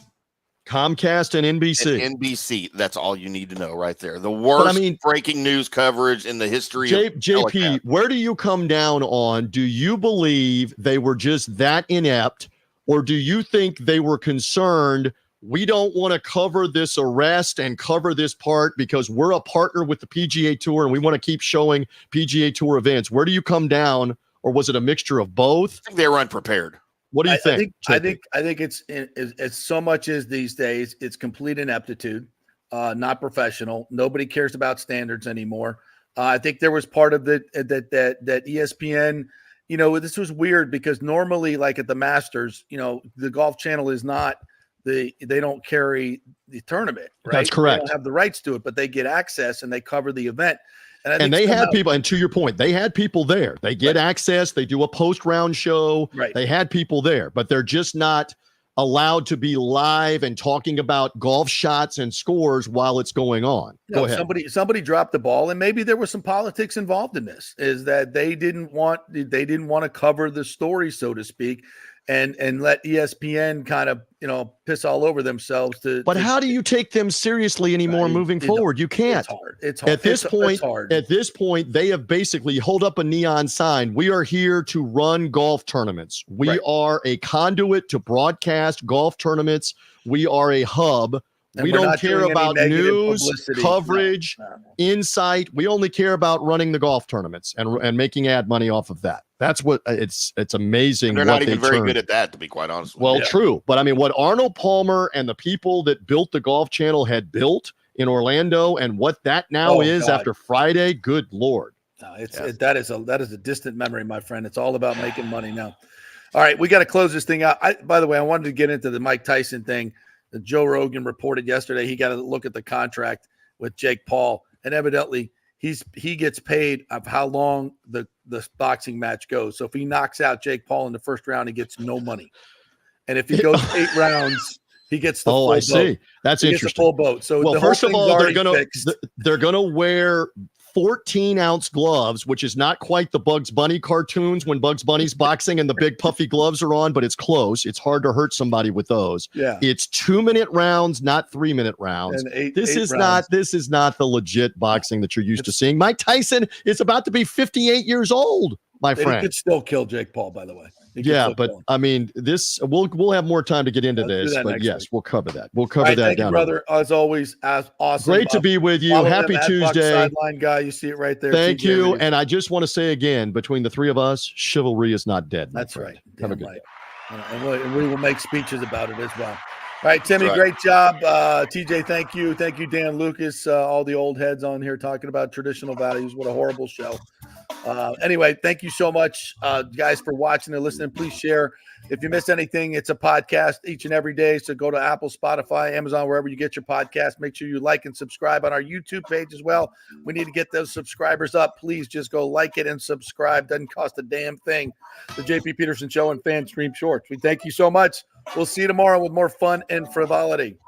Speaker 8: Comcast and NBC.
Speaker 6: And NBC. That's all you need to know right there. The worst breaking news coverage in the history of
Speaker 8: JP, where do you come down on? Do you believe they were just that inept? Or do you think they were concerned, we don't want to cover this arrest and cover this part because we're a partner with the PGA Tour and we want to keep showing PGA Tour events? Where do you come down? Or was it a mixture of both?
Speaker 6: I think they were unprepared.
Speaker 8: What do you think?
Speaker 5: I think it's so much as these days, it's complete ineptitude, not professional. Nobody cares about standards anymore. I think there was part of that ESPN. You know, this was weird because normally, like at the Masters, you know, the Golf Channel is not they don't carry the tournament. Right?
Speaker 8: That's correct.
Speaker 5: They don't have the rights to it, but they get access and they cover the event.
Speaker 8: And they had people, and to your point, they had people there. They get access. They do a post-round show.
Speaker 5: Right.
Speaker 8: They had people there, but they're just not allowed to be live and talking about golf shots and scores while it's going on. Go ahead.
Speaker 5: Somebody dropped the ball, and maybe there was some politics involved in this. Is that they didn't want to cover the story, so to speak. and let ESPN kind of, piss all over themselves
Speaker 8: But how do you take them seriously anymore moving forward? You can't.
Speaker 5: It's hard.
Speaker 8: At this point,
Speaker 5: it's hard.
Speaker 8: At this point, they have basically hold up a neon sign. We are here to run golf tournaments. We are a conduit to broadcast golf tournaments. We are a hub.
Speaker 5: And
Speaker 8: we don't care about news, coverage, insight. We only care about running the golf tournaments and making ad money off of that. That's what it's amazing.
Speaker 6: And they're not even very good at that, to be quite honest with you.
Speaker 8: Well, true. But I mean, what Arnold Palmer and the people that built the Golf Channel had built in Orlando and what that now is after Friday, good Lord.
Speaker 5: No, that is a distant memory, my friend. It's all about making money now. All right, we got to close this thing out. By the way, I wanted to get into the Mike Tyson thing. Joe Rogan reported yesterday he got to look at the contract with Jake Paul, and evidently he gets paid of how long the boxing match goes. So if he knocks out Jake Paul in the first round, he gets no money, and if he goes 8 rounds, he gets the full boat.
Speaker 8: See. That's interesting.
Speaker 5: Gets the full boat. So
Speaker 8: well,
Speaker 5: the
Speaker 8: first of all, they're gonna wear 14-ounce gloves, which is not quite the Bugs Bunny cartoons when Bugs Bunny's boxing and the big puffy gloves are on, but it's close. It's hard to hurt somebody with those.
Speaker 5: Yeah.
Speaker 8: It's 2-minute rounds, not 3-minute rounds.
Speaker 5: And
Speaker 8: this is not the legit boxing that you're used to seeing. Mike Tyson is about to be 58 years old, my friend.
Speaker 5: He could still kill Jake Paul, by the way.
Speaker 8: Yeah, but I mean, we'll have more time to get into this, but yes, we'll cover that. We'll cover that
Speaker 5: thank
Speaker 8: down.
Speaker 5: You, brother, as always, awesome.
Speaker 8: Great to be with you. Happy Tuesday.
Speaker 5: Sideline guy, you see it right there.
Speaker 8: Thank you. And I just want to say again, between the three of us, chivalry is not dead.
Speaker 5: That's right.
Speaker 8: Have a good day.
Speaker 5: And we will make speeches about it as well. All right, Timmy, great job. TJ, thank you. Thank you, Dan Lucas, all the old heads on here talking about traditional values. What a horrible show. Anyway, thank you so much, guys, for watching and listening. Please share. If you miss anything, it's a podcast each and every day. So go to Apple, Spotify, Amazon, wherever you get your podcast. Make sure you like and subscribe on our YouTube page as well. We need to get those subscribers up. Please just go like it and subscribe. Doesn't cost a damn thing. The JP Peterson Show and Fan Stream Shorts. We thank you so much. We'll see you tomorrow with more fun and frivolity.